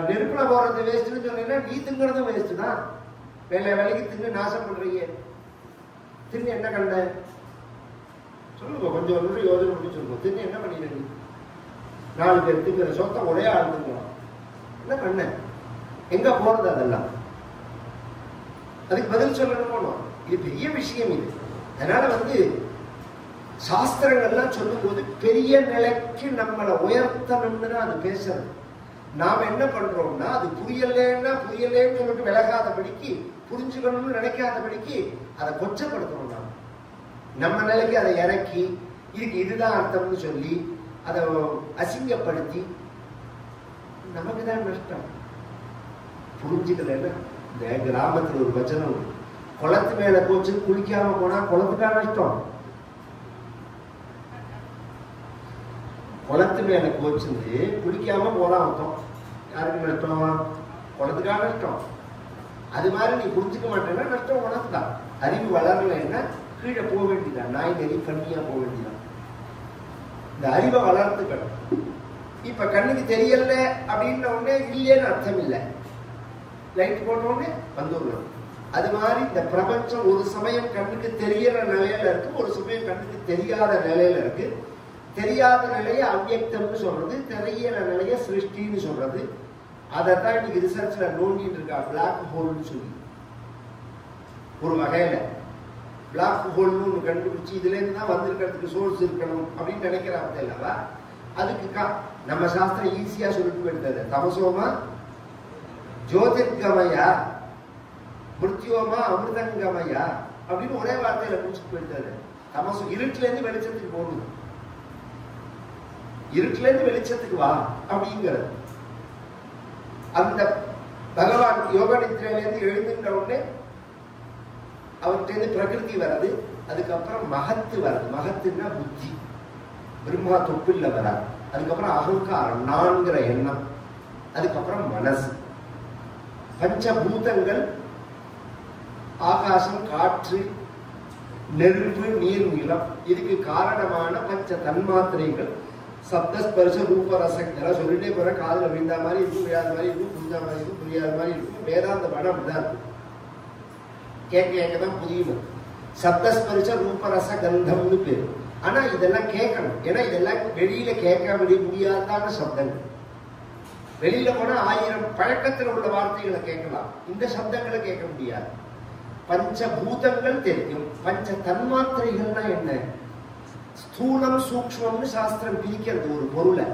நெருப்புல போறது வேஸ்ட்னு சொன்னீங்கன்னா நீ திங்கிறதும் வேஸ்ட் தான். வேலைக்கு தின்னு நாசம் பண்றீங்க. தின்னு என்ன கண்ட சொல்லுங்க, கொஞ்சம் ஒரு நிமிஷம் யோசனை பண்ணி சொல்லுங்க. தின்னு என்ன பண்ணிடுங்க? 4 பேர் திங்கிற சொத்தை ஒரே ஆள் திங்கலாம். என்ன பண்ண? எங்க போறது? அதெல்லாம் அதுக்கு பதில் சொல்லணும் போனோம். இது பெரிய விஷயம் இது. அதனால சாஸ்திரங்கள்லாம் சொல்லும் போது பெரிய நிலைக்கு நம்மளை உயர்த்தணும்னு தான் அது பேசுறது. நாம என்ன பண்றோம்னா அது புரியலன்னு சொல்லிட்டு விலகாதபடிக்கு, புரிஞ்சுக்கணும்னு நினைக்காதபடிக்கு அதை கொச்சப்படுத்தணும். நம்ம நிலைக்கு அதை இறக்கி இதுதான் அர்த்தம்னு சொல்லி அதை அசிங்கப்படுத்தி நமக்குதான் நஷ்டம். புரிஞ்சுக்கலன்னா இந்த கிராமத்துல ஒரு வச்சனம், குளத்து மேல போச்சு குளிக்காம போனா குளத்துக்கான நஷ்டம். குளத்து மேல கோச்சுந்து குளிக்காம போனா அர்த்தம் யாருக்கு நஷ்டம்? குளத்துக்கான நஷ்டம். அது மாதிரி நீ புரிஞ்சுக்க மாட்டேன்னா நஷ்டம் உனக்கு தான். அறிவு வளரலைன்னா கீழே போக வேண்டியதான், நாய் நெறி கண்ணியா போக வேண்டியதான். இந்த அறிவை வளர்த்துக்கணும். இப்ப கண்ணுக்கு தெரியல அப்படின்ற உடனே இல்லைன்னு அர்த்தம் இல்லை. லைட் போட்ட உடனே வந்துடணும். அது மாதிரி இந்த பிரபஞ்சம் ஒரு சமயம் கண்ணுக்கு தெரியற நிலையில இருக்கு, ஒரு சமயம் கண்ணுக்கு தெரியாத நிலையில இருக்கு. தெரியாத நிலையை அவ்யக்தம்னு சொல்றது, தெரியற நிலைய சிருஷ்டின்னு சொல்றது. அதைத்தான் இன்னைக்கு ரிசர்ச்ல நோண்டிட்டு இருக்கா, பிளாக் ஹோல்னு சொல்லி. ஒரு வகையில பிளாக் ஹோல்னு ஒன்று கண்டுபிடிச்சு இதுல இருந்து தான் வந்திருக்கிறதுக்கு சோர்ஸ் இருக்கணும் அப்படின்னு நினைக்கிறாங்க இல்லவா? அதுக்கு நம்ம சாஸ்திரம் ஈஸியா சொல்லிட்டு போயிட்டது. தமசோமா ஜோதிர்கமயா, மிருத்யோமா அமிர்தங்கமயா அப்படின்னு ஒரே வார்த்தையில முடிச்சுட்டு போயிட்டாரு. தமசு இருட்டுல இருந்து வெளிச்சத்துக்கு போகணும், இருட்டுல இருந்து வெளிச்சத்துக்கு வா அப்படிங்கிறது. அந்த பகவான் யோக நித்திரையில இருந்து எழுந்துன்ற உடனே அவர்கிட்ட இருந்து பிரகிருதி வர்றது, அதுக்கப்புறம் மகத்து வர்றது. மகத்துன்னா புத்தி, பிரம்மா தொப்பில்ல வராது. அதுக்கப்புறம் அகங்காரம், நான்கிற எண்ணம், அதுக்கப்புறம் மனசு. பஞ்சபூதங்கள் ஆகாசம், காற்று, நெருப்பு, நீர், நிலம். இதுக்கு காரணமான பஞ்ச தன்மாத்திரைகள் சப்தஸ்பர்ஷ ரூப ரசங்கள் சொல்லிட்டே போற. காதுல விழுந்த மாதிரி இருக்கும், விழாத மாதிரி இருக்கும், புரிஞ்ச மாதிரி இருக்கும், புரியாத மாதிரி இருக்கும். வேதாந்த படம் அப்படிதான் இருக்கும். கேட்க கேட்கதான் புரியும். சப்தஸ்பர்ஷ ரூப ரச கந்தம்னு பேரு. ஆனா இதெல்லாம் கேட்கணும். ஏன்னா இதெல்லாம் வெளியில கேட்க முடியாதான சப்தங்கள். வெளியில போனா 1000 பழக்கத்தில் உள்ள வார்த்தைகளை கேட்கலாம், இந்த சப்தங்களை கேட்க முடியாது. பஞ்சபூதங்கள் தெரியும். பஞ்ச தன்மாத்திரைகள்னா என்ன? ஸ்தூலம் சூக்ஷ்மம்னு சாஸ்திரம் பிரிக்கிறது ஒரு பொருளை.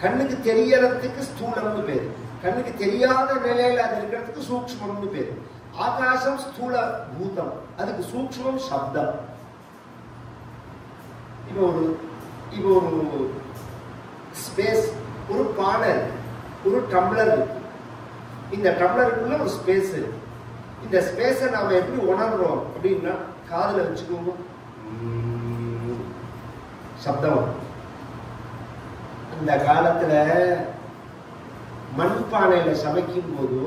கண்ணுக்கு தெரியறதுக்கு ஸ்தூலம்னு பேரு, கண்ணுக்கு தெரியாத நிலையில அது இருக்கிறதுக்கு சூக்ஷ்மம்னு பேரு. ஆகாசம் ஸ்தூல பூதம், அதுக்கு சூக்ஷ்மம் சப்தம். இப்போ ஒரு ஸ்பேஸ், ஒரு பானை, ஒரு டம்ளர். இந்த டம்ளருக்குள்ள ஒரு ஸ்பேஸ். இந்த ஸ்பேஸை நாம எப்படி உணர்றோம் அப்படின்னா, காதுல வச்சுக்கோங்க, சப்தம். அந்த காலத்துல மண்பானையில சமைக்கும் போது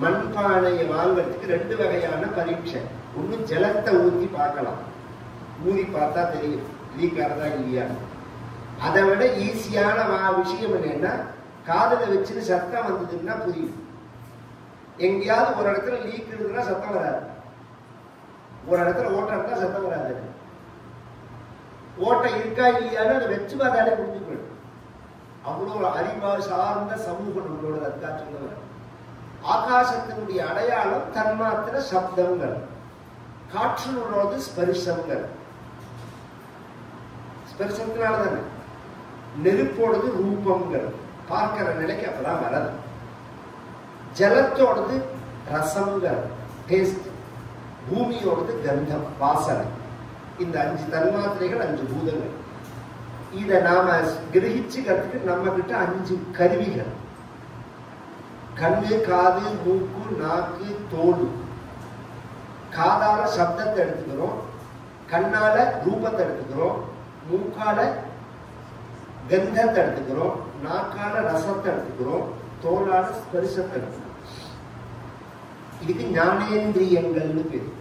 மண்பானையை வாங்கறதுக்கு 2 வகையான பரீட்சை. ஒண்ணு ஜலத்தை ஊத்தி பார்க்கலாம், ஊதி பார்த்தா தெரியும் லீக் ஆறதா இல்லையா. அதை விட ஈஸியான விஷயம் என்னன்னா, காதுல வச்சுன்னு சத்தம் வந்ததுன்னா புரியும். எங்கேயாவது ஒரு இடத்துல லீக் இருக்குன்னா சத்தம் வராது, ஒரு இடத்துல ஓட்டம் இருந்தா சத்தம் வராது. ஓட்டம் இருக்கா இல்லையான்னு அதை வச்சு பார்த்தாலே புரிஞ்சு போயிடும். அவ்வளோ அறிவா சார்ந்த சமூகம் நம்மளோட. அதுக்காக சொல்லுவாங்க, ஆகாசத்தினுடைய அடையாளம் தன்மாத்திர சப்தங்கள், காற்றினோட ஸ்பரிசங்கள். ஸ்பரிசத்தினால தானே. நெருப்போடது ரூபங்கள், பார்க்கிற நிலைக்கு அப்பதான் வராது. ஜலத்தோடது ரசங்கள், டேஸ்ட். பூமியோடது கந்தம், வாசனை. இந்த 5 தன்மாத்திரைகள், 5 பூதங்கள். இதை நாம கிரகிச்சுக்கிறதுக்கு நம்ம கிட்ட 5 கருவிகள். கண்ணு, காது, மூக்கு, நாக்கு, தோல். காதால சப்தத்தை எடுத்துக்கிறோம், கண்ணால ரூபத்தை எடுத்துக்கிறோம், மூக்கால கந்தத்தை எடுத்துக்கிறோம், நாக்கால ரசத்தை எடுத்துக்கிறோம், தோலால ஸ்பரிசத்தை எடுத்துக்கிறோம். இதுக்கு ஞானேந்திரியங்கள்னு பேரு.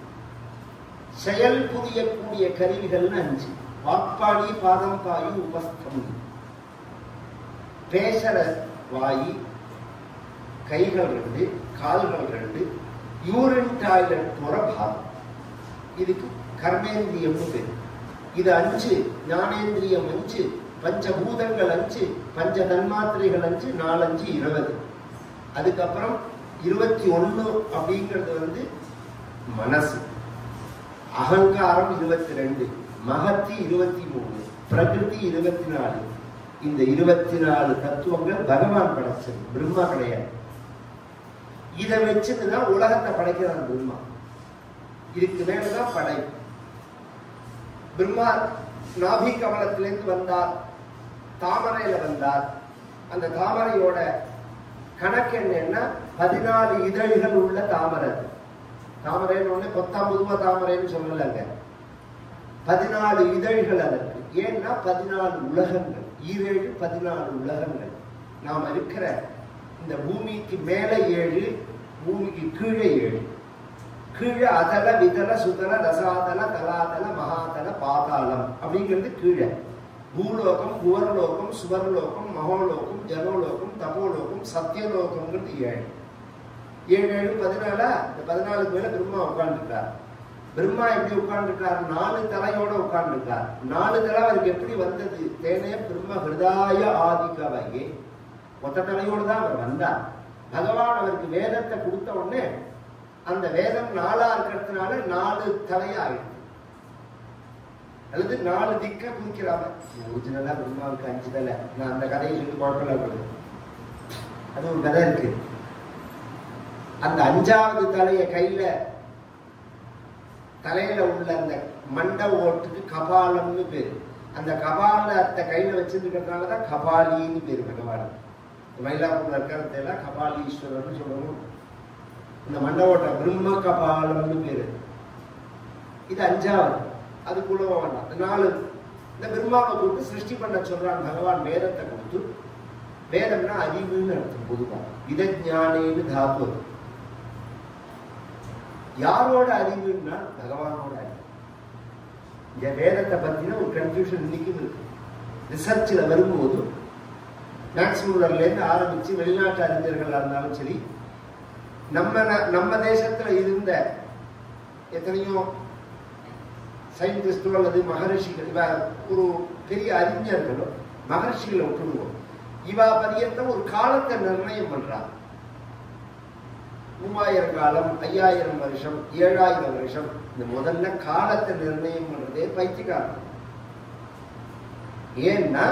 செயல் புரியக்கூடிய கருவிகள்னு 5. வாக்பாடி, பாதம், பாயு, உபஸ்தம். பேசுற வாயி, கைகள் 2, கால்கள் 2, யூரின் டாய்லெட் போற பாதம். இதுக்கு கர்மேந்திரியம்னு பேரு. இது 5. ஞானேந்திரியம் 5, பஞ்சபூதங்கள் 5, பஞ்ச தன்மாத்திரைகள் 5, 4 5 20. அதுக்கப்புறம் 21 அப்படிங்கிறது மனசு. அகங்காரம் 22, மகத்தி 23, பிரகிருதி 24. இந்த 24 தத்துவங்கள் பகவான் படைச்சது, பிரம்மா கிடையாது. இதை வச்சுதான் உலகத்தை படைக்கிறான் பிரம்மா. இதுக்கு மேலதான் படை. பிரம்மா நாபி கமலத்திலிருந்து வந்தார், தாமரையில வந்தார். அந்த தாமரையோட கணக்கு என்னன்னா 14 இதழ்கள் உள்ள தாமரை. தாமரைன்னு ஒண்ணு பொத்தாம்பதுவா தாமரைன்னு சொல்லலங்க, 14 இதழ்கள் அதற்கு. ஏன்னா 14 உலகங்கள், 14 உலகங்கள். நாம் இருக்கிற இந்த பூமிக்கு மேல 7, பூமிக்கு கீழே 7. கீழே அதல, விதல, சுதல, ரசாதல, தலாதல, மகாதல, பாதாளம் அப்படிங்கிறது கீழே. பூலோகம், புவர்லோகம், சுவர்லோகம், மகோலோகம், ஜனோலோகம், தபோலோகம், சத்தியலோகம்ங்கிறது 7. 7 14. இந்த 14க்கு மேல பிரம்மா உட்கார்ந்துருக்கார். பிரம்மா எப்படி உட்கார்ந்துருக்கார்? 4 தலையோட உட்கார்ந்துருக்கார். 4 தலை அவருக்கு எப்படி வந்தது? தேனே பிரம்ம ஹிருதாய ஆதிகவையே. மொத்த தலையோடு தான் அவர் வந்தார். பகவான் அவருக்கு வேதத்தை கொடுத்த உடனே அந்த வேதம் 4 இருக்கிறதுனால 4 தலையாயிடுது, அல்லது 4 திக்க குறிக்கிறாங்க. ஒரிஜினலா பிரம்மாவுக்கு 5 தலை. நான் அந்த கதையை சொல்லி குழப்பம், அது ஒரு கதை இருக்கு. அந்த 5வது தலைய தலையில உள்ள அந்த மண்ட ஓட்டுக்கு கபாலம்னு பேரு. அந்த கபாலத்தை கையில வச்சிருக்கிறதுனாலதான் கபாலின்னு பேரு. பகவான் மயிலாப்பூர்ல இருக்கிறதெல்லாம் கபாலீஸ்வரர்னு சொல்லணும். இந்த மண்ட ஓட்ட பிரம்ம கபாலம்னு பேரு. இது 5வது. அதுக்குள்ள வேண்டாம். 4 இந்த பிரம்மாவை கூப்பிட்டு சிருஷ்டி பண்ண சொல்றான் பகவான். வேதத்தை கொடுத்து, வேதம்னா அறிவுன்னு அர்த்தம். பொதுவா விதஞானேன்னு தாத்து. யாரோட அறிவுன்னா பகவானோட அறிவு. இந்த வேதத்தை பத்தின ஒரு கன்ஃபியூஷன் இன்னைக்கும் இருக்கு. ரிசர்ச்ல வரும்போது மேக்ஸ்மூலர்ல இருந்து ஆரம்பிச்சு வெளிநாட்டு அறிஞர்களா இருந்தாலும் சரி, நம்ம தேசத்துல இருந்த எத்தனையோ சயின்டிஸ்டோ அல்லது மகரிஷிகள், ஒரு பெரிய அறிஞர்களோ மகர்ஷிகளை விட்டுடுவோம். இவா பரியந்தம் ஒரு காலத்தை நிர்ணயம் பண்றாங்க. 3000 காலம், 5000 வருஷம், 7000 வருஷம். இந்த முதல்ல காலத்தை நிர்ணயம் பண்றதே பைத்தியக்காரன். ஏன்னா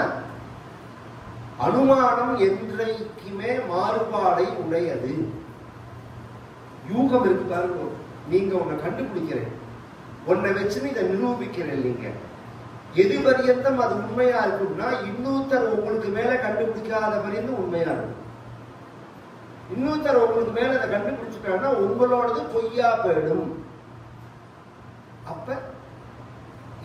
அனுமானம் என்றைக்குமே மாறுபாடை உடையது. யூகம் இருக்கு பாருங்க. நீங்க உன்னை கண்டுபிடிக்கிறேன், உன்னை வச்சுன்னு இதை நிரூபிக்கிறேன். நீங்க எது பரியந்தம் அது உண்மையா இருக்கும்னா இன்னொருத்தர் உங்களுக்கு மேல கண்டுபிடிக்காத பரியந்தம் உண்மையா இருக்கும். இன்னொருத்தர் உங்களுக்கு மேல அதை கண்டுபிடிச்சுட்டாங்கன்னா உங்களோடது பொய்யா போயிடும். அப்ப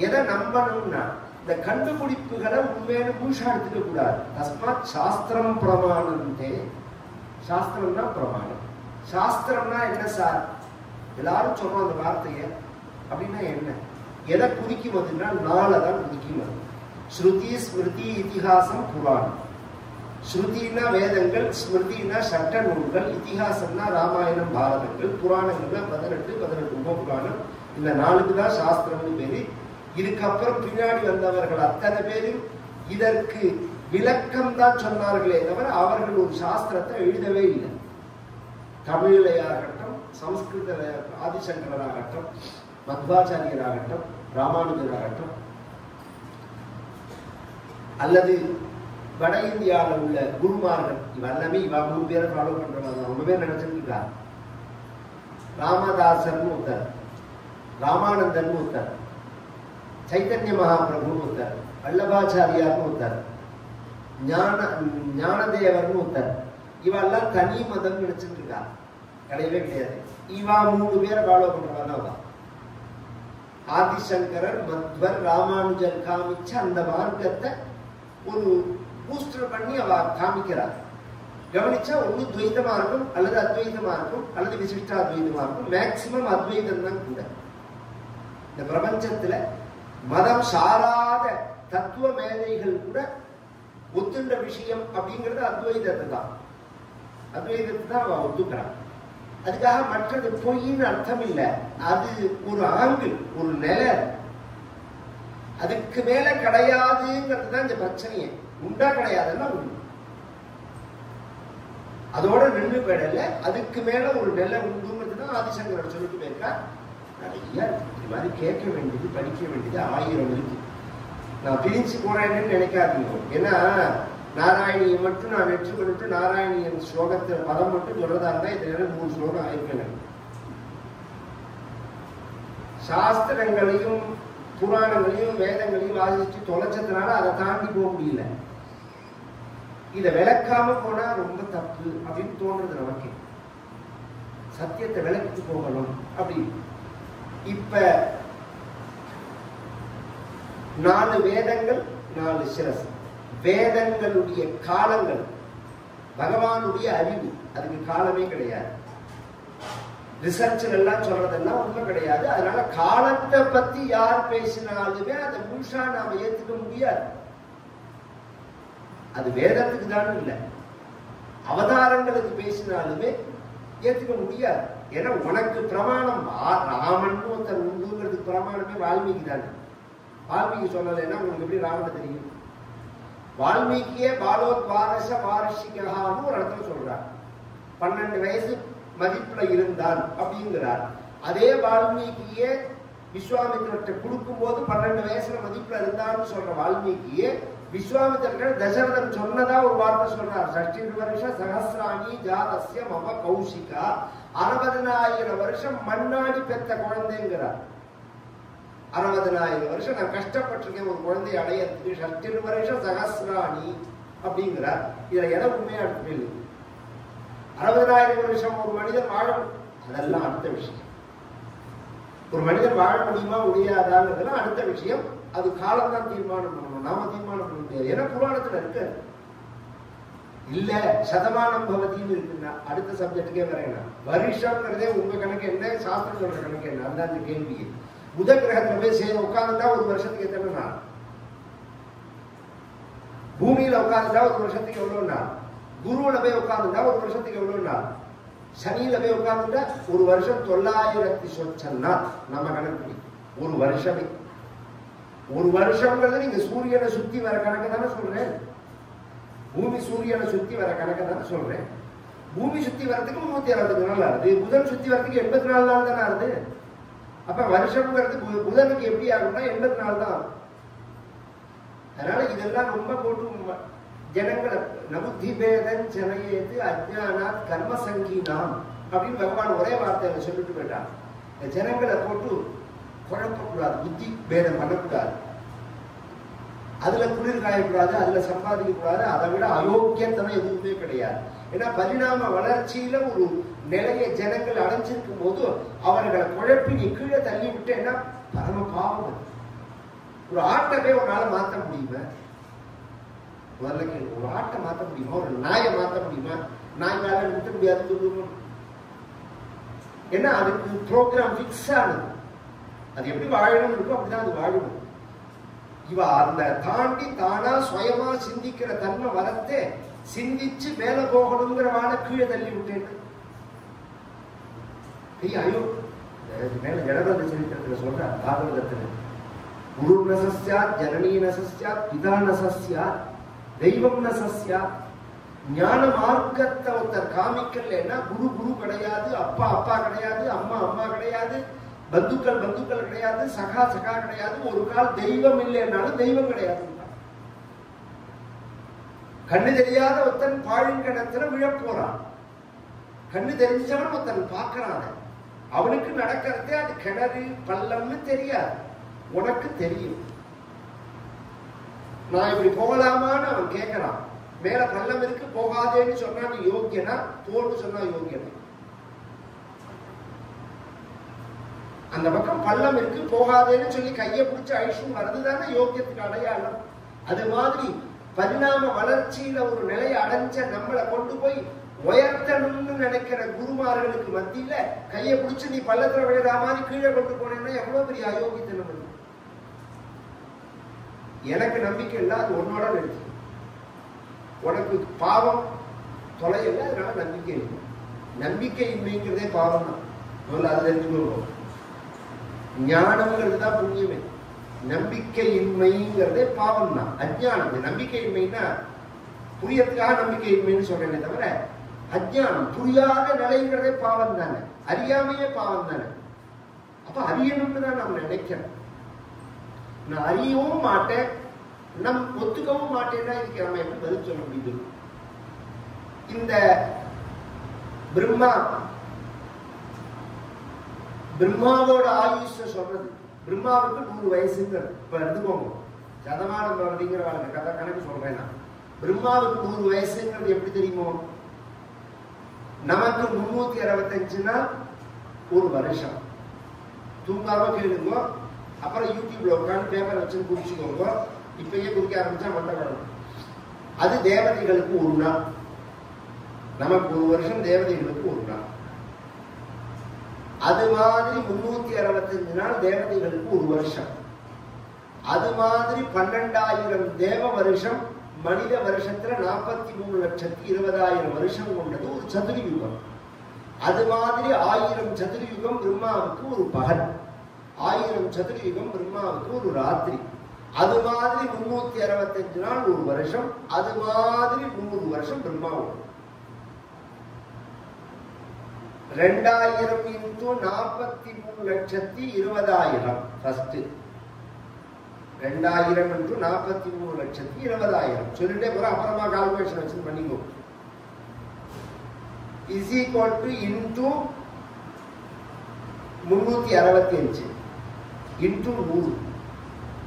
எதை நம்பணும்னா இந்த கண்டுபிடிப்புகளை உண்மையான முழுசா எடுத்துக்க கூடாது. தஸ்மாத் சாஸ்திரம் பிரமாணம்தே. சாஸ்திரம்னா பிரமாணம். சாஸ்திரம்னா என்ன சார்? எல்லாரும் சொல்றோம் அந்த வார்த்தைய. அப்படின்னா என்ன? எதை குறிக்கும் அதுன்னா 4 தான் குறிக்கும் அது. ஸ்ருதி, ஸ்மிருதி, இதிகாசம், புராணம். ஸ்ருதினா வேதங்கள், ஸ்மிருதினா சட்ட நூல்கள், இதிகாசம்னா ராமாயணம் பாரதங்கள், புராணங்கள்னா 18 உபபுராணம். இந்த 4க்கு தான் சாஸ்திரம்னு பேரு. இதுக்கப்புறம் பின்னாடி வந்தவர்கள் அத்தனை பேரும் இதற்கு விளக்கம் தான் சொன்னார்களே தவிர அவர்கள் ஒரு சாஸ்திரத்தை எழுதவே இல்லை. தமிழிலையாகட்டும், சமஸ்கிருத ஆதிசங்கராகட்டும், மத்வாச்சாரியராகட்டும், ராமானுஜராகட்டும், அல்லது வட இந்தியாவில் உள்ள குருமார்கள், இவெல்லாமே இவ 3 பேரை ஃபாலோ பண்றவங்க. ரொம்ப பேர் நினைச்சிருக்கா. ராமதாசர்னு ஒருத்தர், ராமானந்தன் ஒருத்தர், சைத்தன்ய மகாபிரபுன்னு ஒருத்தர், வல்லபாச்சாரியார்னு ஒருத்தர், ஞானதேவர்னு ஒருத்தர். இவெல்லாம் தனி மதம் நினைச்சிட்டு இருக்கா. கிடையவே கிடையாது. இவா 3 பேரை ஃபாலோ பண்றவங்க. ஆதிசங்கரர், மத்வர், ராமானுஜர் காமிச்ச அந்த மார்க்கத்தை ஒரு பூஸ்டர் பண்ணி அவ காமிக்கிறார். கவனிச்சா ஒண்ணு துவைதமா இருக்கும், அல்லது அத்வைதமா இருக்கும், அல்லது விசிஷ்டாத்வைதமா இருக்கும். மேக்சிமம் அத்வைதம் தான் கூட. இந்த பிரபஞ்சத்துல மதம் சாராத தத்துவ மேதைகள் கூட ஒத்துண்ட விஷயம் அப்படிங்கிறது அத்வைதத்தை தான். அத்வைதத்தை தான் அவ ஒத்துக்கிறான். அதுக்காக மற்றது பொய்ன்னு அர்த்தம் இல்லை. அது ஒரு ஆங்கிள், ஒரு நிலை. அதுக்கு மேல கிடையாதுங்கிறது தான் இந்த பிரச்சனையே. உண்டா கிடையாதுன்னா உண்டு. அதோட நின்று போயிடல. அதுக்கு மேல ஒரு நிலை உண்டுங்கிறது தான் ஆதிசங்கரர் சொல்லிட்டு போயிருக்கா. நிறைய இது மாதிரி கேட்க வேண்டியது, படிக்க வேண்டியது 1000 இருக்கு. நான் பிரிச்சு போறேன்னு நினைக்காதீங்க. ஏன்னா நாராயணியை மட்டும் நான் வெற்றி பண்ணிட்டு நாராயணியன் ஸ்லோகத்தை பதம் மட்டும் சொல்றதா இருந்தா இதுல 3 ஸ்லோகம் ஆயிருக்கேன். சாஸ்திரங்களையும் புராணங்களையும் வேதங்களையும் வாசிச்சு தொலைச்சதுனால அதை தாண்டி போக முடியல. இதை விளக்காம போனா ரொம்ப தப்பு அப்படின்னு தோன்றது நமக்கு. சத்தியத்தை விளக்கிட்டு போகணும் அப்படின்னு. இப்ப 4 வேதங்கள், 4 சிரஸ். வேதங்களுடைய காலங்கள், பகவானுடைய அறிவு, அதுக்கு காலமே கிடையாது. ரிசர்ச் எல்லாம் சொல்றதெல்லாம் உண்மை கிடையாது. அதனால காலத்தை பத்தி யார் பேசினாலுமே அதை முழுசா நாம ஏத்துக்க முடியாது. அது வேதத்துக்கு தான் இல்லை, அவதாரங்களுக்கு பேசினாலுமே ஏத்துக்க முடியாது. ஏன்னா உனக்கு பிரமாணம் ராமன் ஒருத்தர் உண்டுங்கிறதுக்கு பிரமாணமே வால்மீகி தானே. வால்மீகி சொல்லலைன்னா உங்களுக்கு எப்படி ராமனை தெரியும்? வால்மீகியே பாலோத்வாரச வார்ஷிகான்னு ஒரு இடத்துல சொல்றார். 12 வயசு மதிப்புல இருந்தான் அப்படிங்கிறார். அதே வால்மீகியே விஸ்வாமித்திரத்தை கொடுக்கும் போது 12 வயசுல மதிப்புல இருந்தான்னு சொல்ற வால்மீகியே விஸ்வாமித்திரர் தசரதன் சொன்னதா ஒரு வார்த்தை சொல்றார். 60 வருஷ சகசிராணி ஜாதஸ்ய மம கௌஷிகா, 60,000 வருஷம் மண்ணாடி பெத்த குழந்தைங்கிறார். 60,000 வருஷம் நான் கஷ்டப்பட்டிருக்கேன் ஒரு குழந்தை அடையறதுக்கு. 60 வருஷ சகசிராணி அப்படிங்கிறார். இதுல எதை உண்மையா இருக்கு? 60,000 வருஷம் ஒரு மனிதன் வாழ, அதெல்லாம் அடுத்த விஷயம். ஒரு மனிதன் வாழ முடியுமா முடியாதாங்கிறதுலாம் அடுத்த விஷயம். அது காலம்தான் தீர்மானம் பண்ணணும், நாம தீர்மானம் பண்ண முடியாது. ஏன்னா புராணத்துல இருக்கு. இல்ல சதமானம் பவதின்னு இருக்குன்னா அடுத்த சப்ஜெக்டுக்கே வரேன்னா வருஷம்ங்கிறதே உங்க கணக்கு என்ன, சாஸ்திரம் சொல்ற கணக்கு என்ன? அந்த கேள்வி. புத கிரகத்துல போய் சேர்ந்து உட்கார்ந்துட்டா ஒரு வருஷத்துக்கு எத்தனை நாள்? பூமியில உட்கார்ந்துட்டா ஒரு வருஷத்துக்கு எவ்வளவு நாள்? குருவுல போய் உட்கார்ந்துட்டா ஒரு வருஷத்துக்கு எவ்வளவு நாள்? சனியில போய் உட்கார்ந்துட்டா ஒரு வருஷம் 900 சொச்சம் நாள். நம்ம கணக்கு ஒரு வருஷமே. ஒரு வருஷம்ங்கிறது நீங்க சூரியனை சுத்தி வர கணக்கு தானே சொல்றேன். பூமி சூரியனை சுத்தி வர கணக்கு தானே சொல்றேன். பூமி சுத்தி வரதுக்கு 360 நாள் ஆகுது. புதன் சுத்தி வரதுக்கு 84 நாள் தானே ஆகுது. அப்ப வருஷம்ங்கிறது புதனுக்கு எப்படி ஆகும்னா 80 நாள் தான் ஆகும். அதனால இதெல்லாம் ரொம்ப போட்டு ஜனங்களை நபுத்தி பேதன் ஜனயேது அஜ்ஞானாத் கர்ம சங்கீனாம் அப்படின்னு பகவான் ஒரே வார்த்தையில சொல்லிட்டு போயிட்டான். இந்த ஜனங்களை போட்டு குழப்பக்கூடாது, புத்தி பேதம் பண்ணக்கூடாது, அதுல குளிர் காயக்கூடாது, அதுல சம்பாதிக்க கூடாது. அதை விட அயோக்கியத்தனம் எதுவுமே கிடையாது. ஏன்னா பரிணாம வளர்ச்சியில ஒரு நிலையை ஜனங்கள் அடைஞ்சிருக்கும் போது அவர்களை குழப்பி நீ கீழே தள்ளி விட்டேன்னா பரம பாவம். ஒரு ஆட்டை ஒரு நாளை மாற்ற முடியுமா? முதல்ல கேள்வி. ஒரு ஆட்டை மாற்ற முடியுமா? ஒரு நாயை மாற்ற முடியுமா? நாய் மேல நிறுத்த முடியாது சொல்லுவோம். ஏன்னா அதுக்கு ப்ரோக்ராம் பிக்ஸ் ஆனது. அது எப்படி வாழணும் இருக்கோ அப்படிதான் அது வாழணும். இவ அந்த தாண்டி தானா சுயமா சிந்திக்கிற தன்மை வரத்தே சிந்திச்சு மேல போகணுங்கிற வாழ கீழே தள்ளி விட்டேன். ஐயோ மேல ஜனபத சரித்திரத்துல சொல்ற பாகவதத்துல குரு நசஸ்யாத் ஜனனீ நசஸ்யாத் பிதா நசஸ்யாத் தெய்வம் நசஸ்யாத். ஞான மார்க்கத்தை ஒருத்தர் காமிக்கலன்னா குரு குரு கிடையாது, அப்பா அப்பா கிடையாது, அம்மா அம்மா கிடையாது, பந்துக்கள் பந்துக்கள் கிடையாது, சகா சகா கிடையாது. ஒரு கால் தெய்வம் இல்லைன்னாலும் தெய்வம் கிடையாது. கண்ணு தெரியாத ஒருத்தன் பாழிங்கணத்துல விழப்போறான். கண்ணு தெரிஞ்சவன் ஒருத்தன் பார்க்கறான். அவனுக்கு நடக்கிறதே அது கிணறு பள்ளம்னு தெரியாது, உனக்கு தெரியும். நான் இப்படி போகலாமான்னு அவன் கேட்கறான். மேல பள்ளம் இருக்கு போகாதேன்னு சொன்னா நீ யோக்கியனா, போன்னு சொன்னா யோக்கியனா. அந்த பக்கம் பள்ளம் இருக்கு போகாதேன்னு சொல்லி கையை பிடிச்சி ஐஷும் வருதுதானே யோக்கியத்துக்கு அடையாளம். அது மாதிரி பரிணாம வளர்ச்சியில ஒரு நிலையை அடைஞ்ச நம்மளை கொண்டு போய் உயர்த்தணும்னு நினைக்கிற குருமார்களுக்கு மத்தியில கையை பிடிச்சு நீ பள்ளத்துல விழுற மாதிரி கீழே கொண்டு போனேன்னா எவ்வளவு பெரிய அயோக்கியத்தனம். எனக்கு நம்பிக்கை இல்லை, அது உன்னோட நிறுத்தி. உனக்கு பாவம் தொலைல, அதனால நம்பிக்கை இல்லை. நம்பிக்கை இன்மைங்கிறதே பாவம் தான். முதல்ல அது தெரிஞ்சுக்கணும். ஞானம்ங்கிறது தான் புண்ணியமே. நம்பிக்கையின்மைங்கிறதே பாவம் தான், அஜ்ஞானம். நம்பிக்கையின்மைன்னா புரியத்துக்காக நம்பிக்கையின்மைன்னு சொல்றேனே தவிர அஜ்ஞானம் புரியாத நிலைங்கிறதே பாவம் தானே, அறியாமையே பாவம் தானே. அப்ப அறியணும்னு தான் நம்ம நினைக்கிறோம். நான் அறியவும் மாட்டேன், நம் ஒத்துக்கவும் மாட்டேன்னா இதுக்கு நம்ம எப்படி பதில் சொல்ல முடியுது? இந்த பிரம்மாவோட ஆயுஷ சொல்றது, பிரம்மாவுக்கு 100 வயசுங்கிறது. இப்ப எடுத்துக்கோங்க, சதமானம் அப்படிங்கிற கதை கணக்கு சொல்றேன் நான். பிரம்மாவுக்கு 100 வயசுங்கிறது எப்படி தெரியுமோ? நமக்கு 365 நாள் ஒரு வருஷம். தூங்காம கேளுங்க, அப்புறம் யூடியூப்ல உட்காந்து பேப்பர் வச்சு குடிச்சுக்கோங்க. இப்பயே குடிக்க ஆரம்பிச்சா மண்டை வரணும். அது தேவதைகளுக்கு 1 நாள், நமக்கு 1 வருஷம், தேவதைகளுக்கு 1 நாள். அது மாதிரி 365 நாள் தேவதைகளுக்கு 1 வருஷம். அது மாதிரி 12,000 தேவ வருஷம் மனித வருஷத்துல 43,20,000 வருஷம் கொண்டது ஒரு சதுர்யுகம். அது மாதிரி 1000 சதுர்யுகம் பிரம்மாவுக்கு ஒரு பகல், 1000 சதுர்யுகம் பிரம்மாவுக்கு ஒரு ராத்திரி. அது மாதிரி 365 நாள் ஒரு வருஷம், அது மாதிரி 300 வருஷம் பிரம்மா ஓடும். 2000 × 43,20,000 ஃபர்ஸ்ட். 2000 × 43,20,000 சொல்லிட்டே போற, அப்புறமா கால்குலேஷன் வச்சு பண்ணிக்கோ. Is equal to into 365 into 100.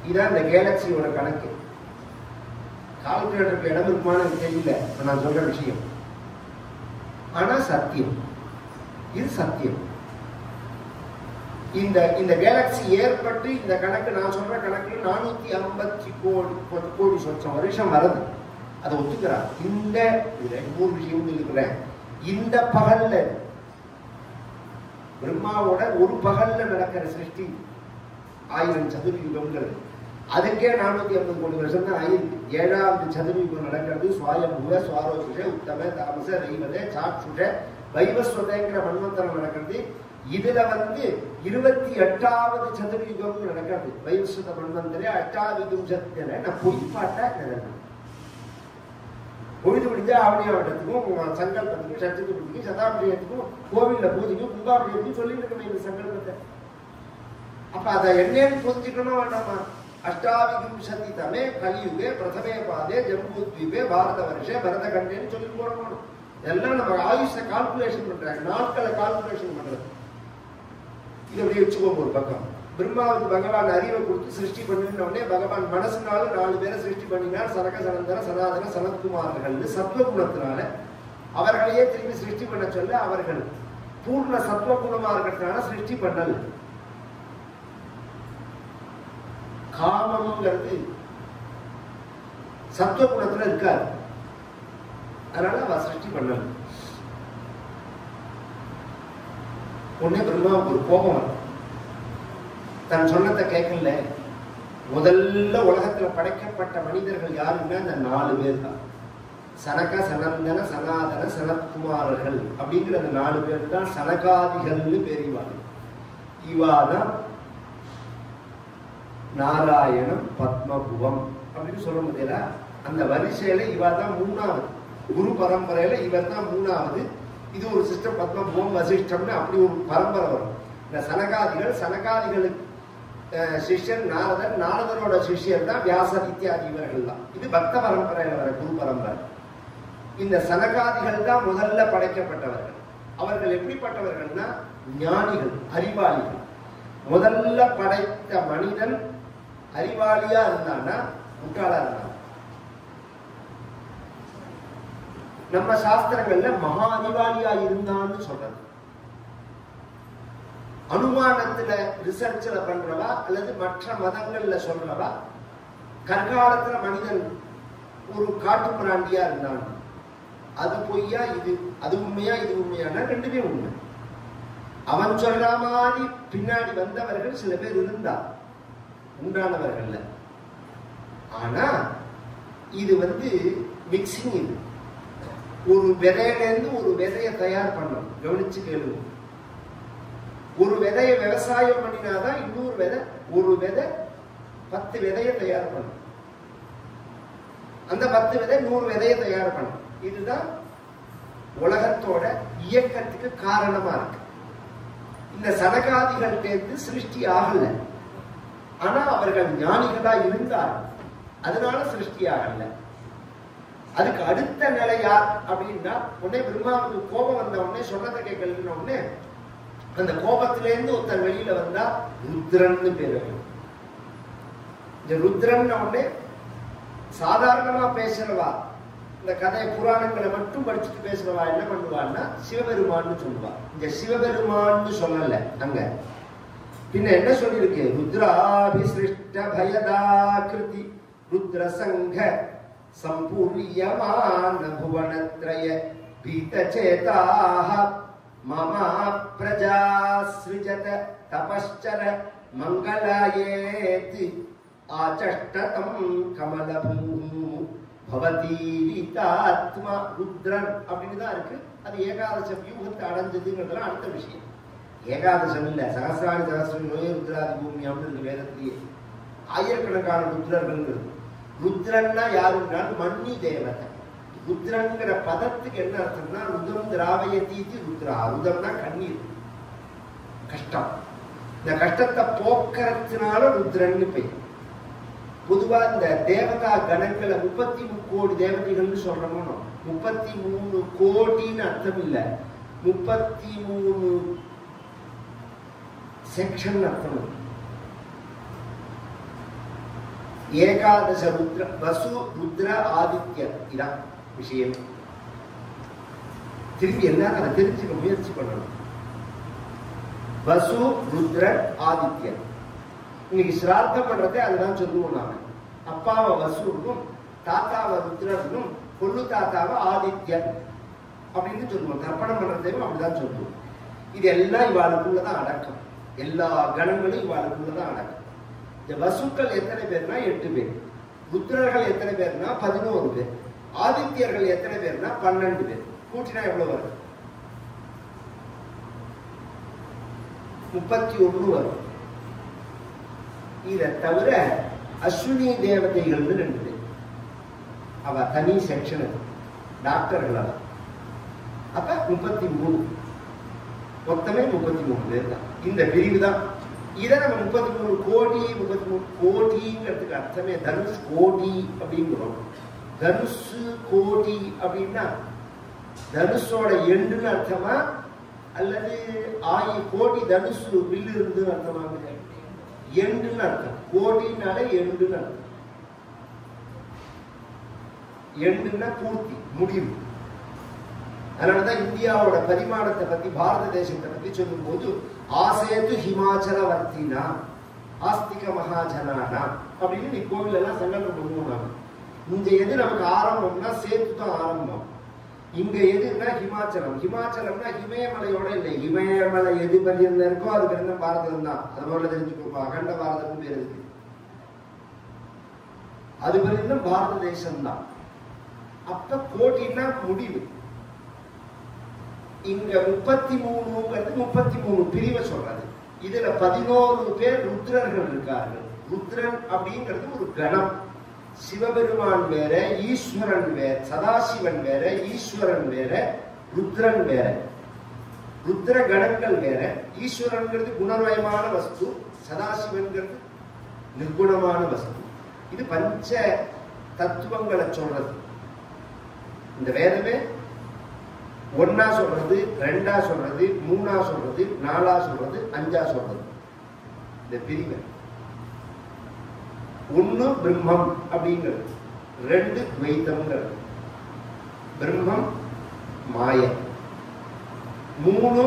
இதான் இந்த கேலக்சியோட கணக்கு. கால்குலேட்டருக்கு இடம் இருக்குமான்னு தெரியல நான் சொல்ற விஷயம். ஆனா சத்தியம், இது சத்தியம். இந்த கேலக்சி ஏற்பட்டு இந்த கணக்கு நான் சொல்ற கணக்கு 450 கோடி சொச்சம் வருஷம் வருது. அதை ஒத்துக்கிறார். இந்த மூணு விஷயம் இருக்கிறேன். இந்த பகல்ல பிரம்மாவோட ஒரு பகல்ல நடக்கிற சிருஷ்டி 1000 சதுர்யுகம்ங்கிறது. அதுக்கே 450 கோடி வருஷம் தான் ஆயிருக்கு. 7வது சதுர்யுகம் நடக்கிறது சுவாயம்புவ, சுவாரோசுஷ, உத்தம, தாமச, ரைவத, சாட்சுஷ, வைவஸ்வதங்கிற மன்வந்தரம் நடக்கிறது. இதுல 28வது சதுர்யுகம் நடக்கிறது. வைவஸ்வத மன்வந்தரே 8வது யுகத்துல நான் பொய்ப்பாட்டா பொழுது முடிஞ்சா ஆவணியாவட்டத்துக்கும் சங்கல்பத்துக்கும் சத்துக்கு சதாபிஷேகத்துக்கும் கோவில்ல பூஜைக்கும் கும்பாபிஷேகத்துக்கும் சொல்லிட்டு இருக்கணும் இந்த சங்கல்பத்தை. அப்ப அதை என்னன்னு புரிஞ்சுக்கணும் வேண்டாமா? 8 தமே கலியுகே பிரதமே பாதே ஜம்பூத்வீபே பாரத வருஷே பரத கண்டேன்னு சொல்லி போடணும். எல்லாம் நம்ம ஆயுஷ கால்குலேஷன் பண்றாங்க, நாட்களை கால்குலேஷன் பண்றது. இது அப்படியே வச்சுக்கோங்க ஒரு பக்கம். பிரம்மாவுக்கு பகவான் அறிவை கொடுத்து சிருஷ்டி பண்ணின உடனே பகவான் மனசுனால 4 பேரை சிருஷ்டி பண்ணினார். சனக, சனந்தர, சனாதன, சனத்குமார்கள் சத்வகுணத்தினால அவர்களையே திரும்பி சிருஷ்டி பண்ண சொல்ல அவர்கள் பூர்ண சத்வகுணமா இருக்கிறதுனால சிருஷ்டி பண்ணல். காமம்ங்கிறது சத்வகுணத்துல இருக்காது, அதனால அவ சிருஷ்டி பண்ணல். உடனே பிரம்மாவுக்கு ஒரு கோபம் வரும். தன் சொன்னதை கேட்கல. முதல்ல உலகத்துல படைக்கப்பட்ட மனிதர்கள் யாருன்னா இந்த 4 பேர் தான். சனக, சனந்தன, சனாதன, சனத்குமார்கள் அப்படிங்கிற அந்த 4 பேர் தான் சனகாதிகள்னு பேரிவாங்க. இவாதான் நாராயணம் பத்மபுவம் அப்படின்னு சொல்ல முடியல. அந்த வரிசையில இவாதான் 3வது. குரு பரம்பரையில இவர் தான் 3வது. இது ஒரு சிஸ்டம். பத்மபுவம், வசிஷ்டம்னு அப்படி ஒரு பரம்பரை வரும். இந்த சனகாதிகள், சனகாதிகளுக்கு சிஷ்யன் நாரதர், நாரதரோட சிஷ்யர் தான் வியாசர் இத்தியாதி இவர்கள் தான். இது பக்த பரம்பரையில வர குரு பரம்பரை. இந்த சனகாதிகள் தான் முதல்ல படைக்கப்பட்டவர்கள். அவர்கள் எப்படிப்பட்டவர்கள்னா ஞானிகள், அறிவாளிகள். முதல்ல படைத்த மனிதன் அறிவாளியா இருந்தான்னா முட்டாளா இருந்தான். நம்ம சாஸ்திரங்கள்ல மகா அறிவாளியா இருந்தான்னு சொல்றது. அனுமானத்துல ரிசர்ச்ல பண்றவா அல்லது மற்ற மதங்கள்ல சொல்றவா கற்காலத்துல மனிதன் ஒரு காட்டு பிராண்டியா இருந்தான். அது பொய்யா, இது அது உண்மையா, இது உண்மையானா ரெண்டுமே உண்மை. அவன் சொல்ற மாதிரி பின்னாடி வந்தவர்கள் சில பேர் இருந்தா உண்டானவர்கள். ஆனா இது மிக்சிங். இது ஒரு விதையிலிருந்து ஒரு விதையை தயார் பண்ணணும். கவனிச்சு கேளுங்க. ஒரு விதையை விவசாயம் பண்ணினாதான் இன்னொரு விதை, ஒரு விதை 10 விதையை தயார் பண்ணும். அந்த 10 விதை 100 விதையை தயார் பண்ணும். இதுதான் உலகத்தோட இயக்கத்துக்கு காரணமா இருக்கு. இந்த சனகாதிகள் தேர்ந்து சிருஷ்டி ஆகல. ஆனா அவர்கள் ஞானிகளா இருந்தார், அதனால சிருஷ்டி ஆகல. அதுக்கு அடுத்த நிலை யார் அப்படின்னா, உடனே பிரம்மாவுக்கு கோபம் வந்த உடனே சொன்னதை கேட்கல உடனே அந்த கோபத்திலேருந்து ஒருத்தர் வெளியில வந்தா ருத்ரன்னு பேரு. இந்த ருத்ரன் உடனே சாதாரணமா பேசுறவா, இந்த கதை புராணங்களை மட்டும் படிச்சுட்டு பேசுறவா என்ன பண்ணுவான்னா சிவபெருமான்னு சொல்லுவா. இந்த சிவபெருமான்னு சொல்லல அங்க. பின்ன என்ன சொல்லிருக்கு? ருத்ராபிசிருஷ்ட பயதாகிருதி ருத்ர சங்க சம்பூரியமான புவனத்ரய பீதசேதாஹ மமா பிரஜா ஸ்ருஜத தபஸ்சர மங்களாயேதி ஆச்சஷ்டதம் கமலபூமு பவதீரிதாத்மா. ருத்ரன் அப்படின்னு தான் இருக்கு. அது ஏகாதச வியூகத்தை அடைஞ்சதுங்கிறதுலாம் அடுத்த விஷயம். ஏகாதசம் இல்ல, சகசிராணி சகசிரம் நோய ருத்ராதி பூமி அப்படின்னு இருக்கு வேதத்திலேயே. ஆயிரக்கணக்கான ருத்ரர்கள். ருத்ரன்னா யாருன்னாலும் மண்ணி தேவதை. ருத்ரங்கிற பதத்துக்கு என்ன அர்த்தம்னா ருதம் திராவயதீதி ருத்ரா. ருதம்னா கண்ணீர், கஷ்டம். இந்த கஷ்டத்தை போக்குறதுனால ருத்ரன்னு பெயர். பொதுவா இந்த தேவதா கணங்களை 33 கோடி தேவதைகள்னு சொல்றோமோ, 33 கோடின்னு அர்த்தம் இல்ல, 33 செக்ஷன் அர்த்தம். ஏகாதச ருத்ர வசு ருத்ர ஆதித்யர், இதான் விஷயம். திரும்பி எல்லாரும் அதை தெரிஞ்சுக்க முயற்சி பண்ணணும். வசு ருத்ர ஆதித்யர். இன்னைக்கு சிரார்த்தம் பண்றதே அதுதான் சொல்லுவோம் நாம. அப்பாவை வசுனும் தாத்தாவை ருத்ரனும் கொள்ளு தாத்தாவை ஆதித்யன் அப்படின்னு சொல்லுவோம். தர்ப்பணம் பண்றதையும் அப்படிதான் சொல்லுவோம். இது எல்லாம் இவாளுக்குள்ளதான் அடக்கம். எல்லா கணங்களும் இவாளுக்குள்ளதான் அடக்கம். இந்த வசுக்கள் எத்தனை பேர்னா 8 பேர், ருத்ரர்கள் எத்தனை பேர்னா 11 பேர், ஆதித்யர்கள் எத்தனை பேர்னா 12 பேர். கூட்டினா எவ்வளவு வரும்? 31 வரும். இதை தவிர அஸ்வினி தேவதைகள்னு 2 பேர். அவ தனி செக்ஷன், டாக்டர்கள். அப்ப 33, மொத்தமே 33 பேர் தான். இந்த பிரிவு தான். இதை நம்ம 33 கோடி 33 கோடிங்கிறதுக்கு அர்த்தமே தனுஷ் கோடி அப்படிங்கிறோம். தனுஷ் கோடி அப்படின்னா தனுஷோட எண்டுன்னு அர்த்தமா அல்லது கோடி தனுஷ் வில்லு இருந்து அர்த்தமா? எண்டுன்னு அர்த்தம். கோடினால எண்டுன்னு அர்த்தம். எண்டுன்னா பூர்த்தி, முடிவு. அதனாலதான் இந்தியாவோட பரிமாணத்தை பத்தி, பாரத தேசத்தை பத்தி சொல்லும் போது ஆசேது ஹிமாச்சல வர்த்தினா ஆஸ்திக மகாஜனானா அப்படின்னு நீ கோவில் எல்லாம் சங்கல்பம் பண்ணுவோம். இங்க எது நமக்கு ஆரம்பம்னா சேத்து தான் ஆரம்பம். இங்க எதுன்னா ஹிமாச்சலம். ஹிமாச்சலம்னா இமயமலையோட இல்லை, இமயமலை எது பரியந்தம் இருக்கோ அது பரியந்தம் பாரதம் தான். அது போல தெரிஞ்சுக்கோப்பா, அகண்ட பாரதம் பேர் இருக்கு. அது பரியந்தம் பாரத தேசம் தான். அப்ப கோட்டின்னா முடிவு. இங்க 33ங்கிறது 33 பிரிவை சொல்றது. இதுல 11 பேர் ருத்ரர்கள் இருக்கார்கள். ருத்ரன் அப்படிங்கிறது ஒரு கணம். சிவபெருமான் வேற, ஈஸ்வரன் வேற, சதாசிவன் வேற, ஈஸ்வரன் வேற, ருத்ரன் வேற. ருத்ர கணங்கள் வேற. ஈஸ்வரன்கிறது குணமயமான வஸ்து, சதாசிவன்கிறது நிர்குணமான வஸ்து. இது பஞ்ச தத்துவங்களை சொல்றது. இந்த வேதமே 1 சொல்றது, 2 சொல்றது, 3 சொல்றது, 4 சொல்றது, 5 சொல்றது. இந்த பிரிவு 1 பிரம்மம் அப்படிங்கிறது, 2 துவைத்தம்ங்கிறது, பிரம்மம் மாய, 3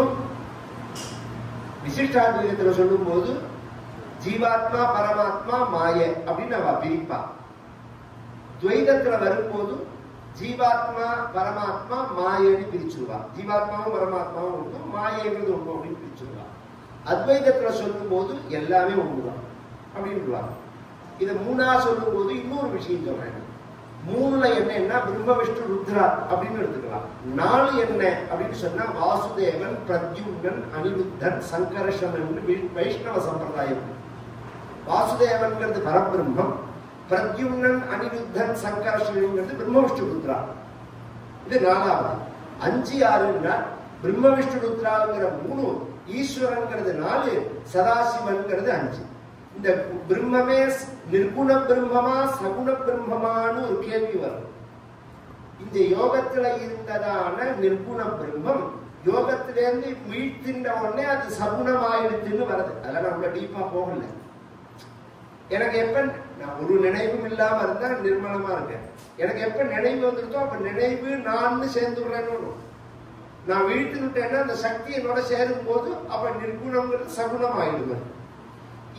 விசிஷ்டாத்வைதத்துல சொல்லும் போது ஜீவாத்மா பரமாத்மா மாய அப்படின்னு அவ பிரிப்பா. துவைதத்துல வரும்போது ஜீவாத்மா பரமாத்மா மாயன்னு பிரிச்சுருவா. ஜீவாத்மாவும் பரமாத்மாவும் ஒன்று, மாயங்கிறது ஒன்று அப்படின்னு பிரிச்சுருவா. அத்வைதத்துல சொல்லும் போது எல்லாமே ஒண்ணுதான் அப்படின்னுவாங்க. இதை 3 சொல்லும் போது இன்னொரு விஷயம் சொல்றேன். 3ல என்னன்னா பிரம்ம விஷ்ணு ருத்ரா அப்படின்னு எடுத்துக்கலாம். 4 என்ன அப்படின்னு சொன்னா வாசுதேவன், பிரத்யும்னன், அனிருத்தன், சங்கர்ஷணன் வைஷ்ணவ சம்பிரதாயம். வாசுதேவன்கிறது பரபிரம்மம், பிரத்யும்னன், அனிருத்தன், சங்கர்ஷணங்கிறது பிரம்ம விஷ்ணு ருத்ரா. இது 4வது. 5, 6ன்னா பிரம்ம விஷ்ணு ருத்ராங்கிற 3, ஈஸ்வரன்கிறது 4, சதாசிவன்கிறது 5. இந்த பிரம்மமே நிர்குண பிரம்மமா சகுண பிரம்மமானு ஒரு கேள்வி வரும். இந்த யோகத்துல இருந்ததான நிர்குண பிரம்மம் யோகத்திலேருந்து மீழ்த்தின்ற உடனே அது சகுணமாயிடுச்சுன்னு வருது. அதெல்லாம் நம்ம டீப்பா போகல. எனக்கு எப்ப நான் ஒரு நினைவும் இல்லாம இருந்தா நிர்மலமா இருக்கேன். எனக்கு எப்ப நினைவு வந்துருத்தோ அப்ப நினைவு நான் சேர்ந்துடுறேன்னு. நான் வீழ்த்து விட்டேன்னா அந்த சக்தி என்னோட சேரும் போது அப்ப நிர்குணங்கிறது சகுணம் ஆயிடுது.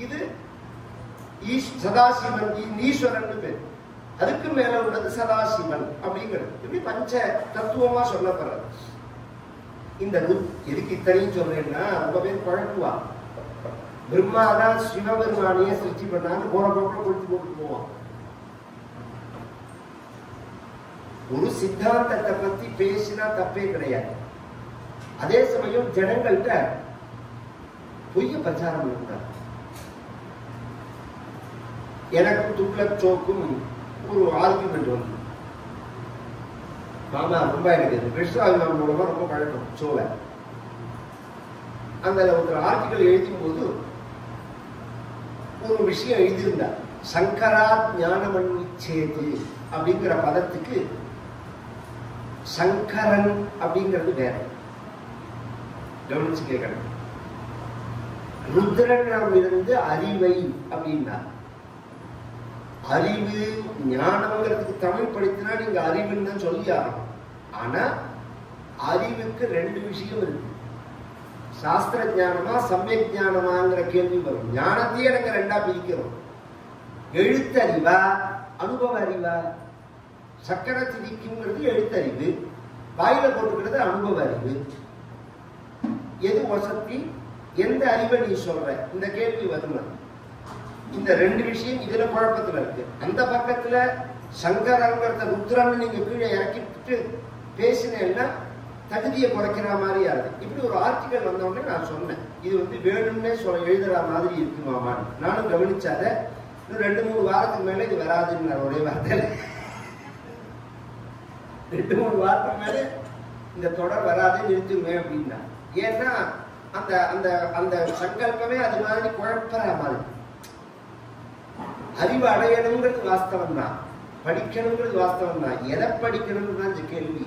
இது சதாசிவன், ஈஸ்வரன் பேர். அதுக்கு மேல உள்ளது சதாசிவன் அப்படிங்கிறது. இப்படி பஞ்ச தத்துவமா சொல்லப்படுறது. இந்த எதுக்கு இத்தனையும் சொல்றேன்னா ரொம்ப பேர் குழப்புவா. பிரம்மாதான் சிவபெருமானையே சிருஷ்டி பண்ணான்னு போற போக்கில் கொடுத்து போட்டு போவான். ஒரு சித்தாந்தத்தை பத்தி பேசினா தப்பே கிடையாது. அதே சமயம் ஜனங்கள்கிட்ட பொய்ய பிரச்சாரம் பண்ணக்கூடாது. எனக்கும் துக்ளக் சோக்கும் ஒரு ஆர்குமெண்ட் வந்து மாமா ரொம்ப எனக்கு கிருஷ்ணாபிமான் மூலமா ரொம்ப பழக்கம் சோவை. அந்த ஒரு ஆர்டிக்கல் எழுதும் போது ஒரு விஷயம் எழுதியிருந்தார். சங்கரா ஞானமன்விச்சேது அப்படிங்கிற பதத்துக்கு சங்கரன் அப்படிங்கிறது வேற. கவனிச்சு கேட்கணும். ருத்ரனிடம் இருந்து அறிவை அப்படின்னா அறிவு ஞானம்ங்கிறதுக்கு தமிழ் படித்தினா நீங்க அறிவுன்னு தான் சொல்லி ஆகணும். ஆனா அறிவுக்கு ரெண்டு விஷயம் இருக்கு. சாஸ்திர ஞானமா சமயக் ஞானமாங்கிற கேள்வி வரும். ஞானத்தையே நாங்க ரெண்டா பிரிக்கிறோம். எழுத்தறிவா அனுபவ அறிவா? சக்கர திதிக்குங்கிறது எழுத்தறிவு, வாயில போட்டுக்கிறது அனுபவ அறிவு. எது வசதி? எந்த அறிவை நீ சொல்ற? இந்த கேள்வி வரும். இந்த ரெண்டு விஷயம் இதுல குழப்பத்துல இருக்கு. அந்த பக்கத்துல சங்கரங்கிறத ருத்ரன் நீங்க கீழே இறக்கிட்டு பேசினேன்னா தகுதியை குறைக்கிற மாதிரி ஆகுது. இப்படி ஒரு ஆர்டிக்கல் வந்தோடனே நான் சொன்னேன், இது வந்து வேணும்னே எழுதுற மாதிரி இருக்குமாமான்னு. நானும் கவனிச்சாத இன்னும் 2-3 வாரத்துக்கு மேல இது வராதுன்னு ஒரே வார்த்தை. 2-3 வாரத்துக்கு மேல இந்த தொடர் வராது, நிறுத்துமே அப்படின்னா. ஏன்னா அந்த அந்த அந்த சங்கல்பமே அது மாதிரி குழப்பற மாதிரி. அறிவு அடையணுங்கிறது வாஸ்தவம் தான், படிக்கணுங்கிறது வாஸ்தவம் தான். எதை படிக்கணும்னு தான் இந்த கேள்வி.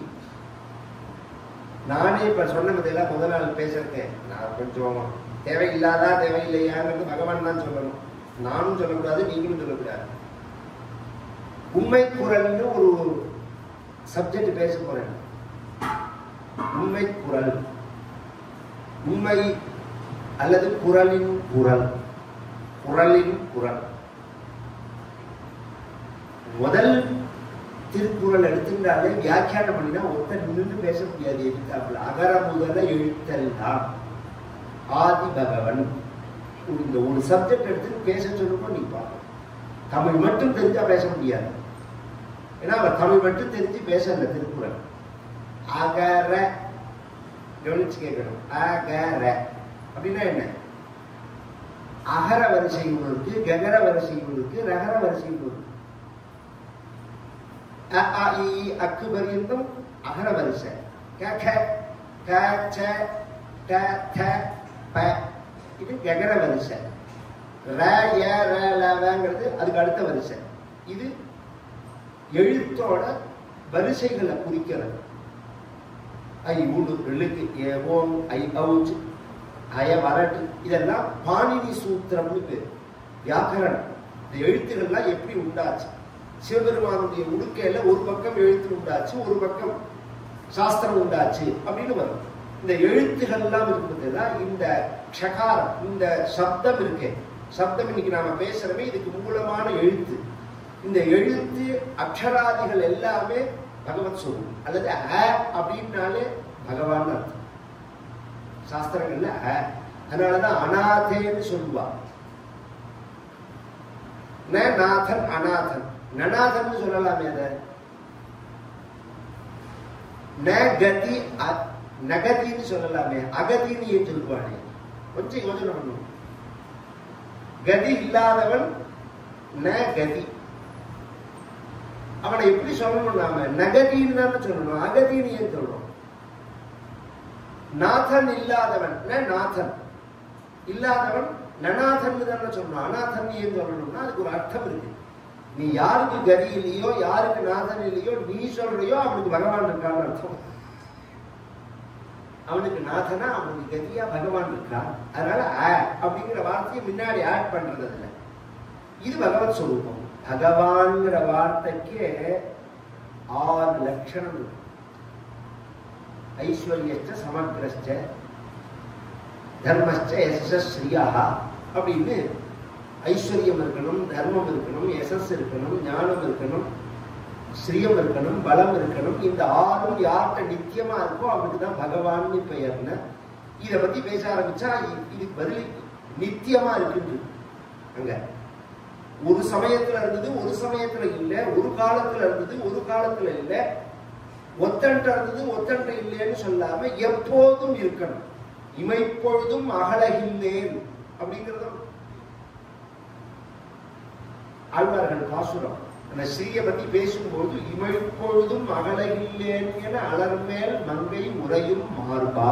நானே இப்ப சொன்ன மாதிரிலாம் முதல் நாள் பேசிருக்கேன். நான் கொஞ்சம் தேவையில்லாதா தேவையில்லையாங்கிறது பகவான் தான் சொல்லணும். நானும் சொல்லக்கூடாது, நீங்களும் சொல்லக்கூடாது. உண்மை குரல்னு ஒரு சப்ஜெக்ட் பேச போறேன். உண்மை குரல், உண்மை அல்லது குரலின் குரல், குரலின் குரல். முதல் திருக்குறள் எடுத்துட்டாலே வியாக்கியானம் பண்ணினா ஒருத்தர் நின்று பேச முடியாது. எதிர்த்தாப்புல அகர முதல எழுத்தெல்லாம் ஆதி பகவன். இந்த ஒரு சப்ஜெக்ட் எடுத்து பேச சொல்லும்போது நீ பார்க்க தமிழ் மட்டும் தெரிஞ்சா பேச முடியாது. ஏன்னா அவர் தமிழ் மட்டும் தெரிஞ்சு பேசல. திருக்குறள் அகர கவனிச்சு கேட்கணும். அகர அப்படின்னா என்ன? அகர வரிசை இருக்கு, ககர வரிசை இருக்கு, ரகர வரிசை இருக்கு. அக்கு பரியந்தம் அகர வரிசை. இது ககர வரிசை. ரங்கிறது அதுக்கு அடுத்த வரிசை. இது எழுத்தோட வரிசைகளை குறிக்கிறது. ஐ உடு எழுக்கு ஏவோம் ஐ அவுச்சு அய வரட்டு இதெல்லாம் பாணினி சூத்திரம்னு பேர். வியாக்கரணம். இந்த எழுத்துக்கள்லாம் எப்படி உண்டாச்சு? சிவபெருமானுடைய உடுக்கையில ஒரு பக்கம் எழுத்து உண்டாச்சு, ஒரு பக்கம் சாஸ்திரம் உண்டாச்சு அப்படின்னு வரும். இந்த எழுத்துகள் எல்லாம் இருக்குதுதான் இந்த ஷகாரம், இந்த சப்தம் இருக்கு. சப்தம் இன்னைக்கு நாம பேசுறமே இதுக்கு மூலமான எழுத்து. இந்த எழுத்து அக்ஷராதிகள் எல்லாமே பகவத் சொல்லும் அல்லது அ அப்படின்னாலே பகவான் அர்த்தம் சாஸ்திரங்கள்ல. அதனாலதான் அநாதேன்னு சொல்லுவா. நாதன் அநாதன், நநாதன் சொல்லலாமே. அத நகதி நகதின்னு சொல்லலாமே, அகதின்னு ஏன் சொல்லுவானே? கொஞ்சம் யோசனை பண்ணும். கதி இல்லாதவன் ந கதி. அவனை எப்படி சொல்லணும்? நாம நகதின்னு தானே சொல்லணும், அகதின்னு ஏன் சொல்றோம்? நாதன் இல்லாதவன் நாதன், இல்லாதவன் நநாதன் தானே சொல்லணும். அநாதன் ஏன் சொல்லணும்னா அதுக்கு ஒரு அர்த்தம் இருக்கு. நீ யாருக்கு கதி இல்லையோ, யாருக்கு நாதன் இல்லையோ, நீ சொல்றியோ அவனுக்கு பகவான் இருக்கான்னு அர்த்தம். அவனுக்கு நாதனா அவனுக்கு கதியா பகவான் இருக்கான். அதனால அப்படிங்கிற வார்த்தையை முன்னாடி ஆட் பண்றது இல்லை. இது பகவத் சொரூபம். பகவான்கிற வார்த்தைக்கு 6 லட்சணம் இருக்கு. ஐஸ்வர்யச்ச சமக்ரஸ்ச தர்மஸ்ச யசஸ் ஸ்ரீயாக அப்படின்னு ஐஸ்வர்யம் இருக்கணும், தர்மம் இருக்கணும், யசஸ் இருக்கணும், ஞானம் இருக்கணும், ஸ்ரீயம் இருக்கணும், பலம் இருக்கணும். இந்த 6ம் யார்கிட்ட நித்தியமா இருக்கோ அவனுக்கு தான் பகவான் பெயர்னு. இதை பத்தி பேச ஆரம்பிச்சா இதுக்கு பதில் நித்தியமா இருக்கு. அங்க ஒரு சமயத்துல இருந்தது, ஒரு சமயத்துல இல்ல, ஒரு காலத்துல இருந்தது, ஒரு காலத்துல இல்ல, ஒத்தன்ட்ட இருந்தது, ஒத்தன்ட்ட இல்லைன்னு சொல்லாம எப்போதும் இருக்கணும். இமைப்பொழுதும் அகலகில்லேன் அப்படிங்கிறதும் ஆழ்வார்கள் பாசுரம். அந்த ஸ்ரீயை பத்தி பேசும்போது இமைப்பொழுதும் அகலகில்லேன் என அலர்மேல் மங்கை உரையும் மாறுபா.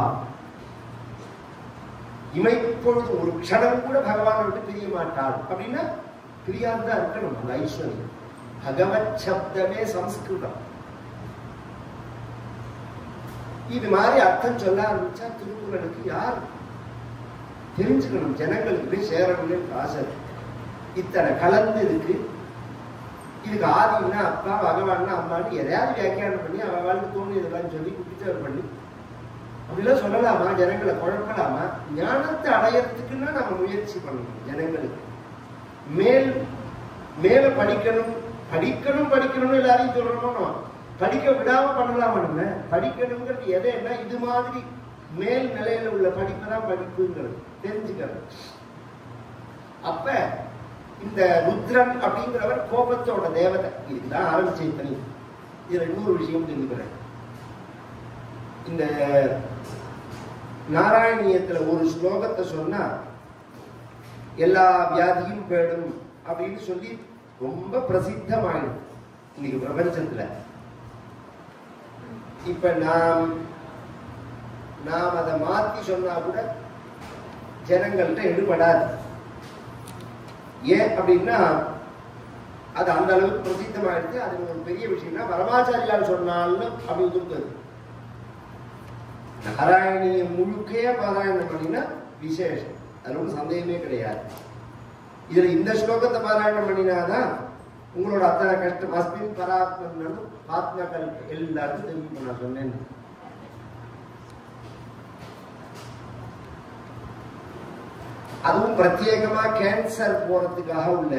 இமைப்பொழுது ஒரு க்ஷணம் கூட பகவானை விட்டு பிரிய மாட்டாள் அப்படின்னா பிரியாதான் இருக்கணும். அந்த ஐஸ்வர்யம் பகவத் சப்தமே சம்ஸ்கிருதம். இது மாதிரி அர்த்தம் சொல்ல ஆரம்பிச்சா திருக்குறளுக்கு யார் தெரிஞ்சுக்கணும், ஜனங்களுக்கு போய் சேரணும்னு ஆசை. இத்தனை கலந்து இருக்கு. இதுக்கு ஆதின்னா அப்பா, பகவான்னா அம்மான்னு எதையாவது வியாக்கியானம் பண்ணி அவளுக்கு தோணு இதெல்லாம் சொல்லி குட்டிச்சவர் பண்ணி அப்படிலாம் சொல்லலாமா? ஜனங்களை குழப்பலாமா? ஞானத்தை அடையறதுக்குன்னா நம்ம முயற்சி பண்ணணும். ஜனங்களுக்கு மேல படிக்கணும் படிக்கணும் படிக்கணும்னு எல்லாரையும் சொல்றோமோ, படிக்க விடாம பண்ணலாமா? நம்ம படிக்கணுங்கிறது எதைன்னா இது மாதிரி மேல் நிலையில உள்ள படிப்பு தான் படிப்புங்கிறது தெரிஞ்சுக்கிறது. அப்ப இந்த ருத்ரன் அப்படிங்கிறவர் கோபத்தோட தேவதை. இதுதான் ஆரம்பிச்ச தனி. இதுல இன்னொரு விஷயம் தெரிஞ்சுக்கிறேன். இந்த நாராயணியத்துல ஒரு ஸ்லோகத்தை சொன்னா எல்லா வியாதியும் போயிடும் அப்படின்னு சொல்லி ரொம்ப பிரசித்தமாயிடும் இன்னைக்கு பிரபஞ்சத்துல. இப்ப நாம் அதை மாத்தி சொன்னா கூட ஜனங்கள்ட்ட எடுபடாது. ஏன் அப்படின்னா அது அந்த அளவுக்கு பிரசித்தமாயிடுச்சு. அது ஒரு பெரிய விஷயம்னா வரமாச்சாரியால் சொன்னாலும் அப்படி கொடுத்தது. நாராயணிய முழுக்கே பாராயணம் பண்ணினா விசேஷம், அது ஒன்றும் சந்தேகமே கிடையாது. இதுல இந்த ஸ்லோகத்தை பாராயணம் பண்ணினாதான் உங்களோட அத்தனை கஷ்டம் அஸ்மின் பராத்மன் ஆத்மாக்கள் எல்லாருக்கும் தெரியும். நான் சொன்னேன் அதுவும் பிரத்யேகமா கேன்சர் போறதுக்காக உள்ள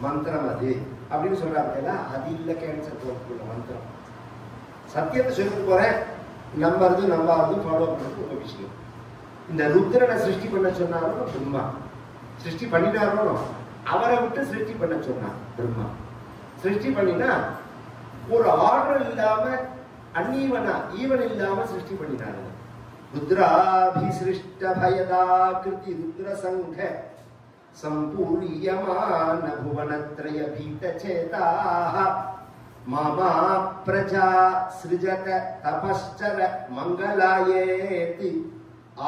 மந்திரம் அது அப்படின்னு சொல்றாங்க. அது இல்ல கேன்சர் போறதுக்கு உள்ள மந்திரம். சத்தியத்தை சொல்லிட்டு போறேன், நம்புறது நம்பாவது ஃபாலோ பண்றது ஒரு விஷயம். இந்த ருத்ரனை சிருஷ்டி பண்ண சொன்னாலும் பிரம்மா, சிருஷ்டி பண்ணினாலும் அவரை விட்டு சிருஷ்டி பண்ண சொன்னான் பிரம்மா. சிருஷ்டி பண்ணினா ஒரு ஆர்டர் இல்லாம அன்னீவனா ஈவன் இல்லாம சிருஷ்டி பண்ணினாரு. ருத்ராபிசிருஷ்ட பயதாகிருதி ருத்ர சங்க சம்பூரியமான புவனத்ரய பீத சேதாஹ மாமா பிரஜா சிருஜத தபஸ்சர மங்களாயேதி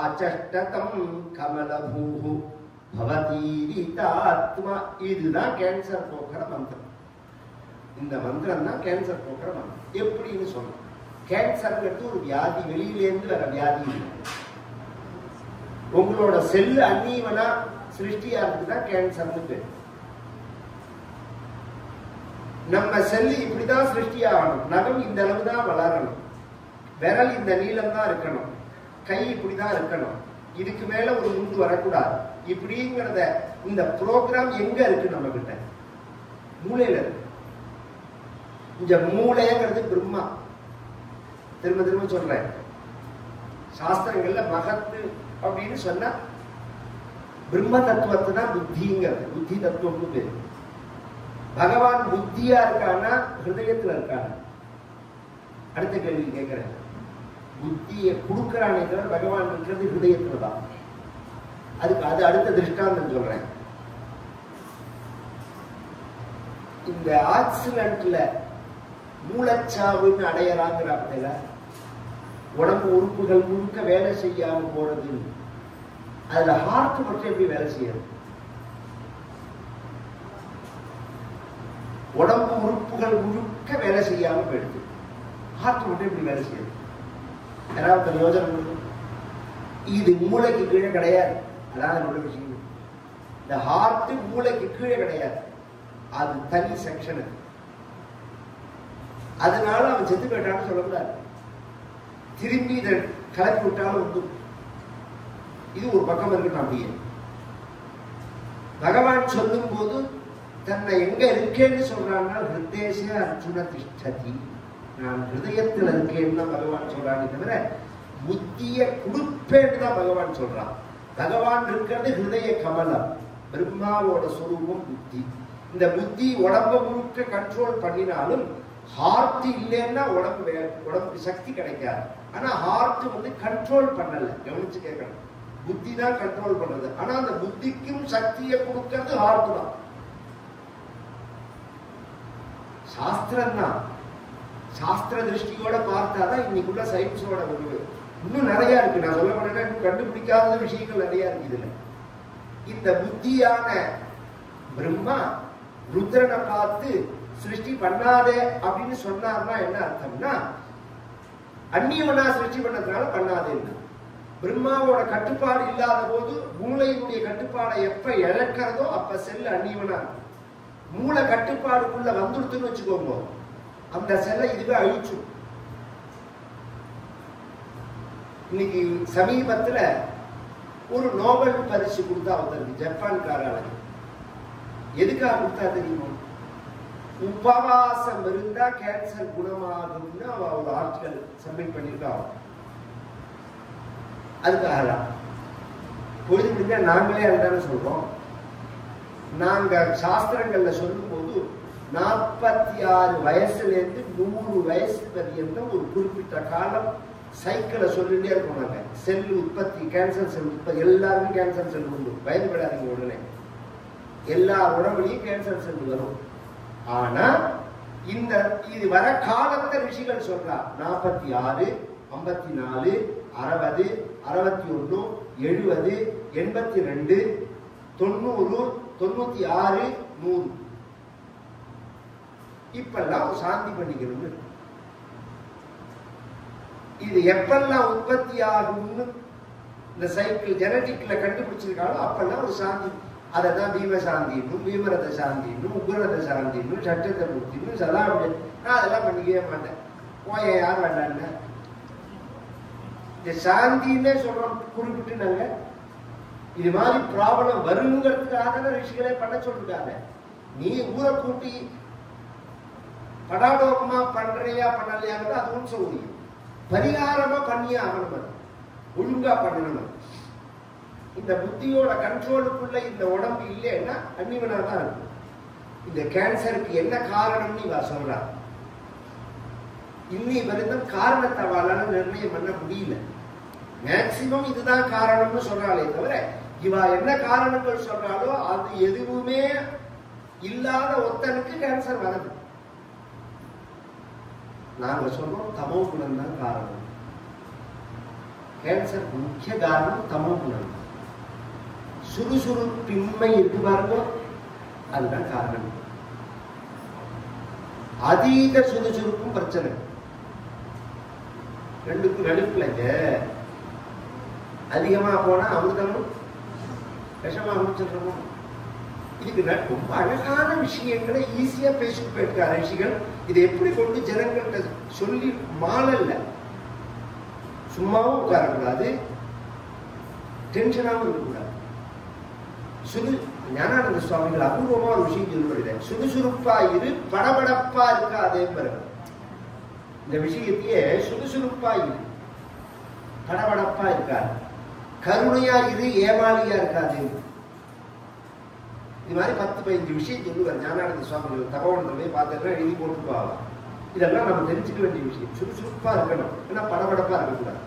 ஆச்சஷ்டதம் கமலபூஹு பவதீரிதாத்மா. இதுதான் கேன்சர் போக்குற மந்திரம். இந்த மந்திரம் தான் கேன்சர் போக்குற மந்திரம். எப்படின்னு சொல்லணும்? கேன்சர்ங்கிறது ஒரு வியாதி, வெளியிலேருந்து வர வியாதி இல்லை. உங்களோட செல்லு அன்னீவனா சிருஷ்டியா இருக்குதான் கேன்சர்னு பேர். நம்ம செல்லு இப்படிதான் சிருஷ்டியாகணும். நகம் இந்த அளவு தான் வளரணும், விரல் இந்த நீளம் தான் இருக்கணும், கை இப்படிதான் இருக்கணும், இதுக்கு மேல ஒரு முண்டு வரக்கூடாது. இப்படிங்கிறத இந்த ப்ரோக்ராம் எங்க இருக்கு? நம்ம கிட்ட மூளையில இருக்கு. இந்த மூளைங்கிறது பிரம்மா. திரும்ப திரும்ப சொல்றேன், சாஸ்திரங்கள்ல மகத்து அப்படின்னு சொன்னா பிரம்ம தத்துவத்தை தான் புத்திங்கிறது. புத்தி தத்துவம்னு பேரு. பகவான் புத்தியா இருக்கானா ஹிருதயத்துல இருக்கானா? அடுத்த கேள்வி கேட்கிறேன். புத்தியை கொடுக்கிறானே தவிர பகவான் இருக்கிறது ஹிருதயத்துல தான். அதுக்கு அது அடுத்த திருஷ்டாந்தம் சொல்றேன். இந்த ஆக்சிடென்ட்ல மூலச்சாவுன்னு அடையறாங்கிறாங்க. உடம்பு உறுப்புகள் முழுக்க வேலை செய்யாம போறது. அதுல ஹார்ட் மட்டும் எப்படி வேலை செய்யறது? உடம்பு உறுப்புகள் முழுக்க வேலை செய்யாம போயிடுது, ஹார்ட் மட்டும் எப்படி வேலை செய்யறது? யாராவது யோசனை பண்ணும். இது மூளைக்கு கீழே கிடையாது. அதான் என்னோட விஷயம். இந்த ஹார்ட் மூளைக்கு கீழே கிடையாது, அது தனி செக்ஷன். அதனால அவன் செத்து போயிட்டான்னு சொல்லக்கூடாது. திரும்பி இதை கலப்பி விட்டாலும் உண்டு. இது ஒரு பக்கம் இருக்கட்டும். அப்படியே பகவான் சொல்லும் போது தன்னை எங்க இருக்கேன்னு சொல்றான்னா ஹிருதேச அர்ஜுன திஷ்டதி, நான் ஹிருதயத்தில் இருக்கேன்னு தான் பகவான் சொல்றானே தவிர புத்திய கொடுப்பேன்னு தான் பகவான் சொல்றான். பகவான் இருக்கிறது ஹிருதய கமலம், பிரம்மாவோட சொரூபம் புத்தி. இந்த புத்தி உடம்ப முழுக்க கண்ட்ரோல் பண்ணினாலும் ஹார்ட் இல்லைன்னா உடம்புக்கு சக்தி கிடைக்காது. ஆனா ஹார்ட் வந்து கண்ட்ரோல் பண்ணல. கவனிச்சு கேட்கணும். புத்தி தான் கண்ட்ரோல் பண்றது. ஆனா அந்த புத்திக்கும் சக்தியை கொடுக்கறது ஹார்ட் தான். சாஸ்திரம் தான். சாஸ்திர திருஷ்டியோட பார்த்தாதான் இன்னைக்குள்ள சயின்ஸோட முடிவு. இன்னும் நிறைய இருக்கு. நான் சொல்ல போனேன்னா இன்னும் கண்டுபிடிக்காத விஷயங்கள் நிறைய இருக்கு இதுல. இந்த புத்தியான பிரம்மா ருத்ரனை பார்த்து சிருஷ்டி பண்ணாதே அப்படின்னு சொன்னார்னா என்ன அர்த்தம்னா, அந்நியவனா சிருஷ்டி பண்ணதுனால பண்ணாதேன்னா, பிரம்மாவோட கட்டுப்பாடு இல்லாத போது மூளையினுடைய கட்டுப்பாடை எப்ப இழக்கிறதோ அப்ப செல் அந்நியவனா. மூளை கட்டுப்பாடுக்குள்ள வந்துடுத்துன்னு வச்சுக்கோங்க, அந்த செல்லை இதுவே அழிச்சு. இன்னைக்கு சமீபத்துல ஒரு நோபல் பரிசு கொடுத்தா வந்திருக்கு ஜப்பான்காரர்களுக்கு. எதுக்காக கொடுத்தா தெரியுமா? உபவாசம் இருந்தா கேன்சர் குணமாகும்னு அவ ஒரு ஆர்டிகல் சப்மிட் பண்ணிருக்கா. அதுக்காக பொழுது முடிஞ்சா நாங்களே அதுதானே சொல்றோம். நாங்க சாஸ்திரங்கள்ல சொல்லும் போது 46 வயசுல இருந்து 100 வயசு பர்யந்தம் ஒரு குறிப்பிட்ட காலம் சைக்கிளை சொல்லிட்டே இருக்கோம். நாங்க செல் உற்பத்தி, கேன்சர் செல் உற்பத்தி, எல்லாருக்கும் கேன்சர் செல் உண்டு. பயன்படாதீங்க, உடனே எல்லா உடம்புலையும் கேன்சர் செல் வரும். ஆனா இந்த இது வர காலத்தை ரிஷிகள் சொல்றா 46, 54, 60, 61, 70, 82, 90, 96, 100. இப்பெல்லாம் சாந்தி பண்ணிக்கணும். இது எப்பெல்லாம் உற்பத்தி ஆகும்னு இந்த சைக்கிள் ஜெனடிக்ல கண்டுபிடிச்சிருக்காங்களோ அப்பெல்லாம் ஒரு சாந்தி. அதைதான் பீம சாந்தின்னும், பீமரத சாந்தின்னும், உக்ரத சாந்தின்னும், சட்டத்தை பூர்த்தின்னும் சதாபடி. நான் அதெல்லாம் பண்ணிக்கவே மாட்டேன். போய யார் வேண்டான்னு இந்த சாந்தின்னே சொல்றோம் குறிப்பிட்டு. நாங்க இது மாதிரி ப்ராப்ளம் வருங்கிறதுக்காக ரிஷிகளே பண்ண சொல்லிருக்காங்க. நீ ஊரை கூட்டி படாடோகமா பண்றியா பண்ணலையாங்கிறது அதுவும் சௌரியம். பரிகாரமா பண்ணியே ஆகணும், ஒழுங்கா பண்ணணும். இந்த புத்தியோட கண்ட்ரோலுக்குள்ள இந்த உடம்பு இல்லைன்னா அந்நியவனா தான் இருக்கும். இந்த கேன்சருக்கு என்ன காரணம்னு இவ சொல்றா. இன்னி வரைக்கும் காரணத்தை அவளால நிர்ணயம் பண்ண முடியல. மேக்சிமம் இதுதான் காரணம்னு சொல்றாளே தவிர இவ என்ன காரணங்கள் சொல்றாலோ அது எதுவுமே இல்லாத ஒருத்தனுக்கு கேன்சர் வருது. நாங்க சொல்றோம் தமோ குணம் தான் காரணம். கேன்சர் முக்கிய காரணம் தமோ குணம். சுறுசுறுப்பின்மை இருக்கு பாருங்க, அதுதான் காரணம். அதீத சுறுசுறுப்பும் பிரச்சனை. ரெண்டுக்கும் நடுப்புலங்க. அதிகமா போனா அமிர்தமும் விஷமா முடிச்சிருக்கோம். இதுக்கு ரொம்ப அழகான விஷயங்களை ஈஸியா பேசிட்டு போயிருக்காரு ரிஷிகள். இதை எப்படி கொண்டு ஜனங்கள்கிட்ட சொல்லி மாறல. சும்மாவும் உட்காரக்கூடாது, டென்ஷனாகவும் இருக்கக்கூடாது. ஞானானந்த சுவாமிகள் அபூர்வமா ஒரு விஷயம் சொல்லுவாங்க. சுறுசுறுப்பா இரு, படபடப்பா இருக்காதே பாருங்க. இந்த விஷயத்தையே சுறுசுறுப்பா இரு, படபடப்பா இருக்காது. கருணையா இரு, ஏமாளியா இருக்காது. இது மாதிரி 10-15 விஷயம் சொல்லுவார் ஞானானந்த சுவாமிகள். தகவல் பார்த்தா எழுதி போட்டுருவாங்க. இதெல்லாம் நம்ம தெரிஞ்சுக்க வேண்டிய விஷயம். சுறுசுறுப்பா இருக்கணும், ஏன்னா படபடப்பா இருக்கக்கூடாது.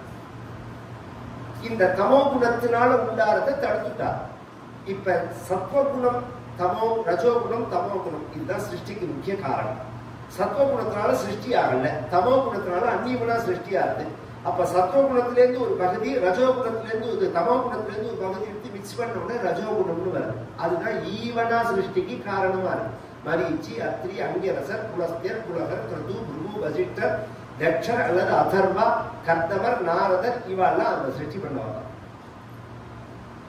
இந்த தமோ குணத்தினால உண்டாரத்தை தடுத்துட்டார். இப்ப சத்வகுணம், தமோ ரஜோகுணம், தமோ குணம், இதுதான் சிருஷ்டிக்கு முக்கிய காரணம். சத்வகுணத்தினால சிருஷ்டி ஆகல, தமோ குணத்தினால அந்நியமனா சிருஷ்டி ஆகுது. அப்ப சத்வகுணத்திலேருந்து ஒரு பகுதி, ரஜோகுணத்திலேருந்து தமோ குணத்திலேருந்து ஒரு பகுதி எடுத்து மிக்ஸ் பண்ண உடனே ரஜோகுணம்னு வருது. அதுதான் ஈவனா சிருஷ்டிக்கு காரணமா இருக்கு. மரீச்சி, அத்ரி, அங்கிரசர், புலஸ்தியர், புலகர், கிருது, புருகு, வசிஷ்டர், தக்ஷர் அல்லது அதர்வா, கர்த்தவர், நாரதர் இவெல்லாம் அந்த சிருஷ்டி பண்ணுவாங்க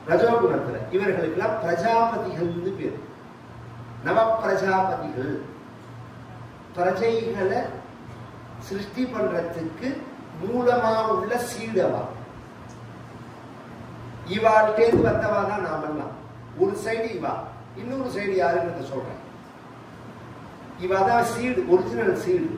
ரஜோகுணத்துல. இவர்களுக்கெல்லாம் பிரஜாபதிகள் பேர். நவ பிரஜாபதிகள். பிரஜைகளை சிருஷ்டி பண்றதுக்கு மூலமா உள்ள சீடவா. இவாழ்டேந்து வந்தவா தான் நாமெல்லாம். ஒரு சைடு இவா, இன்னொரு சைடு யாருன்னு சொல்றேன். இவாதான் சீடு, ஒரிஜினல் சீடு.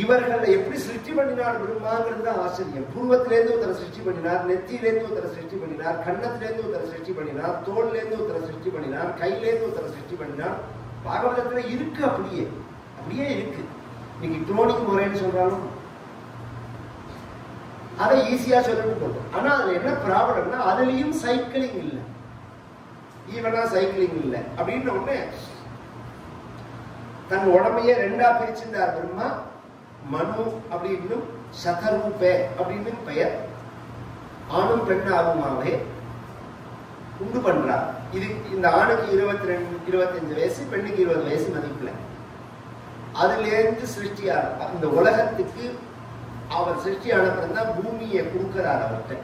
இவர்களை எப்படி சிருஷ்டி பண்ணினார் பிரம்மாங்கிறது தான் ஆச்சரியம். பூர்வத்திலேருந்து ஒருத்தரை சிருஷ்டி பண்ணினார், நெத்தியிலேருந்து ஒருத்தரை சிருஷ்டி பண்ணினார், கண்ணத்திலேருந்து ஒருத்தரை சிருஷ்டி பண்ணினார், தோல்லேருந்து ஒருத்தரை சிருஷ்டி பண்ணினார், கையிலேருந்து ஒருத்தரை சிருஷ்டி பண்ணினார். பாகவதத்துல இருக்கு, அப்படியே அப்படியே இருக்கு. இன்னைக்கு குளோனிங் முறைன்னு சொல்றாலும் அதை ஈஸியா சொல்லிட்டு போகும். ஆனா அதுல என்ன ப்ராப்ளம்னா அதுலயும் சைக்கிளிங் இல்லை, ஈவனா சைக்கிளிங் இல்லை. அப்படின்ற உடனே தன் உடம்பையே ரெண்டா பிரிச்சிருந்தார் பிரம்மா. மனு அப்படின்னு சதரூபே அப்படின்னு பெயர். ஆணும் பெண்ணாகுமாவே உண்டு பண்றார். இது இந்த ஆணுக்கு 22-25 வயசு, பெண்ணுக்கு 20 வயசு மதிப்புல. அதுல இருந்து சிருஷ்டியார் இந்த உலகத்துக்கு. அவர் சிருஷ்டியான பிறந்தான் பூமியை கொடுக்கிறார் அவர்கிட்ட.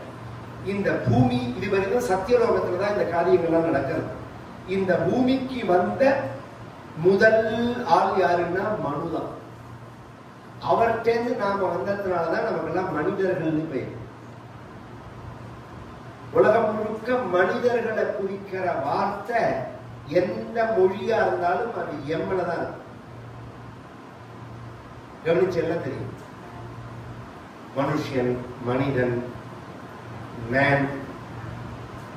இந்த பூமி இதுவரைக்கும் சத்தியலோகத்துலதான் இந்த காரியங்கள்லாம் நடக்கிறது. இந்த பூமிக்கு வந்த முதல் ஆள் யாருன்னா மனுதான். அவர்கிட்ட நாம வந்ததுனாலதான் நமக்கெல்லாம் மனிதர்கள்னு பெயர். உலகம் முழுக்க மனிதர்களை குறிக்கிற வார்த்தை எந்த மொழியா இருந்தாலும் அது எம்மனதான் இருக்கும். கவனிச்சு எல்லாம் தெரியும். மனுஷன், மனிதன், மேன்.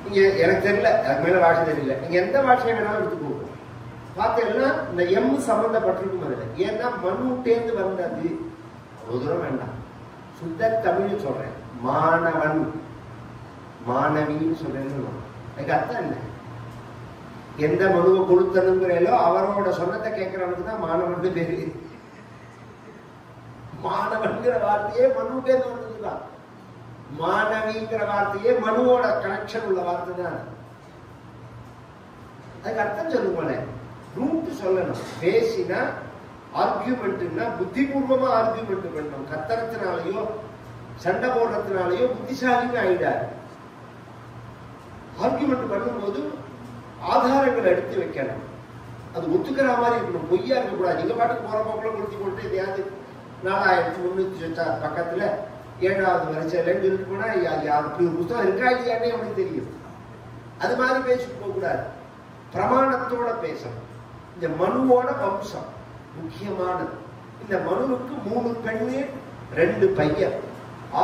நீங்க எனக்கு தெரியல, அதுக்கு மேல பாஷை தெரியல, நீங்க எந்த பாஷையை வேணாலும் எடுத்துக்கோங்க. பார்த்தீங்கன்னா இந்த எம் சம்பந்தப்பட்டிருக்கும் அதுல. ஏன்னா மனுட்டேந்து வந்தது. அவ்வளவு தூரம் வேண்டாம், சுத்த தமிழ் சொல்றேன். மாணவன், மாணவின்னு சொல்றேன்னு அதுக்கு அர்த்தம் என்ன? எந்த மனுவை கொடுத்தனுங்கிறோ அவரோட சொன்னத்தை கேட்கிறவனுக்கு தான் மாணவன் பேரு. மாணவன்கிற வார்த்தையே மனுட்டேந்து வந்ததுதான். மாணவிங்கிற வார்த்தையே மனுவோட கனெக்ஷன் உள்ள வார்த்தை தான். அதுக்கு அர்த்தம் சொல்லுங்க, ரூட் சொல்லணும். பேசினா ஆர்கியூமெண்ட்னா புத்திபூர்வமா ஆர்கியூமெண்ட் பண்ணணும். கத்தனத்தினாலேயோ சண்டை போடுறதுனாலயோ புத்திசாலின்னு ஆயிடாரு. ஆர்கியூமெண்ட் பண்ணும்போது ஆதாரங்களை எடுத்து வைக்கணும். அது ஒத்துக்கிற மாதிரி இருக்கணும், பொய்யா இருக்கக்கூடாது. நீங்க பாட்டுக்கு போற போக்குல கொடுத்து போட்டு எதையாவது 4306 பக்கத்துல 7வது வரிசையிலன்னு சொல்லிட்டு போனா அப்படி ஒரு புத்தகம் இருக்கா இல்லையானே அவனுக்கு தெரியும். அது மாதிரி பேசிட்டு போக கூடாது, பிரமாணத்தோட பேசணும். இந்த மனுவோட வம்சம் முக்கியமானது. இந்த மனுவுக்கு 3 பெண்ணு 2 பையன்.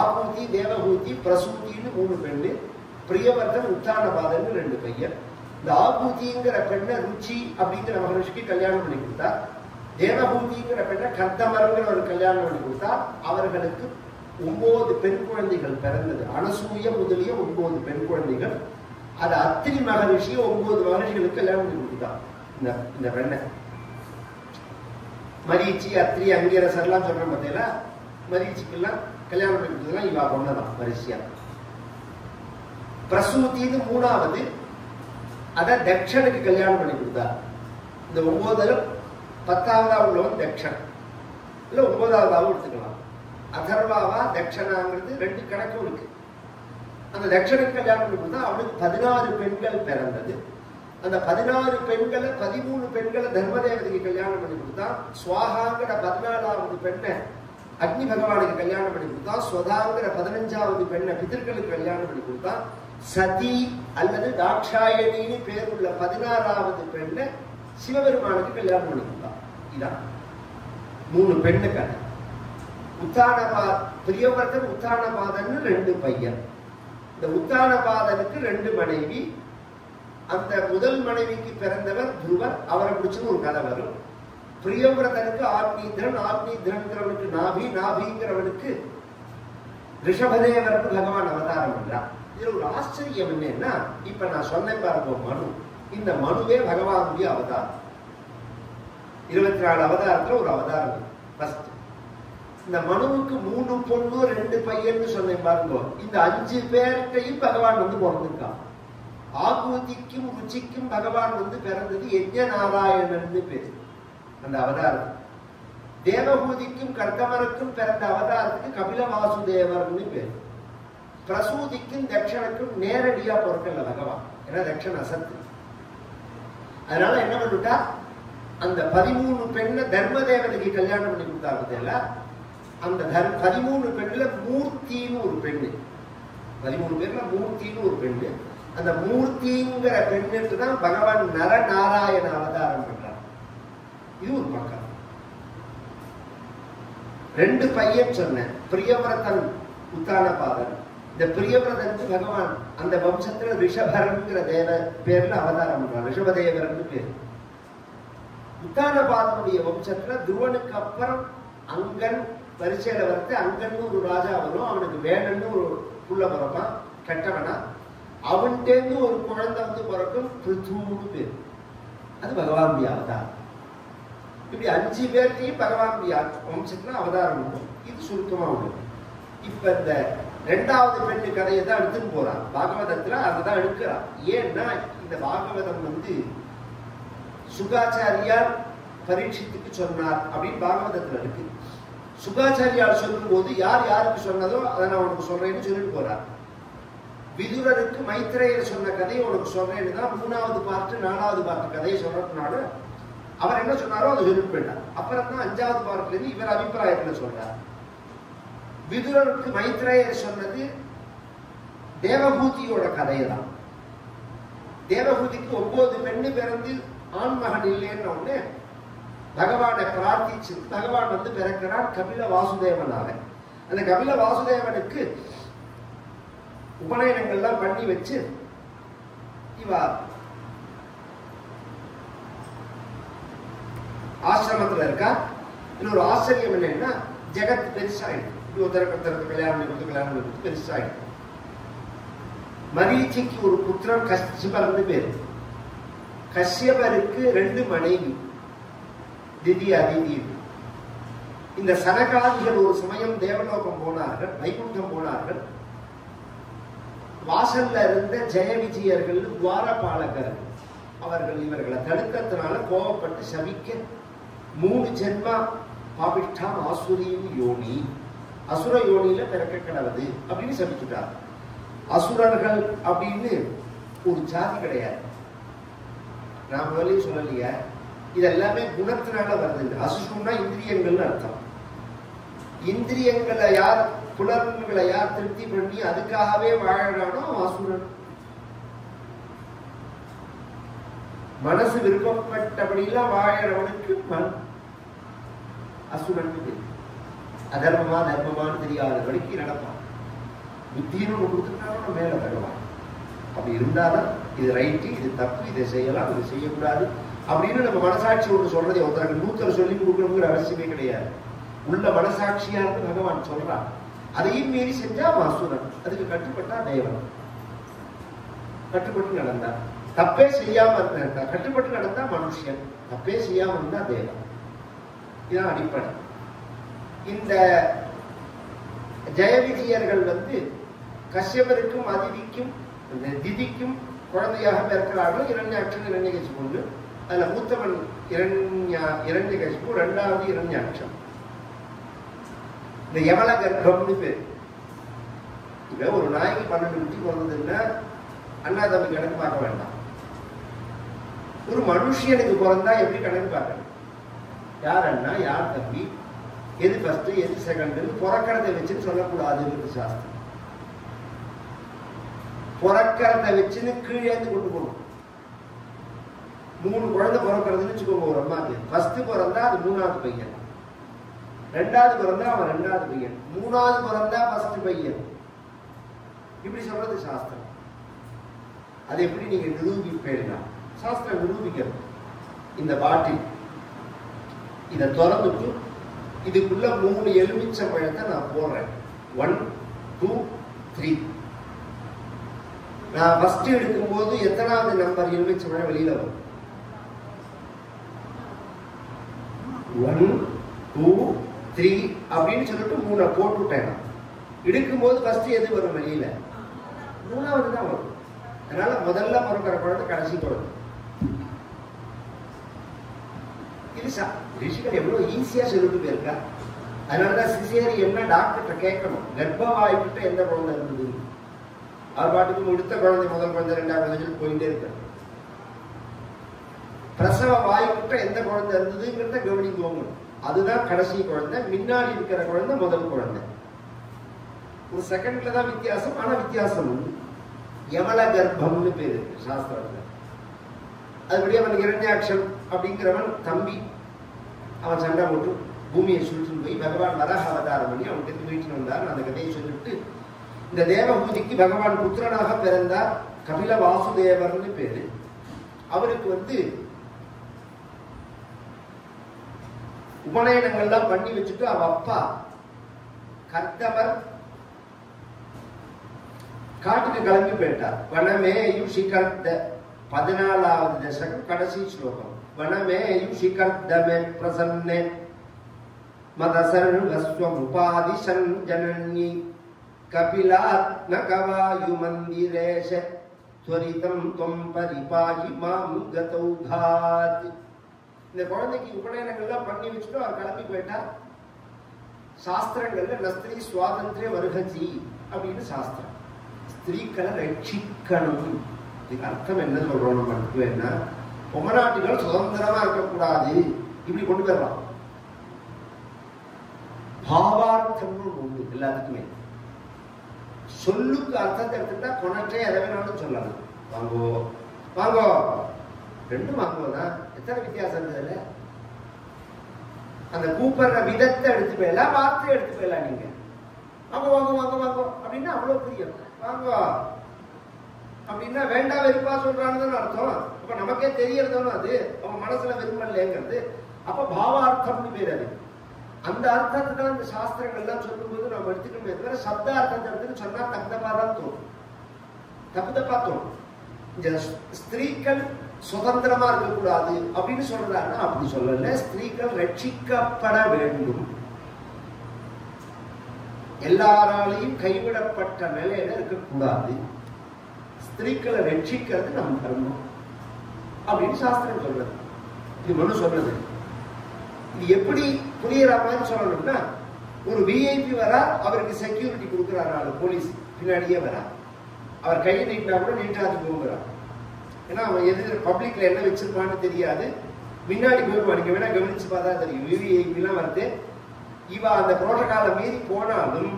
ஆபூதி, தேவகூதி, பிரசூதின்னு 3 பெண்ணு. பிரியவர்தன், உத்தானபாதன் 2 பையன். இந்த ஆபூதிங்கிற பெண்ணை ருச்சி அப்படிங்கிற மகரிஷிக்கு கல்யாணம் பண்ணி கொடுத்தா. தேவகூதிங்கிற பெண்ணை கர்தமரங்கிற ஒரு கல்யாணம் பண்ணி கொடுத்தா. அவர்களுக்கு 9 பெண் குழந்தைகள் பிறந்தது. அனசூய முதலிய 9 பெண் குழந்தைகள். அது அத்திரி மகரிஷி 9 மகரிஷிகளுக்கு கல்யாணம் பண்ணி கொடுத்தான். இந்த பெண்ணை மரீச்சி, அத்திரி, அங்கீரசர் எல்லாம் சொல்றேன் பார்த்தீங்களா. மரீச்சிக்கெல்லாம் கல்யாணம் பண்ணி கொடுத்ததுலாம் இவா பொண்ணதான் வரிசையா. பிரசூதின்னு 3வது, அத தக்ஷனுக்கு கல்யாணம் பண்ணி கொடுத்தா. இந்த 9ல 10ஆவதா உள்ளவன் தக்ஷன், இல்ல 9ஆவதாவும் எடுத்துக்கலாம். அதர்வாவா தக்ஷனாங்கிறது 2 கணக்கும் இருக்கு. அந்த தக்ஷனுக்கு கல்யாணம் பண்ணி கொடுத்தா அவனுக்கு 16 பெண்கள் பிறந்தது. அந்த 16 பெண்களை 13 பெண்களை தர்மதேவதைக்கு கல்யாணம் பண்ணி கொடுத்தா. சுவாகாங்கிற 14வது பெண்ணை அக்னி பகவானுக்கு கல்யாணம் பண்ணி கொடுத்தா. ஸ்வதாங்கிற 15வது பெண்ணை பிதர்களுக்கு கல்யாணம் பண்ணி கொடுத்தா. சதி அல்லது தாட்சாயணின்னு பேருள்ள 16வது பெண்ணை சிவபெருமானுக்கு கல்யாணம் பண்ணி கொடுத்தா. இதான் 3 பெண்ணுக்கான. பிரியவர்தன், உத்தானபாதன் 2 பையன். இந்த உத்தானபாதனுக்கு 2 மனைவி. அந்த முதல் மனைவிக்கு பிறந்தவர் துருவர், அவரை பிடிச்சுன்னு ஒரு கதை வரும். பிரியவிரதனுக்கு ஆக்னீந்திரன், ஆக்னீந்திரன்கிறவனுக்கு நாபி, நாபிங்கிறவனுக்கு ரிஷபதேவருக்கு பகவான் அவதாரம் பண்றான். இதுல ஒரு ஆச்சரியம் என்னன்னா, இப்ப நான் சொன்னேன் பாருங்க மனு. இந்த மனுவே பகவானுடைய அவதாரம். 24 அவதாரத்துல ஒரு அவதாரம். ஃபர்ஸ்ட் இந்த மனுவுக்கு 3 பொண்ணு 2 பையன்னு சொன்னேன் பாருங்க. இந்த 5 பேர்கிட்டையும் பகவான் வந்து பிறந்திருக்கான். ஆகூதிக்கும் ருச்சிக்கும் பகவான் வந்து பிறந்தது யஜ்ஞ நாராயணன்னு பேரு அந்த அவதாரம். தேவகூதிக்கும் கர்தமருக்கும் பிறந்த அவதாரத்துக்கு கபில வாசுதேவர்னு பேரு. பிரசூதிக்கும் தட்சனுக்கும் நேரடியா பொருட்கள்ல பகவான், ஏன்னா தட்சன் அசத்து. அதனால என்ன பண்ணிட்டா, அந்த 13 பெண்ணை தர்மதேவதைக்கு கல்யாணம் பண்ணி கொடுத்தாங்க. அந்த 13 பெண்ணுல மூர்த்தின்னு ஒரு பெண்ணு, 13 பேர்ல மூர்த்தின்னு ஒரு பெண்ணு. அந்த மூர்த்திங்கிற பெண்ணுக்கு தான் பகவான் நரநாராயண அவதாரம் பண்றார். இது ஒரு பக்கம். 2 பையன் சொன்னேன், பிரியவிரதன், உத்தானபாதன். இந்த பிரியவிரதனுக்கு பகவான் அந்த வம்சத்துல ரிஷபரன்கிற தேவ பேர்ல அவதாரம் பண்றார். ரிஷபதேவரன் பேர். உத்தானபாதனுடைய வம்சத்துல துருவனுக்கு அப்புறம் அங்கன் வரிசையில வந்து அங்கன்னு ஒரு ராஜா வரும். அவனுக்கு வேணன்னு ஒரு புள்ள பிறப்பான், கெட்டவனா. அவன்கிட்ட ஒரு குழந்தை வந்து பிறக்கும், பிருத்துன்னு பேர். அது பகவானுடைய அவதாரம். இப்படி 5 பேர்த்தையும் பகவானுடைய வம்சத்துல அவதாரம் உண்டு. இது சுருக்கமா உள்ளது. இப்ப இந்த 2வது பெண்ணு கதையை தான் எடுத்துன்னு போறான் பாகவதத்துல, அதைதான் எடுக்கிறான். ஏன்னா இந்த பாகவதம் சுகாச்சாரியார் பரீட்சித்துக்கு சொன்னார் அப்படின்னு பாகவதத்துல இருக்கு. சுகாச்சாரியார் சொல்லும் போது யார் யாருக்கு சொன்னதோ அதை நான் உனக்கு சொல்றேன்னு சொல்லிட்டு போறார். விதுரருக்கு மைத்ரேயர் சொன்ன கதையை உனக்கு சொல்றேன்னு தான் 3வது பார்ட்டு 4வது பார்ட்டு கதையை சொல்றதுனால அவர் என்ன சொன்னாரோ அதை சொல்லிட்டு போயிட்டார். அப்புறம் தான் 5வது பார்ட்ல இருந்து இவர் அபிப்பிராயத்துல சொல்றார். விதுரருக்கு மைத்ரேயர் சொன்னது தேவபூதியோட கதையை தான். தேவபூதிக்கு 9 பெண்ணு பிறந்து ஆண் மகன் இல்லைன்னு உடனே பகவானை பிரார்த்திச்சு பகவான் பிறக்கிறார் கபில வாசுதேவனாக. அந்த கபில வாசுதேவனுக்கு உபநயனங்கள்லாம் பண்ணி வச்சு இவா ஆசிரமத்துல இருக்கா. இன்னொரு ஆச்சரியம் என்னன்னா ஜெகத் பெருசாயிடுது. ஒருத்தருக்கு கல்யாணம் பெருசாயிடுது. மரீச்சிக்கு ஒரு புத்திரன் கஷ்யபர்னு பேரு. கஷ்யபருக்கு 2 மனைவி திதி அதிதி. இந்த சனகாதிகள் ஒரு சமயம் தேவலோகம் போனார்கள், வைகுண்டம் போனார்கள். வாசல்ல இருந்த ஜெய விஜயர்கள் துவாரபாலகர் அவர்கள் இவர்களை தடுக்கிறதுனால கோபப்பட்டு சபிக்க 3 ஜென்மா பாபிஷ்டாம் ஆசுரியும் யோனி, அசுர யோனியில பிறக்க கிடவது அப்படின்னு சபிச்சுட்டார். அசுரர்கள் அப்படின்னு ஒரு ஜாதி கிடையாது. நான் முதலே சொல்லலையா, இதெல்லாமே குணத்தினால வருது. அசுஷம்னா இந்திரியங்கள்னு அர்த்தம். இந்திரியங்களை யார் புலன்களை யார் திருப்தி பண்ணி அதுக்காகவே வாழறானோ அசுரன். மனசு விருப்பப்பட்டபடியெல்லாம் வாழறவனுக்கு அசுரன். அதர்மமா தர்மமானு தெரியாதபடிக்கு நடப்பான். புத்தின்னு ஒண்ணு கொடுத்துட்டாலும் மேல தருவான். அப்படி இருந்தாலும் இது ரைட்டு, இது தப்பு, இதை செய்யலாம், இதை செய்யக்கூடாது அப்படின்னு நம்ம மனசாட்சி ஒன்று சொல்றதை ஒருத்தருக்கு 100 சொல்லி கொடுக்கணுங்கிற அவசியமே கிடையாது. உள்ள மனசாட்சியா இருந்து பகவான் சொல்றான். அதையும் மீறி செஞ்சா அசுரன், அதுக்கு கட்டுப்பட்டா தேவன். கட்டுப்பட்டு நடந்தா தப்பே செய்யாம இருந்தா, கட்டுப்பட்டு நடந்தா மனுஷன், தப்பே செய்யாம இருந்தா தேவன். இதுதான் அடிப்படை. இந்த ஜெயவிஜயர்கள் கஷ்யபருக்கும் அதிதிக்கும் திதிக்கும் குழந்தையாக பிறக்கிறார்கள். இரண்யாட்சம் இரண்யகசிபு. அதுல மூத்தவன் இரண்யகசிபு, 2வது இரண்யாட்சம். இந்த யமல கர்ப்பம்னு பேர். இப்ப ஒரு நாய்க்கு 12 குட்டி பிறந்ததுன்னா அண்ணா தம்பி கணக்கு பார்க்க வேண்டாம். ஒரு மனுஷனுக்கு பிறந்தா எப்படி கணக்கு பார்க்கணும்? யார் அண்ணா யார் தம்பி, எது ஃபர்ஸ்ட் எது செகண்ட் பிறக்கிறத வச்சுன்னு சொல்லக்கூடாதுன்னு சாஸ்திரம். பிறக்கிறத வச்சுன்னு கீழே கொண்டு போகணும். 3 குழந்தை பிறக்கிறதுன்னு வச்சுக்கோங்க ஒரு அம்மாக்கு. ஃபர்ஸ்ட் பிறந்தா அது 3வது பையன், 2வது பிறந்தா அவன் 2வது பையன், 3வது பிறந்தா ஃபர்ஸ்ட் பையன். இப்படி சொல்றது சாஸ்திரம். அதை எப்படி நீங்க நிரூபிப்பீங்கன்னா சாஸ்திரம் நிரூபிக்கிறது. இந்த பாட்டில் இதை திறந்துட்டு இதுக்குள்ள 3 எலுமிச்சை பழத்தை நான் போடுறேன். 1 2 3. நான் ஃபர்ஸ்ட் எடுக்கும் போது எத்தனாவது நம்பர் எலுமிச்சை பழம் வெளியில வரும்? 1 2 3 அப்படின்னு சொல்லிட்டு 3 போட்டுட்டேன். எடுக்கும் போது ஃபர்ஸ்ட் எது வரும் வெளியில? 3வது தான் வரும். அதனால முதல்ல பிறக்கிற குழந்தை கடைசி குழந்தை. இது ரிஷிகள் எவ்வளவு ஈஸியா சொல்லிட்டு போயிருக்கா. அதனாலதான் சிசேரியன்னா டாக்டர்கிட்ட கேட்கணும், கர்ப்பவாய்க்கிட்ட எந்த குழந்தை இருந்தது. அவர் பாட்டுக்கு எடுத்த குழந்தை முதல் குழந்தை 2வது குழந்தை போயிட்டே இருக்க. பிரசவ வாய்க்கிட்ட எந்த குழந்தை இருந்ததுங்கிறத கவனிக்கோங்க. அதுதான் கடைசி குழந்தை, முன்னாடி இருக்கிற குழந்தை முதல் குழந்தை. ஒரு செகண்ட்ல தான் வித்தியாசம், ஆனா வித்தியாசம் உண்டு. யமல கர்ப்பம்னு பேரு சாஸ்திரத்துல. அதுபடி அவன் இரண்யாட்சம் அப்படிங்கிறவன் தம்பி. அவன் சண்டை போட்டு பூமியை சுற்றின்னு போய் பகவான் வராக அவதாரம் பண்ணி அவனுக்கு வீட்டில் வந்தார். அந்த கதையை சொல்லிட்டு இந்த தேவபூதிக்கு பகவான் புத்திரனாக பிறந்தார். கபில வாசுதேவர்னு பேரு. அவருக்கு உபநயனங்கள்லாம் பண்ணி வச்சுட்டு அவ அப்பா கர்த்தவர் காட்டுக்கு கிளம்பி போயிட்டார். வனமே யுஷிகர்த்த 14வது தசகம் கடைசி ஸ்லோகம். வனமேயுஷி கர்தமே பிரசன்னே மதசர்வஸ்வம் உபாதிஷன் ஜனன்யி கபிலாத்மகவாயு மந்திரேஷ துவரிதம் தொம் பரிபாகி மாம் கதௌகாத். இந்த குழந்தைக்கு உபநயனங்கள்லாம் பண்ணி வச்சுட்டு அவர் கிளம்பி போயிட்டா. சாஸ்திரங்கள்ல நஸ்திரி சுவாதந்திரிய வருகஜி அப்படின்னு சாஸ்திரம். ஸ்திரீக்களை ரட்சிக்கணும். இதுக்கு அர்த்தம் என்ன சொல்றோம் நம்ம என்ன? பொம்மநாட்டிகள் சுதந்திரமா இருக்கக்கூடாது இப்படி கொண்டு போயிடலாம். பாவார்த்தம்னு ஒண்ணு எல்லாத்துக்குமே. சொல்லுக்கு அர்த்தத்தை எடுத்துட்டா கொணற்றே எதை வேணாலும் சொல்லலாம். வாங்கோ வாங்கோ, ரெண்டும் வாங்குவோதான். எத்தனை வித்தியாசம் இருந்ததுல? அந்த கூப்பிடுற விதத்தை எடுத்து போயிடலாம், வார்த்தையை எடுத்து போயிடலாம். நீங்க வாங்க வாங்க வாங்க வாங்க அப்படின்னா அவ்வளவு புரியும். வாங்க அப்படின்னா வேண்டாம் வெறுப்பா சொல்றான்னு அர்த்தம். அப்ப நமக்கே தெரியறதானோ அது அவங்க மனசுல விரும்பலைங்கிறது. அப்ப பாவார்த்தம்னு பேர் அது. அந்த அர்த்தத்தை தான் இந்த சாஸ்திரங்கள்லாம் சொல்லும் போது நம்ம எடுத்துக்கணுமே தவிர சப்த அர்த்தத்தை எடுத்துன்னு சொன்னா தப்புதப்பா தான் தோணும். தப்புதப்பா தோணும். இந்த ஸ்திரீக்கள் சுதந்திரமா இருக்கக்கூடாது அப்படின்னு சொல்றாருன்னா அப்படி சொல்லல. ஸ்திரீகள் ரட்சிக்கப்பட வேண்டும். எல்லாராலையும் கைவிடப்பட்ட நிலையில இருக்கக்கூடாது. ஸ்திரீக்களை ரட்சிக்கிறது நம்ம தர்மம் அப்படின்னு சாஸ்திரம் சொல்றது. இது மனு சொல்றது. இது எப்படி புரியுற மாதிரி சொல்லணும்னா, ஒரு விஐபி வரா, அவருக்கு செக்யூரிட்டி கொடுக்குறாரு ஆளு, போலீஸ் பின்னாடியே வரா. அவர் கையை நீட்டினா கூட நீட்டாது போகிறார். ஏன்னா அவன் எதிர பப்ளிக்ல என்ன வச்சிருப்பான்னு தெரியாது. முன்னாடி போயிடுவான். நீங்க வேணா கவனிச்சு பார்த்தா தெரியும். விவிஐபி எல்லாம் வருது. இவ அந்த புரோட்டோகாலை மீறி போனாலும்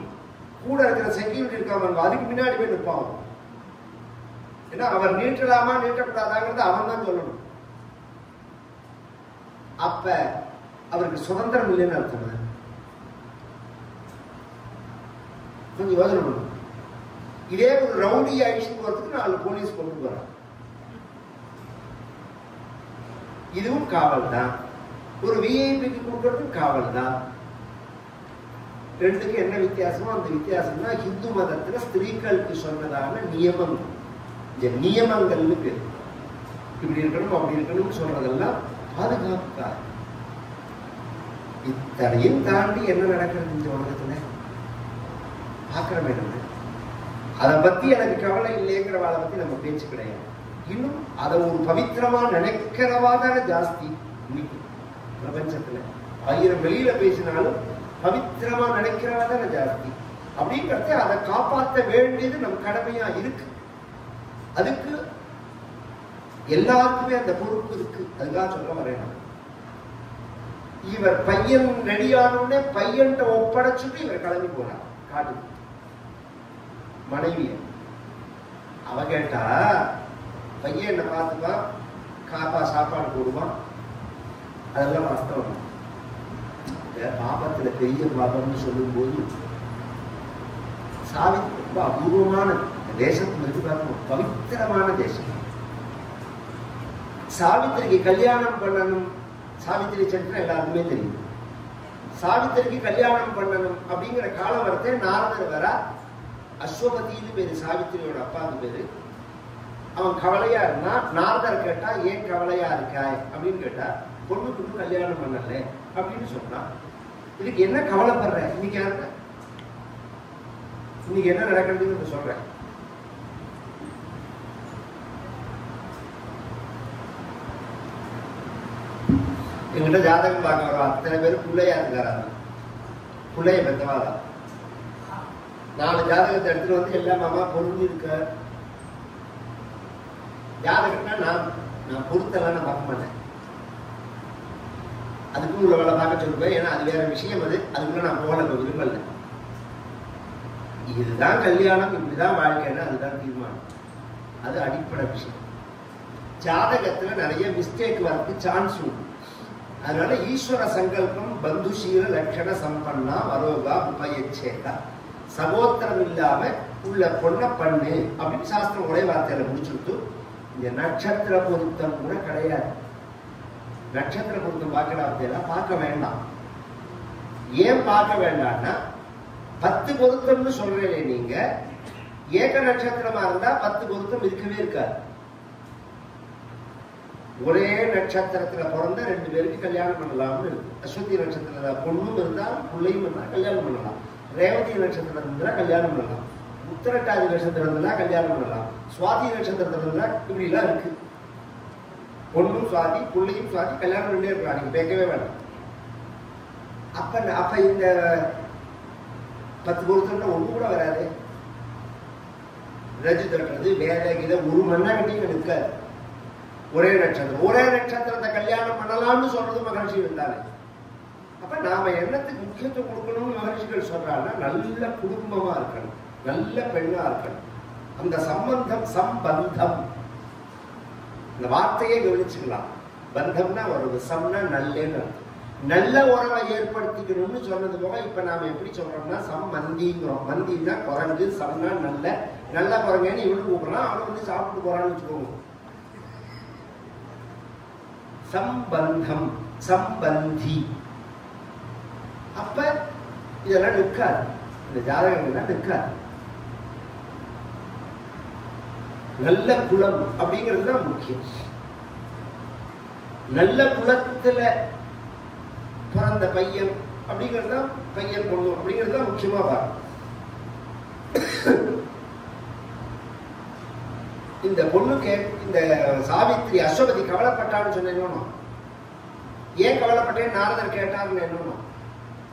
கூட இருக்கிற செக்யூரிட்டி இருக்காம அதுக்கு முன்னாடி போய் நிற்பான். ஏன்னா அவர் நீட்டலாமா நீட்டக்கூடாதாங்கிறது அவன் தான் சொல்லணும். அப்ப அவருக்கு சுதந்திரம் இல்லைன்னு அர்த்தம். கொஞ்சம் யோசனை பண்ணும். இதே ஒரு ரவுடி ஆக்ஷன் போறதுக்கு 4 போலீஸ் கொண்டு போறாங்க. இதுவும் காவல் தான். ஒரு விஐபிக்கு கொடுக்கறதும் காவல் தான். ரெண்டுக்கு என்ன வித்தியாசமோ அந்த வித்தியாசம் தான் ஹிந்து மதத்துல ஸ்திரீகளுக்கு சொன்னதான நியமம். இந்த நியமங்கள்னு பேரு. இப்படி இருக்கணும் அப்படி இருக்கணும்னு சொல்றதெல்லாம் பாதுகாப்புக்காக. இத்தனையும் தாண்டி என்ன நடக்கிறது இந்த உலகத்துல பார்க்கிற வேண்டும். அதை பத்தி எனக்கு கவலை இல்லைங்கிறவாளை பத்தி நம்ம பேச்சு கிடையாது. இன்னும் அதை ஒரு பவித்திரமா நினைக்கிறவா தானே ஜாஸ்தி இன்னைக்கு பிரபஞ்சத்துல. 1000 வெளியில பேசினாலும் பவித்திரமா நினைக்கிறவா தானே ஜாஸ்தி. அப்படிங்கிறத அதை காப்பாற்ற வேண்டியது நம்ம கடமையா இருக்கு. அதுக்கு எல்லாருக்குமே அந்த பொறுப்பு இருக்கு. அதுக்காக சொல்ல வரேன். இவர் பையன் ரெடியானே பையன்கிட்ட ஒப்படைச்சுட்டு இவர் கிளம்பி போறார் காட்டுக்கு. மனைவிய அவ கேட்டா, பையன் என்ன பார்த்துப்பான், காப்பா சாப்பாடு போடுவான், அதெல்லாம் வாஸ்தவம். பாபத்துல பெரிய பாபம்னு சொல்லும் போது சாவித்திரி ரொம்ப அபூர்வமான தேசத்துல இருந்து பார்க்கணும். பவித்திரமான தேசம். சாவித்திரிக்கு கல்யாணம் பண்ணணும். சாவித்திரி சட்டம் எல்லாருக்குமே தெரியும். சாவித்திரிக்கு கல்யாணம் பண்ணணும் அப்படிங்கிற காலம் வரத்தே நாரதர் வர. அஸ்வபதினு பேரு சாவித்திரியோட அப்பாவுக்கு பேரு. அவன் கவலையா இருந்தா நாரதர் கேட்டா, ஏன் கவலையா இருக்காய் அப்படின்னு கேட்டா, பொண்ணுக்கு கல்யாணம் பண்ணல அப்படின்னு சொன்னான். இதுக்கு என்ன கவலைப்படுற? இன்னைக்கு யாருக்க இன்னைக்கு என்ன நடக்கிறதுன்னு சொல்றேன். எங்கிட்ட ஜாதகம் பார்க்க வரும். அத்தனை பேரும் பிள்ளையா இருக்காரு. பிள்ளைய பெற்றவாதா 4 ஜாதகத்தை எடுத்துட்டு வந்து எல்லாம் மாமா பொருந்தி இருக்க. ஜாதகம்னா நான் பொருத்தெல்லாம் நான் பார்க்க மாட்டேன். அதுக்கும் உள்ள வேலை பார்க்க சொல்லுவேன். ஏன்னா அது வேற விஷயம். அதுக்குள்ள நான் போகல, விரும்பல. இதுதான் கல்யாணம், இப்படிதான் வாழ்க்கைன்னா அதுதான் தீர்மானம். அது அடிப்படை விஷயம். ஜாதகத்துல நிறைய மிஸ்டேக் வரதுக்கு சான்ஸ் உண்டு. அதனால ஈஸ்வர சங்கல்பம் பந்துஷீல லட்சண சம்பன்னா வரோகா உபயச்சேதா, சகோத்திரம் இல்லாம உள்ள பொண்ண பண்ணு அப்படின்னு சாஸ்திரம் ஒரே வார்த்தையில முடிச்சுட்டு, இந்த நட்சத்திர பொருத்தம் கூட கிடையாது. நட்சத்திர பொருத்தம் பார்க்கலாம் பார்க்க வேண்டாம். ஏன் பார்க்க வேண்டாம்னா, 10 பொருத்தம்னு சொல்றீங்க நீங்க. ஏக நட்சத்திரமா இருந்தா 10 பொருத்தம் இருக்கவே இருக்காது. ஒரே நட்சத்திரத்துல பிறந்த 2 பேருக்கு கல்யாணம் பண்ணலாம்னு இருக்கு. அஸ்வதி நட்சத்திரத்துல பொண்ணும் இருந்தா பிள்ளையும் இருந்தா கல்யாணம் பண்ணலாம். ரேவதி நட்சத்திரம் இருந்தா கல்யாணம் பண்ணலாம். உத்திரட்டாதி நட்சத்திரம் இருந்தா கல்யாணம் பண்ணலாம். சுவாதி நட்சத்திரத்துல இருந்தா இப்படி எல்லாம் இருக்கு. பொண்ணும் சுவாதி பிள்ளையும் சுவாதி கல்யாணம் பண்ணிட்டே இருக்கலாம். நீங்க கேட்கவே வேண்டாம். அப்ப இந்த 10 பொருத்தம்னா ஒண்ணு கூட வராது. ரஜு தட்டுறது வேற இதை ஒரு மண்ணாகிட்டையும் நிற்காது. ஒரே நட்சத்திரத்தை கல்யாணம் பண்ணலாம்னு சொல்றது மகர்ஷி இருந்தாலே. அப்ப நாம எண்ணத்துக்கு முக்கியத்துவம் கொடுக்கணும்னு மகர்ஷிகள் சொல்றாங்கன்னா நல்ல குடும்பமா இருக்கணும், நல்ல பெண்ணா இருக்கணும். அந்த சம்பந்தம் இந்த வார்த்தையை கவனிச்சுக்கலாம். பந்தம்னா வருது, சம்னா நல்லேன்னு நல்ல உறவை ஏற்படுத்திக்கணும்னு சொன்னது போக இப்ப நாம எப்படி சொல்றோம்னா சம்மந்திங்கிறோம். மந்தின்னா குரங்கு, சம்னா நல்ல குரங்கன்னு இவனு கூப்பிடலாம். அவனை வந்து சாப்பிட்டு போறான்னு வச்சுக்கோங்க. சம்பந்தம், சம்பந்தி. அப்ப இதெல்லாம் நிற்காது, இந்த ஜாதகங்கள்லாம் நிற்காது. நல்ல குலம் அப்படிங்கிறது தான் முக்கியம். நல்ல குலத்துல பிறந்த பையன் அப்படிங்கிறது தான், பையன் பொண்ணு அப்படிங்கிறது தான் முக்கியமா வரும். இந்த பொண்ணுக்கு இந்த சாவித்திரி அஸ்வபதி கவலைப்பட்டான்னு சொன்னேன்னு, ஏன் கவலைப்பட்டேன்னு நாரதர் கேட்டாருன்னு என்னன்னு,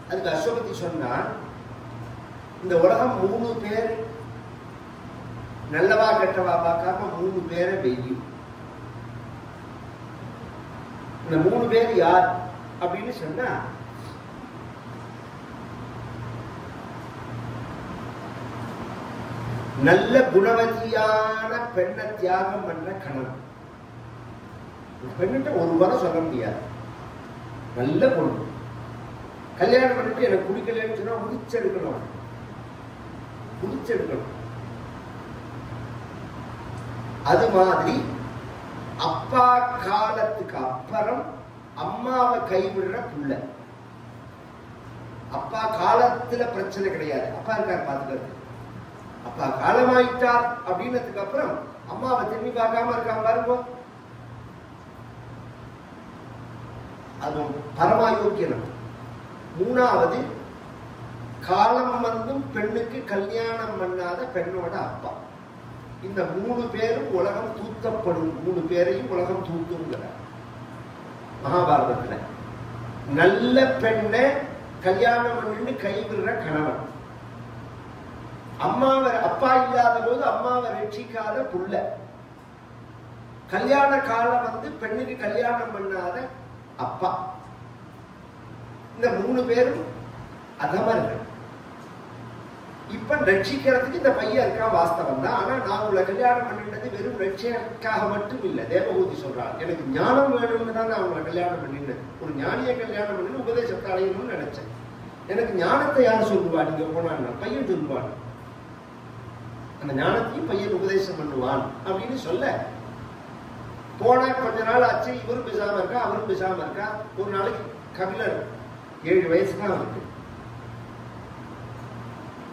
அதுக்கு அஸ்வபதி சொன்னா இந்த உலகம் 3 பேர் நல்லவா கெட்டவா பார்க்காம 3 பேரை வெய்யும். இந்த 3 பேர் யார் அப்படின்னு சொன்னா நல்ல குணவதியான பெண்ணை தியாகம் பண்ற கணவன். பெண்ணிட்ட ஒரு வரை சொல்ல முடியாது. நல்ல பொண்ணு கல்யாணம் பண்ணிட்டு எனக்கு குடிக்கலன்னு சொன்னா முடிச்செடுக்கணும். அது மாதிரி அப்பா காலத்துக்கு அப்புறம் அம்மாவை கைவிடுற புள்ள. அப்பா காலத்துல பிரச்சனை கிடையாது, அப்பா இருக்கார் பாத்துக்கிறது. அப்பா காலமாயிட்டார் அப்படின்னதுக்கு அப்புறம் அம்மாவை திரும்பி பார்க்காம இருக்காம பாருங்க, அது பரமாயோக்கியம். 3வது காலம் வந்தும் பெண்ணுக்கு கல்யாணம் பண்ணாத பெண்ணோட அப்பா. இந்த 3 பேரும் உலகம் தூத்தப்படும். 3 பேரையும் உலகம் தூத்துங்கிறார் மகாபாரதத்துல. நல்ல பெண்ணை கல்யாணம் பண்ணி கைவிடுற கணவன், அம்மாவை அப்பா இல்லாத போது அம்மாவை ரட்சிக்காத புள்ள, கல்யாண காலம் வந்து பெண்ணுக்கு கல்யாணம் பண்ணாத அப்பா. இந்த 3 பேரும் அதமர்கள். இப்ப ரட்சிக்கிறதுக்கு இந்த பையன் இருக்கா, வாஸ்தவம் தான். ஆனா நான் உங்களை கல்யாணம் பண்ணிட்டது வெறும் ரட்சைக்காக மட்டும் இல்ல. தேவகூதி சொல்றாள், எனக்கு ஞானம் வேணும்னு தான் நான் உங்களை கல்யாணம் பண்ணினேன். ஒரு ஞானியை கல்யாணம் பண்ணி உபதேசத்தை அடையணும்னு நினைச்சேன். எனக்கு ஞானத்தை யார் சொல்லுவா, நீங்க போனான்னா பையன் சொல்லுவான். அந்த ஞானத்தையும் பையன் உபதேசம் பண்ணுவான் அப்படின்னு சொல்ல போன கொஞ்ச நாள் ஆச்சு. இவரும் பேசாம இருக்கா, அவரும் பேசாம இருக்கா. ஒரு நாளைக்கு கபிலர் 7 வயசு தான் இருக்கு,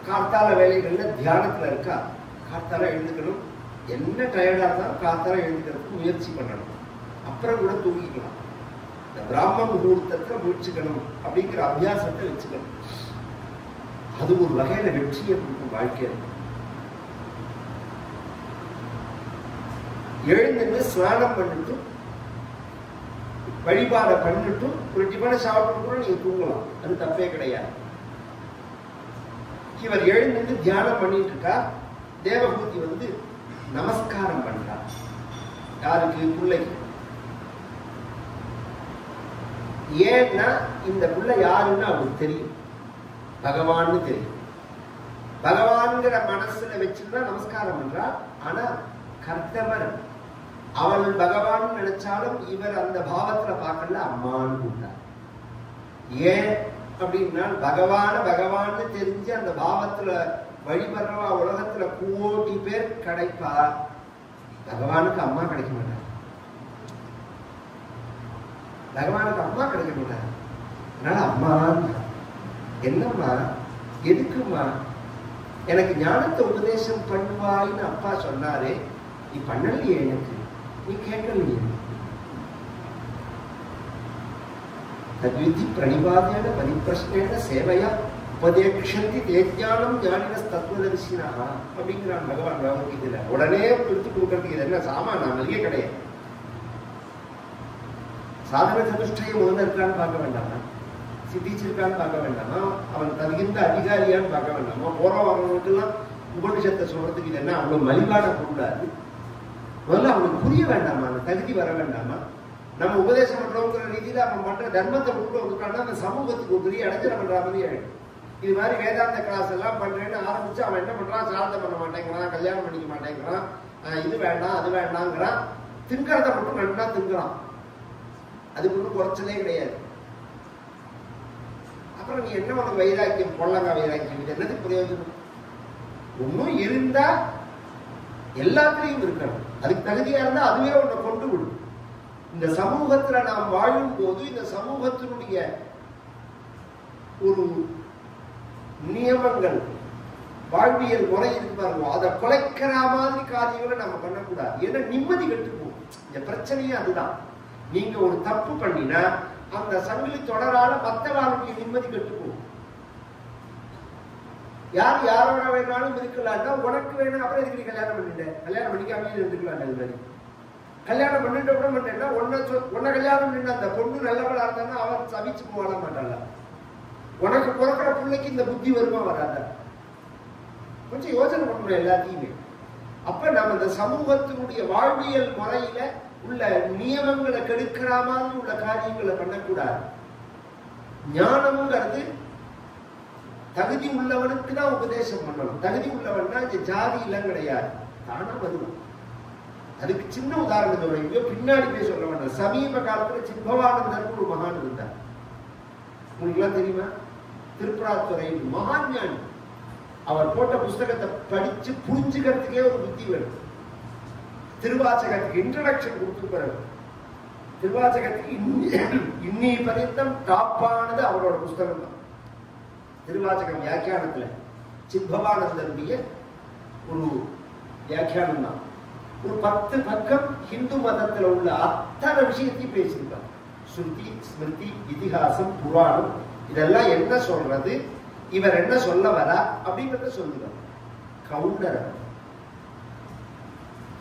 கார்த்தால வேலைகள்ல தியானத்துல இருக்கா. கார்த்தால எழுந்துக்கணும், என்ன டயர்டா இருந்தாலும் கார்த்தால எழுந்துக்கிறதுக்கு முயற்சி பண்ணணும். அப்புறம் கூட தூங்கிக்கலாம். இந்த பிராமண முகூர்த்தத்தை முயற்சிக்கணும் அப்படிங்கிற அபியாசத்தை வச்சுக்கணும். அது ஒரு வகையில வெற்றியை கொடுக்கும் வாழ்க்கையில. எழுந்து ஸ்நானம் பண்ணிட்டு வழிபாடை பண்ணிட்டு ஒரு டிபனை சாப்பிட்டு கூட நீங்க தூங்கலாம், அது தப்பே கிடையாது. இவர் எழுந்து தியானம் பண்ணிட்டு இருக்கா. தேவகூதி வந்து நமஸ்காரம் பண்றார். யாருக்கு? பிள்ளைக்கு. ஏன்னா இந்த பிள்ளை யாருன்னு அவருக்கு தெரியும், பகவான்னு தெரியும். பகவான்கிற மனசுல வச்சுதான் நமஸ்காரம் பண்றார். ஆனா கர்த்தவர் அவள் பகவான் நினைச்சாலும் இவர் அந்த பாவத்துல பார்க்கல, அம்மான்னு கூட்டார். ஏன் அப்படின்னா பகவான்னு தெரிஞ்சு அந்த பாவத்துல வழிபடுறவா உலகத்துல கோடி பேர் கிடைப்பா, பகவானுக்கு அம்மா கிடைக்க மாட்டார். பகவானுக்கு அம்மா கிடைக்க மாட்டார். அதனால அம்மா என்னம்மா, எதுக்குமா, எனக்கு ஞானத்தை உபதேசம் பண்ணுவாயின்னு அப்பா சொன்னாரே, நீ பண்ணலையே, எனக்கு நீ கேட்கலையே. தத்விதி பிரணிபாதேன பரிப்பிரஷ்னேன சேவையா உபதேக்ஷந்தி தேஜானம் ஞானின தத்துவதரிசினா அப்படிங்கிறான் பகவான் பகவத்கீதையில. உடனே எடுத்து கொடுக்கறதுக்கு இது என்ன சாமான் மளிகை கிடையாது. சாதன சதுஷ்டயம் முதல்ல இருக்கான்னு பார்க்க வேண்டாமா, சித்திச்சிருக்கான்னு பார்க்க வேண்டாமா, அவன் தகுந்த அதிகாரியான்னு பார்க்க வேண்டாமா, போற வரவங்களுக்கெல்லாம் உபனிஷத்தை சொல்றதுக்கு இது என்ன அவ்வளவு மலிவான கூடாது. முதல்ல அவனுக்கு புரிய வேண்டாமா, அந்த தகுதி வர வேண்டாமா? நம்ம உபதேசம் பண்றோங்கிற ரீதியில அவன் பண்ற தர்மத்தை உள்ள விட்டுட்டான்னா அந்த சமூகத்துக்கு ஒரு பெரிய அடைச்சல் பண்ற மாதிரி ஆயிடும். இது மாதிரி வேதாந்த கிளாஸ் எல்லாம் பண்றேன்னு ஆரம்பிச்சு அவன் என்ன பண்றான், சார்த்தம் பண்ண மாட்டேங்கிறான், கல்யாணம் பண்ணிக்க மாட்டேங்கிறான், இது வேண்டாம் அது வேண்டாங்கிறான், திங்கிறத மட்டும் நல்லா திங்குறான். அதுக்கு ஒன்றும் குறைச்சலே கிடையாது. அப்புறம் நீ என்ன உனக்கு வைராக்கியம், பொள்ளங்கா வைராக்கியம், இது என்னது பிரயோஜனம்? ஒன்னும் இருந்தா எல்லாத்திலையும் இருக்கணும். அதுக்கு தகுதியா இருந்தா அதுவே உன்னை கொண்டு விடும். இந்த சமூகத்துல நாம் வாழும் போது இந்த சமூகத்தினுடைய ஒரு நியமங்கள், வாழ்வியல் முறை இருக்கு பாருங்க, அதை குலைக்கிற மாதிரி காரியங்களை நம்ம பண்ணக்கூடாது. ஏன்னா நிம்மதி கெட்டு போகும். இந்த பிரச்சனையே அதுதான். நீங்க ஒரு தப்பு பண்ணினா அந்த சங்கிலி தொடரால மற்றவர்களுடைய நிம்மதி கெட்டு போகும். யார் யாரோட வேணாலும் இருக்கலாம்னா உனக்கு வேணும். அப்புறம் எதுக்கு நீ கல்யாணம் பண்ணிட்டேன், கல்யாணம் பண்ணிக்காம இருந்துக்கலாம். அது மாதிரி கல்யாணம் பண்ணிட்டு கூட பண்ணேன்னா உன்னை கல்யாணம் பண்ண அந்த பொண்ணு நல்லவளா இருந்தானா அவன் சவிச்சு போவாள மாட்டாள. உனக்கு பிறக்கிற பிள்ளைக்கு இந்த புத்தி வருமா வராத? கொஞ்சம் யோசனை பண்ணணும் எல்லாத்தையுமே. அப்ப நம்ம இந்த சமூகத்தினுடைய வாழ்வியல் முறையில உள்ள நியமங்களை கெடுக்கிற மாதிரி உள்ள காரியங்களை பண்ணக்கூடாது. ஞானம்ங்கிறது தகுதி உள்ளவனுக்கு தான் உபதேசம் பண்ணணும். தகுதி உள்ளவன்னா இந்த ஜாதி எல்லாம் கிடையாது, தானா வருவோம். அதுக்கு சின்ன உதாரணம் சொல்றேன், பின்னாடி போய் சொல்ல வேண்டாம். சமீப காலத்துல சித்பவானந்தர் ஒரு மகான் இருந்தார். உங்களுக்கு எல்லாம் தெரியுமா? திருப்பராத்துறை மகான் ஞானி. அவர் போட்ட புஸ்தகத்தை படிச்சு புரிஞ்சுக்கிறதுக்கே ஒரு புத்தி வேணும். திருவாசகத்துக்கு இன்ட்ரடக்ஷன் கொடுத்துருப்பாரு. திருவாசகத்துக்கு இன்னி பரிந்தம் டாப்பானது அவரோட புஸ்தகம் தான். திருவாசகம் வியாக்கியானத்துல சித்பவானந்தருடைய ஒரு வியாக்கியானம் தான். ஒரு 10 பக்கம் ஹிந்து மதத்துல உள்ள அத்தனை விஷயத்தையும் பேசியிருக்காங்க. ஸ்ருதி, ஸ்மிருதி, இதிகாசம், புராணம் இதெல்லாம் என்ன சொல்றது, இவர் என்ன சொல்ல வரா அப்படின்றத சொல்லுவார். கவுண்டர்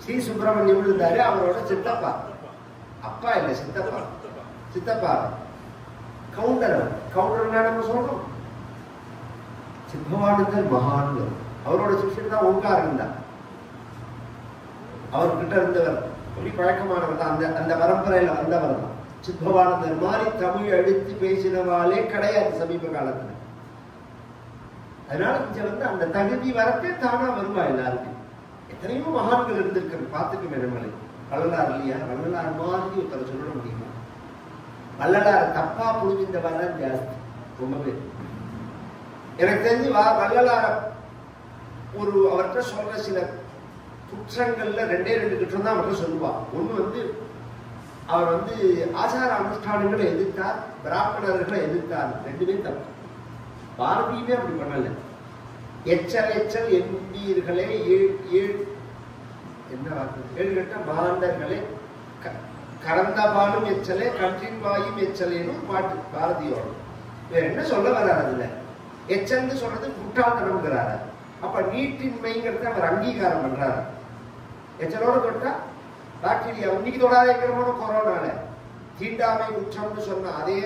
ஸ்ரீ சுப்பிரமணியம் இருந்தாரு, அவரோட சித்தப்பா, அப்பா இல்ல சித்தப்பா, சித்தப்பா கவுண்டர். கவுண்டர் நம்ம சொல்றோம். சித்பவானந்தர் மகான்கள், அவரோட சிஷ்யன் தான் ஓங்காரன் தான். அவர்கிட்ட இருந்தவர் அப்படி பழக்கமானவர் தான். அந்த பரம்பரையில வந்தவர் தான். சித்பவானந்தர் மாதிரி தமிழ் அடித்து பேசினவாலே கிடையாது சமீப காலத்துல. அதனால இங்க அந்த தகுதி வரத்தே தானா வருவா எல்லாருக்கும். எத்தனையோ மகான்கள் இருந்திருக்கிறது பார்த்துக்குமே நம்மளே. வள்ளலார் இல்லையா? வள்ளலார் மாதிரி ஒருத்தரை சொல்ல முடியுமா? வள்ளலார் தப்பா புரிஞ்சிருந்தவாதான் ஜாஸ்தி, ரொம்ப பேர். எனக்கு தெரிஞ்சு வள்ளலார ஒரு அவர்கிட்ட சொல்ற சில குற்றங்கள்ல 2 குற்றம் தான் அவர்கிட்ட சொல்லுவா. ஒண்ணு அவர் ஆச்சார அனுஷ்டானங்களை எதிர்த்தார், பிராமணர்களை எதிர்த்தார். 2மே தப்பு. பாரதியுமே அப்படி பண்ணல. எச்சல் எச்சல் என்பீர்களே என்ன வார்த்தை, 7 கட்ட மாண்டர்களே கறந்த பாலும் எச்சலே கன்றின் வாயும் எச்சலேன்னு பாட்டு பாரதியோட. வேற என்ன சொல்ல வர்றாரு அதுல? எச்சல்னு சொல்றது குற்றாந்தனம்ங்கிறாரு. அப்ப நீட்டின்மைங்கிறத அவர் அங்கீகாரம் பண்றாரு. எச்சலோட தொட்டா பாக்டீரியா இன்னைக்கு தொடாதேங்கிறோம். கொரோனால தீண்டாமை குற்றம்னு சொன்ன அதே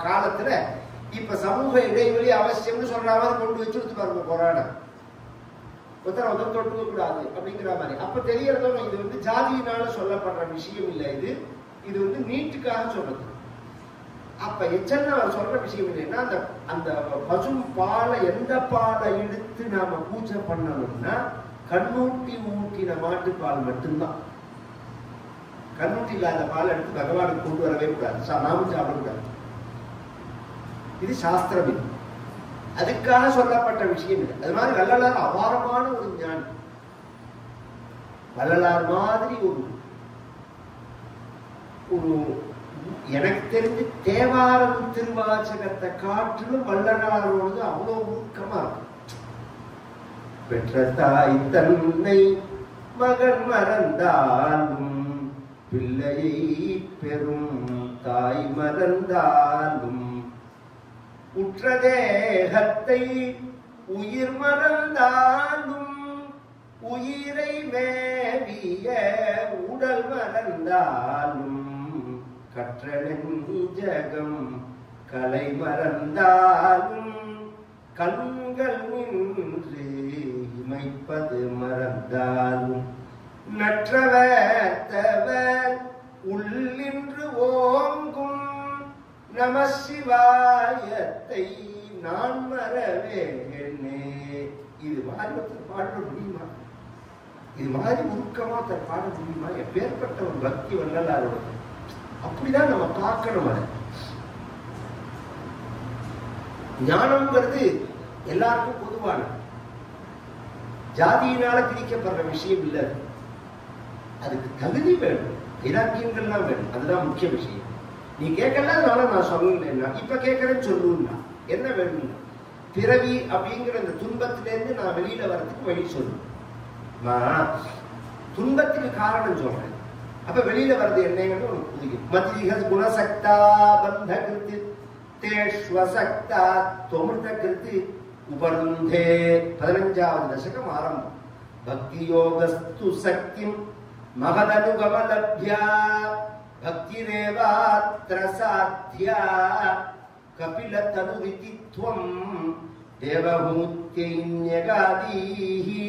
காலத்துல இப்ப சமூக இடைவெளி அவசியம்னு சொல்ற மாதிரி கொண்டு வச்சுடுத்து பாருங்க. கொரோனா ஒருத்தர் தொட்டுக்க கூடாது அப்படிங்கிற மாதிரி. அப்ப தெரியறதோ இது ஜாதியினால சொல்லப்படுற விஷயம் இல்லை, இது நீட்டுக்காக சொல்றது. அப்ப எச்சல் அவர் சொல்ற விஷயம் இல்லைன்னா அந்த பசும் பாலை எந்த பாலை எடுத்து நாம பூஜை பண்ணணும்னா கண்ணூட்டி ஊட்டின மாட்டுப்பால் மட்டும்தான். கண்ணூட்டி இல்லாத பால் எடுத்து பகவானுக்கு கொண்டு வரவே கூடாது, நாமும் சாப்பிடக்கூடாது. இது சாஸ்திரம். இது அதுக்காக சொல்லப்பட்ட விஷயம் இல்லை. அது மாதிரி வள்ளலார் அபாரமான ஒரு ஞானி. வள்ளலார் மாதிரி ஒரு எனக்கு தெரிஞ்சு தேவாரம் திருவாசகத்தை காட்டிலும் வள்ளலாரோடு அவ்வளவு ஊக்கமா இருக்கு. பெற்ற தாய் தன்னை மகன் மறந்தாலும் பிள்ளையை பெறும் தாய் மறந்தாலும் உற்ற தேகத்தை உயிர் மறந்தாலும் உயிரை மேவிய உடல் மறந்தாலும் கற்ற நெஞ்சகம் கலை மறந்தாலும் கண்கள் நின்று இமைப்பது மறந்தாலும் நற்றவர் உள்ளின்று ஓங்கும் நம சிவாயத்தை நான் மறவேனே. இது மாதிரி ஒருத்தர் பாட முடியுமா? இது மாதிரி உருக்கமா ஒருத்தர் பாட முடியுமா? எப்பேற்பட்ட ஒரு பக்தி வள்ளலாரோட. அப்படிதான் நம்ம பார்க்கணும். அதை ஞானம்ங்கிறது எல்லாருக்கும் பொதுவான, ஜாதியினால பிரிக்கப்படுற விஷயம் இல்லை. அதுக்கு தகுதி வேணும், இலக்கியங்கள்லாம் வேணும். அதுதான் முக்கிய விஷயம். நீ கேட்கல, அதனால நான் சொல்லலைன்னா இப்ப கேட்கறேன்னு சொல்லுன்னா என்ன வேணும்னா, பிறவி அப்படிங்கிற அந்த துன்பத்திலேருந்து நான் வெளியில வர்றதுக்கு வழி சொல்லணும். துன்பத்துக்கு காரணம் சொல்றேன், அப்ப வெளியில வர்றது என்னன்னு உனக்கு புரியும். மதிக குணசக்தா பந்த கிருத்து தேஷ்வசக்தா தொமிழ்த கிருத்து உபருந்தே. 15வது தசகம் ஆரம்பம். பக்தி யோகஸ்து சக்திம் மகதனுகமலப்யா பக்திரேவாத்ர சாத்யா கபில தனுரிதித்வம் தேவஹூத்யைன்யகாதீஹி.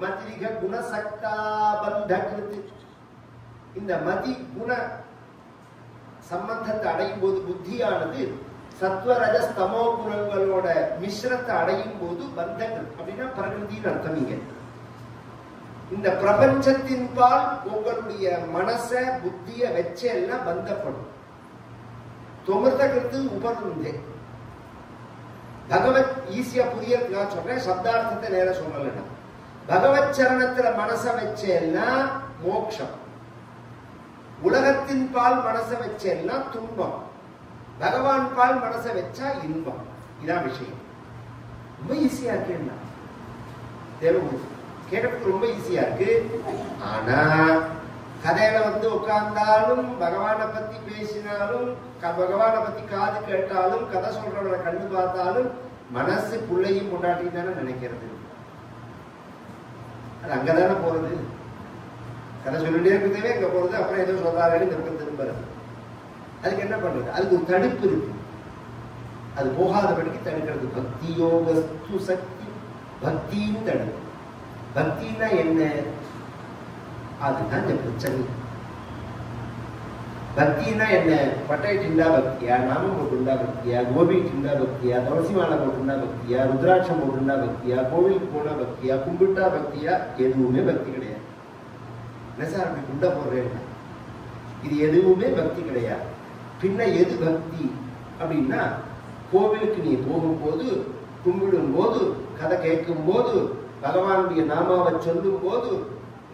மதிக குணசக்தா பந்த கிருத்து. இந்த மதி குண சம்பந்தத்தை அடையும் போது புத்தியானது சத்வரஜஸ்தமோ குணங்களோட மிஸ்ரத்தை அடையும் போது பந்தங்கள் அப்படின்னா பிரகிருதின்னு அர்த்தம். இங்க இந்த பிரபஞ்சத்தின் பால் உங்களுடைய மனச புத்திய வச்ச எல்லாம் பந்தப்படும். தொமிர்தகிறது உபருந்தே. பகவத் ஈஸியா புரியறதுக்காக சொல்றேன், சப்தார்த்தத்தை நேர சொல்லலைன்னா. பகவத் சரணத்துல மனச வச்ச எல்லாம் மோட்சம். உலகத்தின் பால் மனச வச்ச எல்லாம் துன்பம். பகவான் பால் மனச வச்சா இன்பம். இதான் விஷயம். ரொம்ப ஈஸியா இருக்கு. தேவகுரு கேட்கறதுக்கு ரொம்ப ஈஸியா இருக்கு. ஆனா கதையில உட்கார்ந்தாலும், பகவானை பத்தி பேசினாலும், பகவானை பத்தி காது கேட்டாலும், கதை சொல்றவரை கண்டு பார்த்தாலும் மனசு பிள்ளையும் கொண்டாட்டி தானே நினைக்கிறது. அது அங்கதானே போறது. கதை சொல்லிட்டே இருக்கிறதே இங்க போறது, அப்புறம் ஏதோ சொல்றாருன்னு இந்த பக்கம் திரும்புறது. அதுக்கு என்ன பண்றது? அதுக்கு ஒரு தடுப்பு இருக்கு. அது போகாதபடிக்கு தடுக்கிறது. பக்தி யோகஸ்து சக்தி. பக்தின்னு தடுப்பு. பக்தினா என்ன? அதுதான் இந்த பிரச்சனை. பக்தினா என்ன? பட்டை டிண்டா பக்தியா, நாமம் போட்டுண்டா பக்தியா, கோபி டிண்டா பக்தியா, துளசி மாலை போட்டுண்டா பக்தியா, ருத்ராட்சம் போட்டுண்டா பக்தியா, கோவிலுக்கு போனா பக்தியா, கும்பிட்டா பக்தியா? எதுவுமே பக்தி கிடையாது. என்ன சார் அப்படி குண்டா போடுறேன்? இது எதுவுமே பக்தி கிடையாது. பின்ன எது பக்தி அப்படின்னா, கோவிலுக்கு நீ போகும்போது, கும்பிடும் போது, கதை கேட்கும் போது, பகவானுடைய நாமாவை சொல்லும் போது,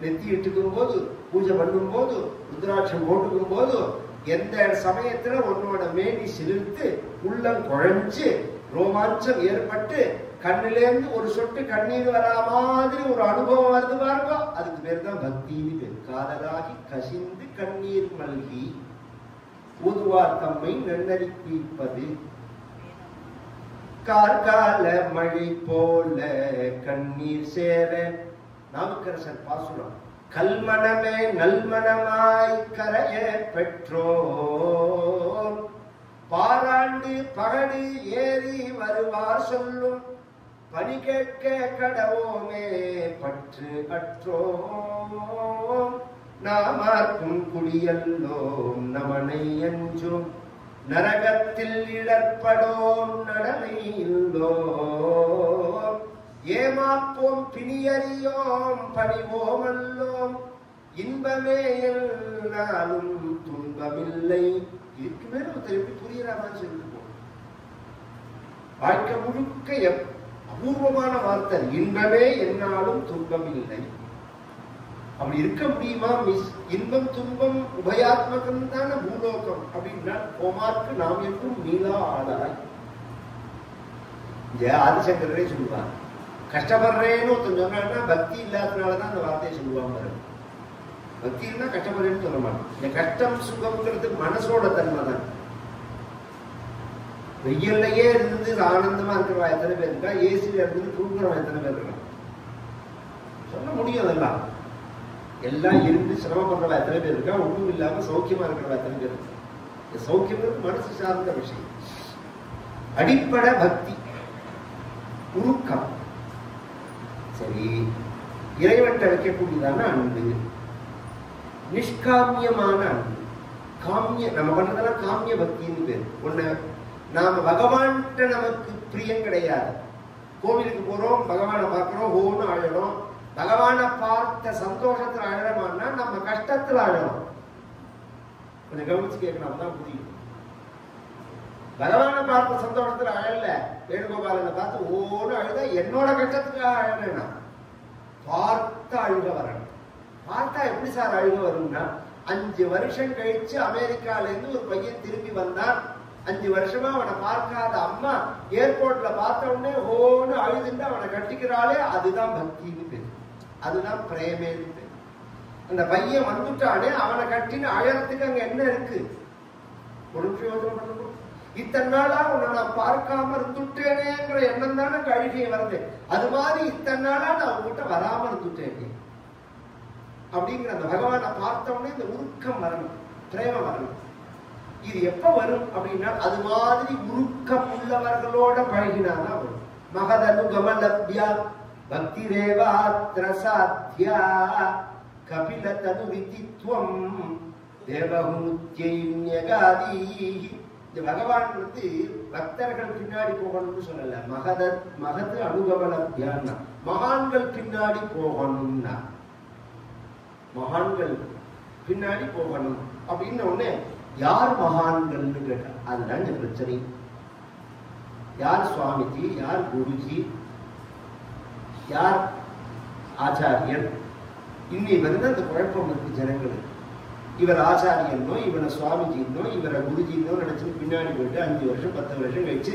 நெத்தி இட்டுக்கும் போது, பூஜை பண்ணும் போது, ருத்ராட்சம் போட்டுக்கும் போது, எந்த சமயத்துல உன்னோட மேனி சிலிர்த்து உள்ளம் குழைஞ்சு ரோமாஞ்சம் ஏற்பட்டு கண்ணிலேருந்து ஒரு சொட்டு கண்ணீர் வரா மாதிரி ஒரு அனுபவம் வருது பாருங்க, அதுக்கு பேர் தான் பக்தின்னு பேர். காதலாகி கசிந்து கண்ணீர் மல்கி ஊதுவார் தம்மை நன்னறிப்பது. கார்கால மழை போல கண்ணீர் சேர. நாவுக்கரசர் பாசுரம். கல்மனமே நல்மனமாய் கரைய பெற்றோம், பாராண்டு பகடு ஏறி வருவார் சொல்லும் பணி கேட்க கடவோமே பற்று அற்றோம். நாமார்க்கும் குடியல்லோம் நமனை அஞ்சும், நரகத்தில் இடர்படோம் நடனை இல்லோம். ஏமாப்போம் பிணியறியோம் பணிவோம் அல்லோம், இன்பமே என்னாலும் துன்பமில்லை. இதுக்கு மேல திருப்பி புரியறாமான்னு சொல்லிட்டு போம். வாழ்க்கை முழுக்க அபூர்வமான வார்த்தை. இன்பமே என்னாலும் துன்பமில்லை. அப்படி இருக்க முடியுமா? இன்பம் துன்பம் உபயாத்மகம் தான பூலோகம். அப்படின்னா கோமார்க்கு நாம் என்றும் நீலா ஆளாய். ஆதிசங்கரே சொல்லுவார். கஷ்டப்படுறேன்னு ஒருத்தன் சொன்னா பக்தி இல்லாதனாலதான் அந்த வார்த்தையை சொல்லுவாங்க. பக்தின்னா கஷ்டப்படுறேன்னு சொல்ல மாட்டேன். இந்த கஷ்டம் சுகம்ங்கிறது மனசோட தன்மை தான். வெயில்லையே இருந்து ஆனந்தமா இருக்கிறவா எத்தனை பேர் இருக்கா, ஏசியில இருந்து தூங்குறவா எத்தனை பேர் இருக்கா சொல்ல முடியும். அதெல்லாம் எல்லாம் இருந்து சிரமப்படுறவா எத்தனை பேர் இருக்கா, ஒன்றும் இல்லாம சௌக்கியமா இருக்கிறவா எத்தனை பேர் இருக்கா. இந்த சௌக்கியம் மனசு சார்ந்த விஷயம். அடிப்படை பக்தி உருக்கம். சரி, இறைவன்கிட்ட வைக்கக்கூடியதான அன்பு, நிஷ்காமியமான அன்பு. காமிய நம்ம பண்றதெல்லாம் காமிய பக்தின்னு பேரு. ஒண்ணு, நாம பகவான்கிட்ட நமக்கு பிரியம் கிடையாது. கோவிலுக்கு போறோம், பகவானை பார்க்கிறோம், ஓன்னு அழறோம். பகவானை பார்த்த சந்தோஷத்துல அழறோம்னா நம்ம கஷ்டத்துல அழறோம். கொஞ்சம் கவனிச்சு கேட்கலாம், தான் புரியும். பகவானை பார்த்த சந்தோஷத்துல அழல, வேணுகோபாலனை பார்த்து ஓன்னு அழுத என்னோட கஷ்டத்துக்காக அழறேனா, பார்த்த அழுக வரணும். பார்த்தா எப்படி சார் அழுக வரும்னா, 5 வருஷம் கழிச்சு அமெரிக்கால இருந்து ஒரு பையன் திரும்பி வந்தான். 5 வருஷமா அவனை பார்க்காத அம்மா ஏர்போர்ட்ல பார்த்த உடனே ஓன்னு அழுதுண்டு அவனை கட்டிக்கிறாளே, அதுதான் பக்தின்னு பேரு, அதுதான் பிரேமேன்னு பேரு. அந்த பையன் வந்துட்டானே, அவனை கட்டின்னு அழறதுக்கு அங்க என்ன இருக்கு? ஒரு நிமிஷம் யோசனை பண்ணணும். இத்தனை நாளா உன்னை நான் பார்க்காம இருந்துட்டேனேங்கிற எண்ணம் தானே கழுகிய வருது. அது மாதிரி இத்தனை நாளா நான் உங்ககிட்ட வராம இருந்துட்டேன் அப்படிங்கிற அந்த பகவானை பார்த்த உடனே இந்த உருக்கம் வரணும், பிரேமம் வரணும். இது எப்ப வரும் அப்படின்னா, அது மாதிரி உருக்கம் உள்ளவர்களோட பழகினாதான் வரும். மகதனுகமலப்யா பக்தி தேவாத்ர சாத்யா கபில தனு விதித்வம் தேவஹூத்யைன்யகாதி. இந்த பகவான் பக்தர்கள் பின்னாடி போகணும்னு சொல்லல, மகது அனுகமலப்யான்னா மகான்கள் பின்னாடி போகணும்னா, மகான்கள் பின்னாடி போகணும் அப்படின்னு உடனே யார் மகான்கள்னு கேட்டா, அதுதான் இந்த பிரச்சனை. யார் சுவாமிஜி, யார் குருஜி, யார் ஆச்சாரியன், இன்னி வந்து அந்த குழப்பம் இருக்கு ஜனங்களுக்கு. இவர் ஆச்சாரியனோ, இவனை சுவாமிஜின்னோ, இவரை குருஜின்னோ நினைச்சு பின்னாடி போயிட்டு 5 வருஷம் 10 வருஷம் கழிச்சு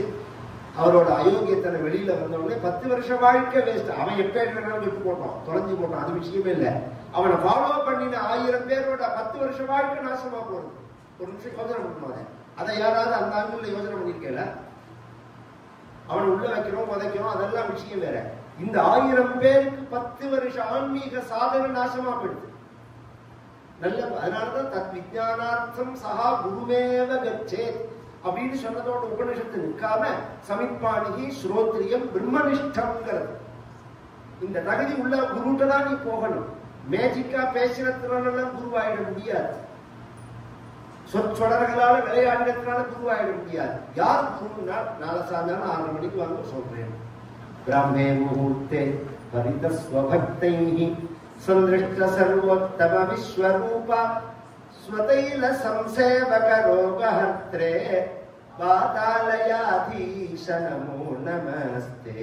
அவரோட அயோக்கியத்தனை வெளியில வந்தோடனே 10 வருஷம் வாழ்க்கை வேஸ்ட். அவன் எப்பேர் வேணாலும் விட்டு போட்டான், தொலைஞ்சு போட்டான், அது விஷயமே இல்லை. அவனை ஃபாலோ பண்ணின 1000 பேரோட 10 வருஷம் வாழ்க்கை நாசமா போறது. ஒரு நிமிஷம் யோசனை பண்ணுவாங்க. அதை யாராவது அந்த ஆண்டுல யோசனை பண்ணிருக்கல? அவனை உள்ள வைக்கிறோம், உதைக்கிறோம், அதெல்லாம் விஷயம் வேற. இந்த 1000 பேருக்கு 10 வருஷம் ஆன்மீக சாதனை நாசமா போயிடுது. நல்ல, அதனாலதான் தத் விஜயானார்த்தம் சஹா குருமேவ கச்சேத் அப்படின்னு சொன்னதோட உபநிஷத்து நிற்காம சமிப்பாணிகி ஸ்ரோத்ரியம் பிரம்மனிஷ்டம்ங்கிறது. இந்த தகுதி உள்ள குருட்ட தான் நீ போகணும். மேஜிக்கா பேசுறதுனால குருவாயிட முடியாது, சொற்சொடர்களால விளையாடுறதுனால குருவாயிட முடியாது. யார் குருன்னா, நாளை சாயங்காலம் 6 மணிக்கு வாங்க சொல்றேன். பிராமே முகூர்த்தே பரிதஸ்வபக்தைஹி சந்திருஷ்ட சர்வோத்தம விஸ்வரூப ஸ்வதைல சம்சேவக ரோகஹர்த்ரே பாதாலயாதீஷ நமோ நமஸ்தே.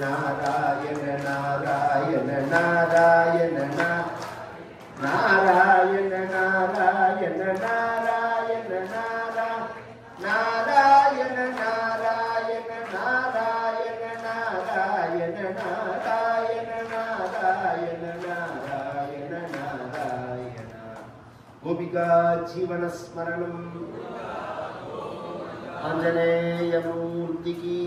நாராயண நாராயண நாராயண நாராயண நாராயண நாராயண நாராயண நாராயண நாராயண நாராயண நாராயண நாராயண நாராயண நாராயண. கோபிகா ஜீவன ஸ்மரணம். ஆஞ்சநேய மூர்த்திக்கு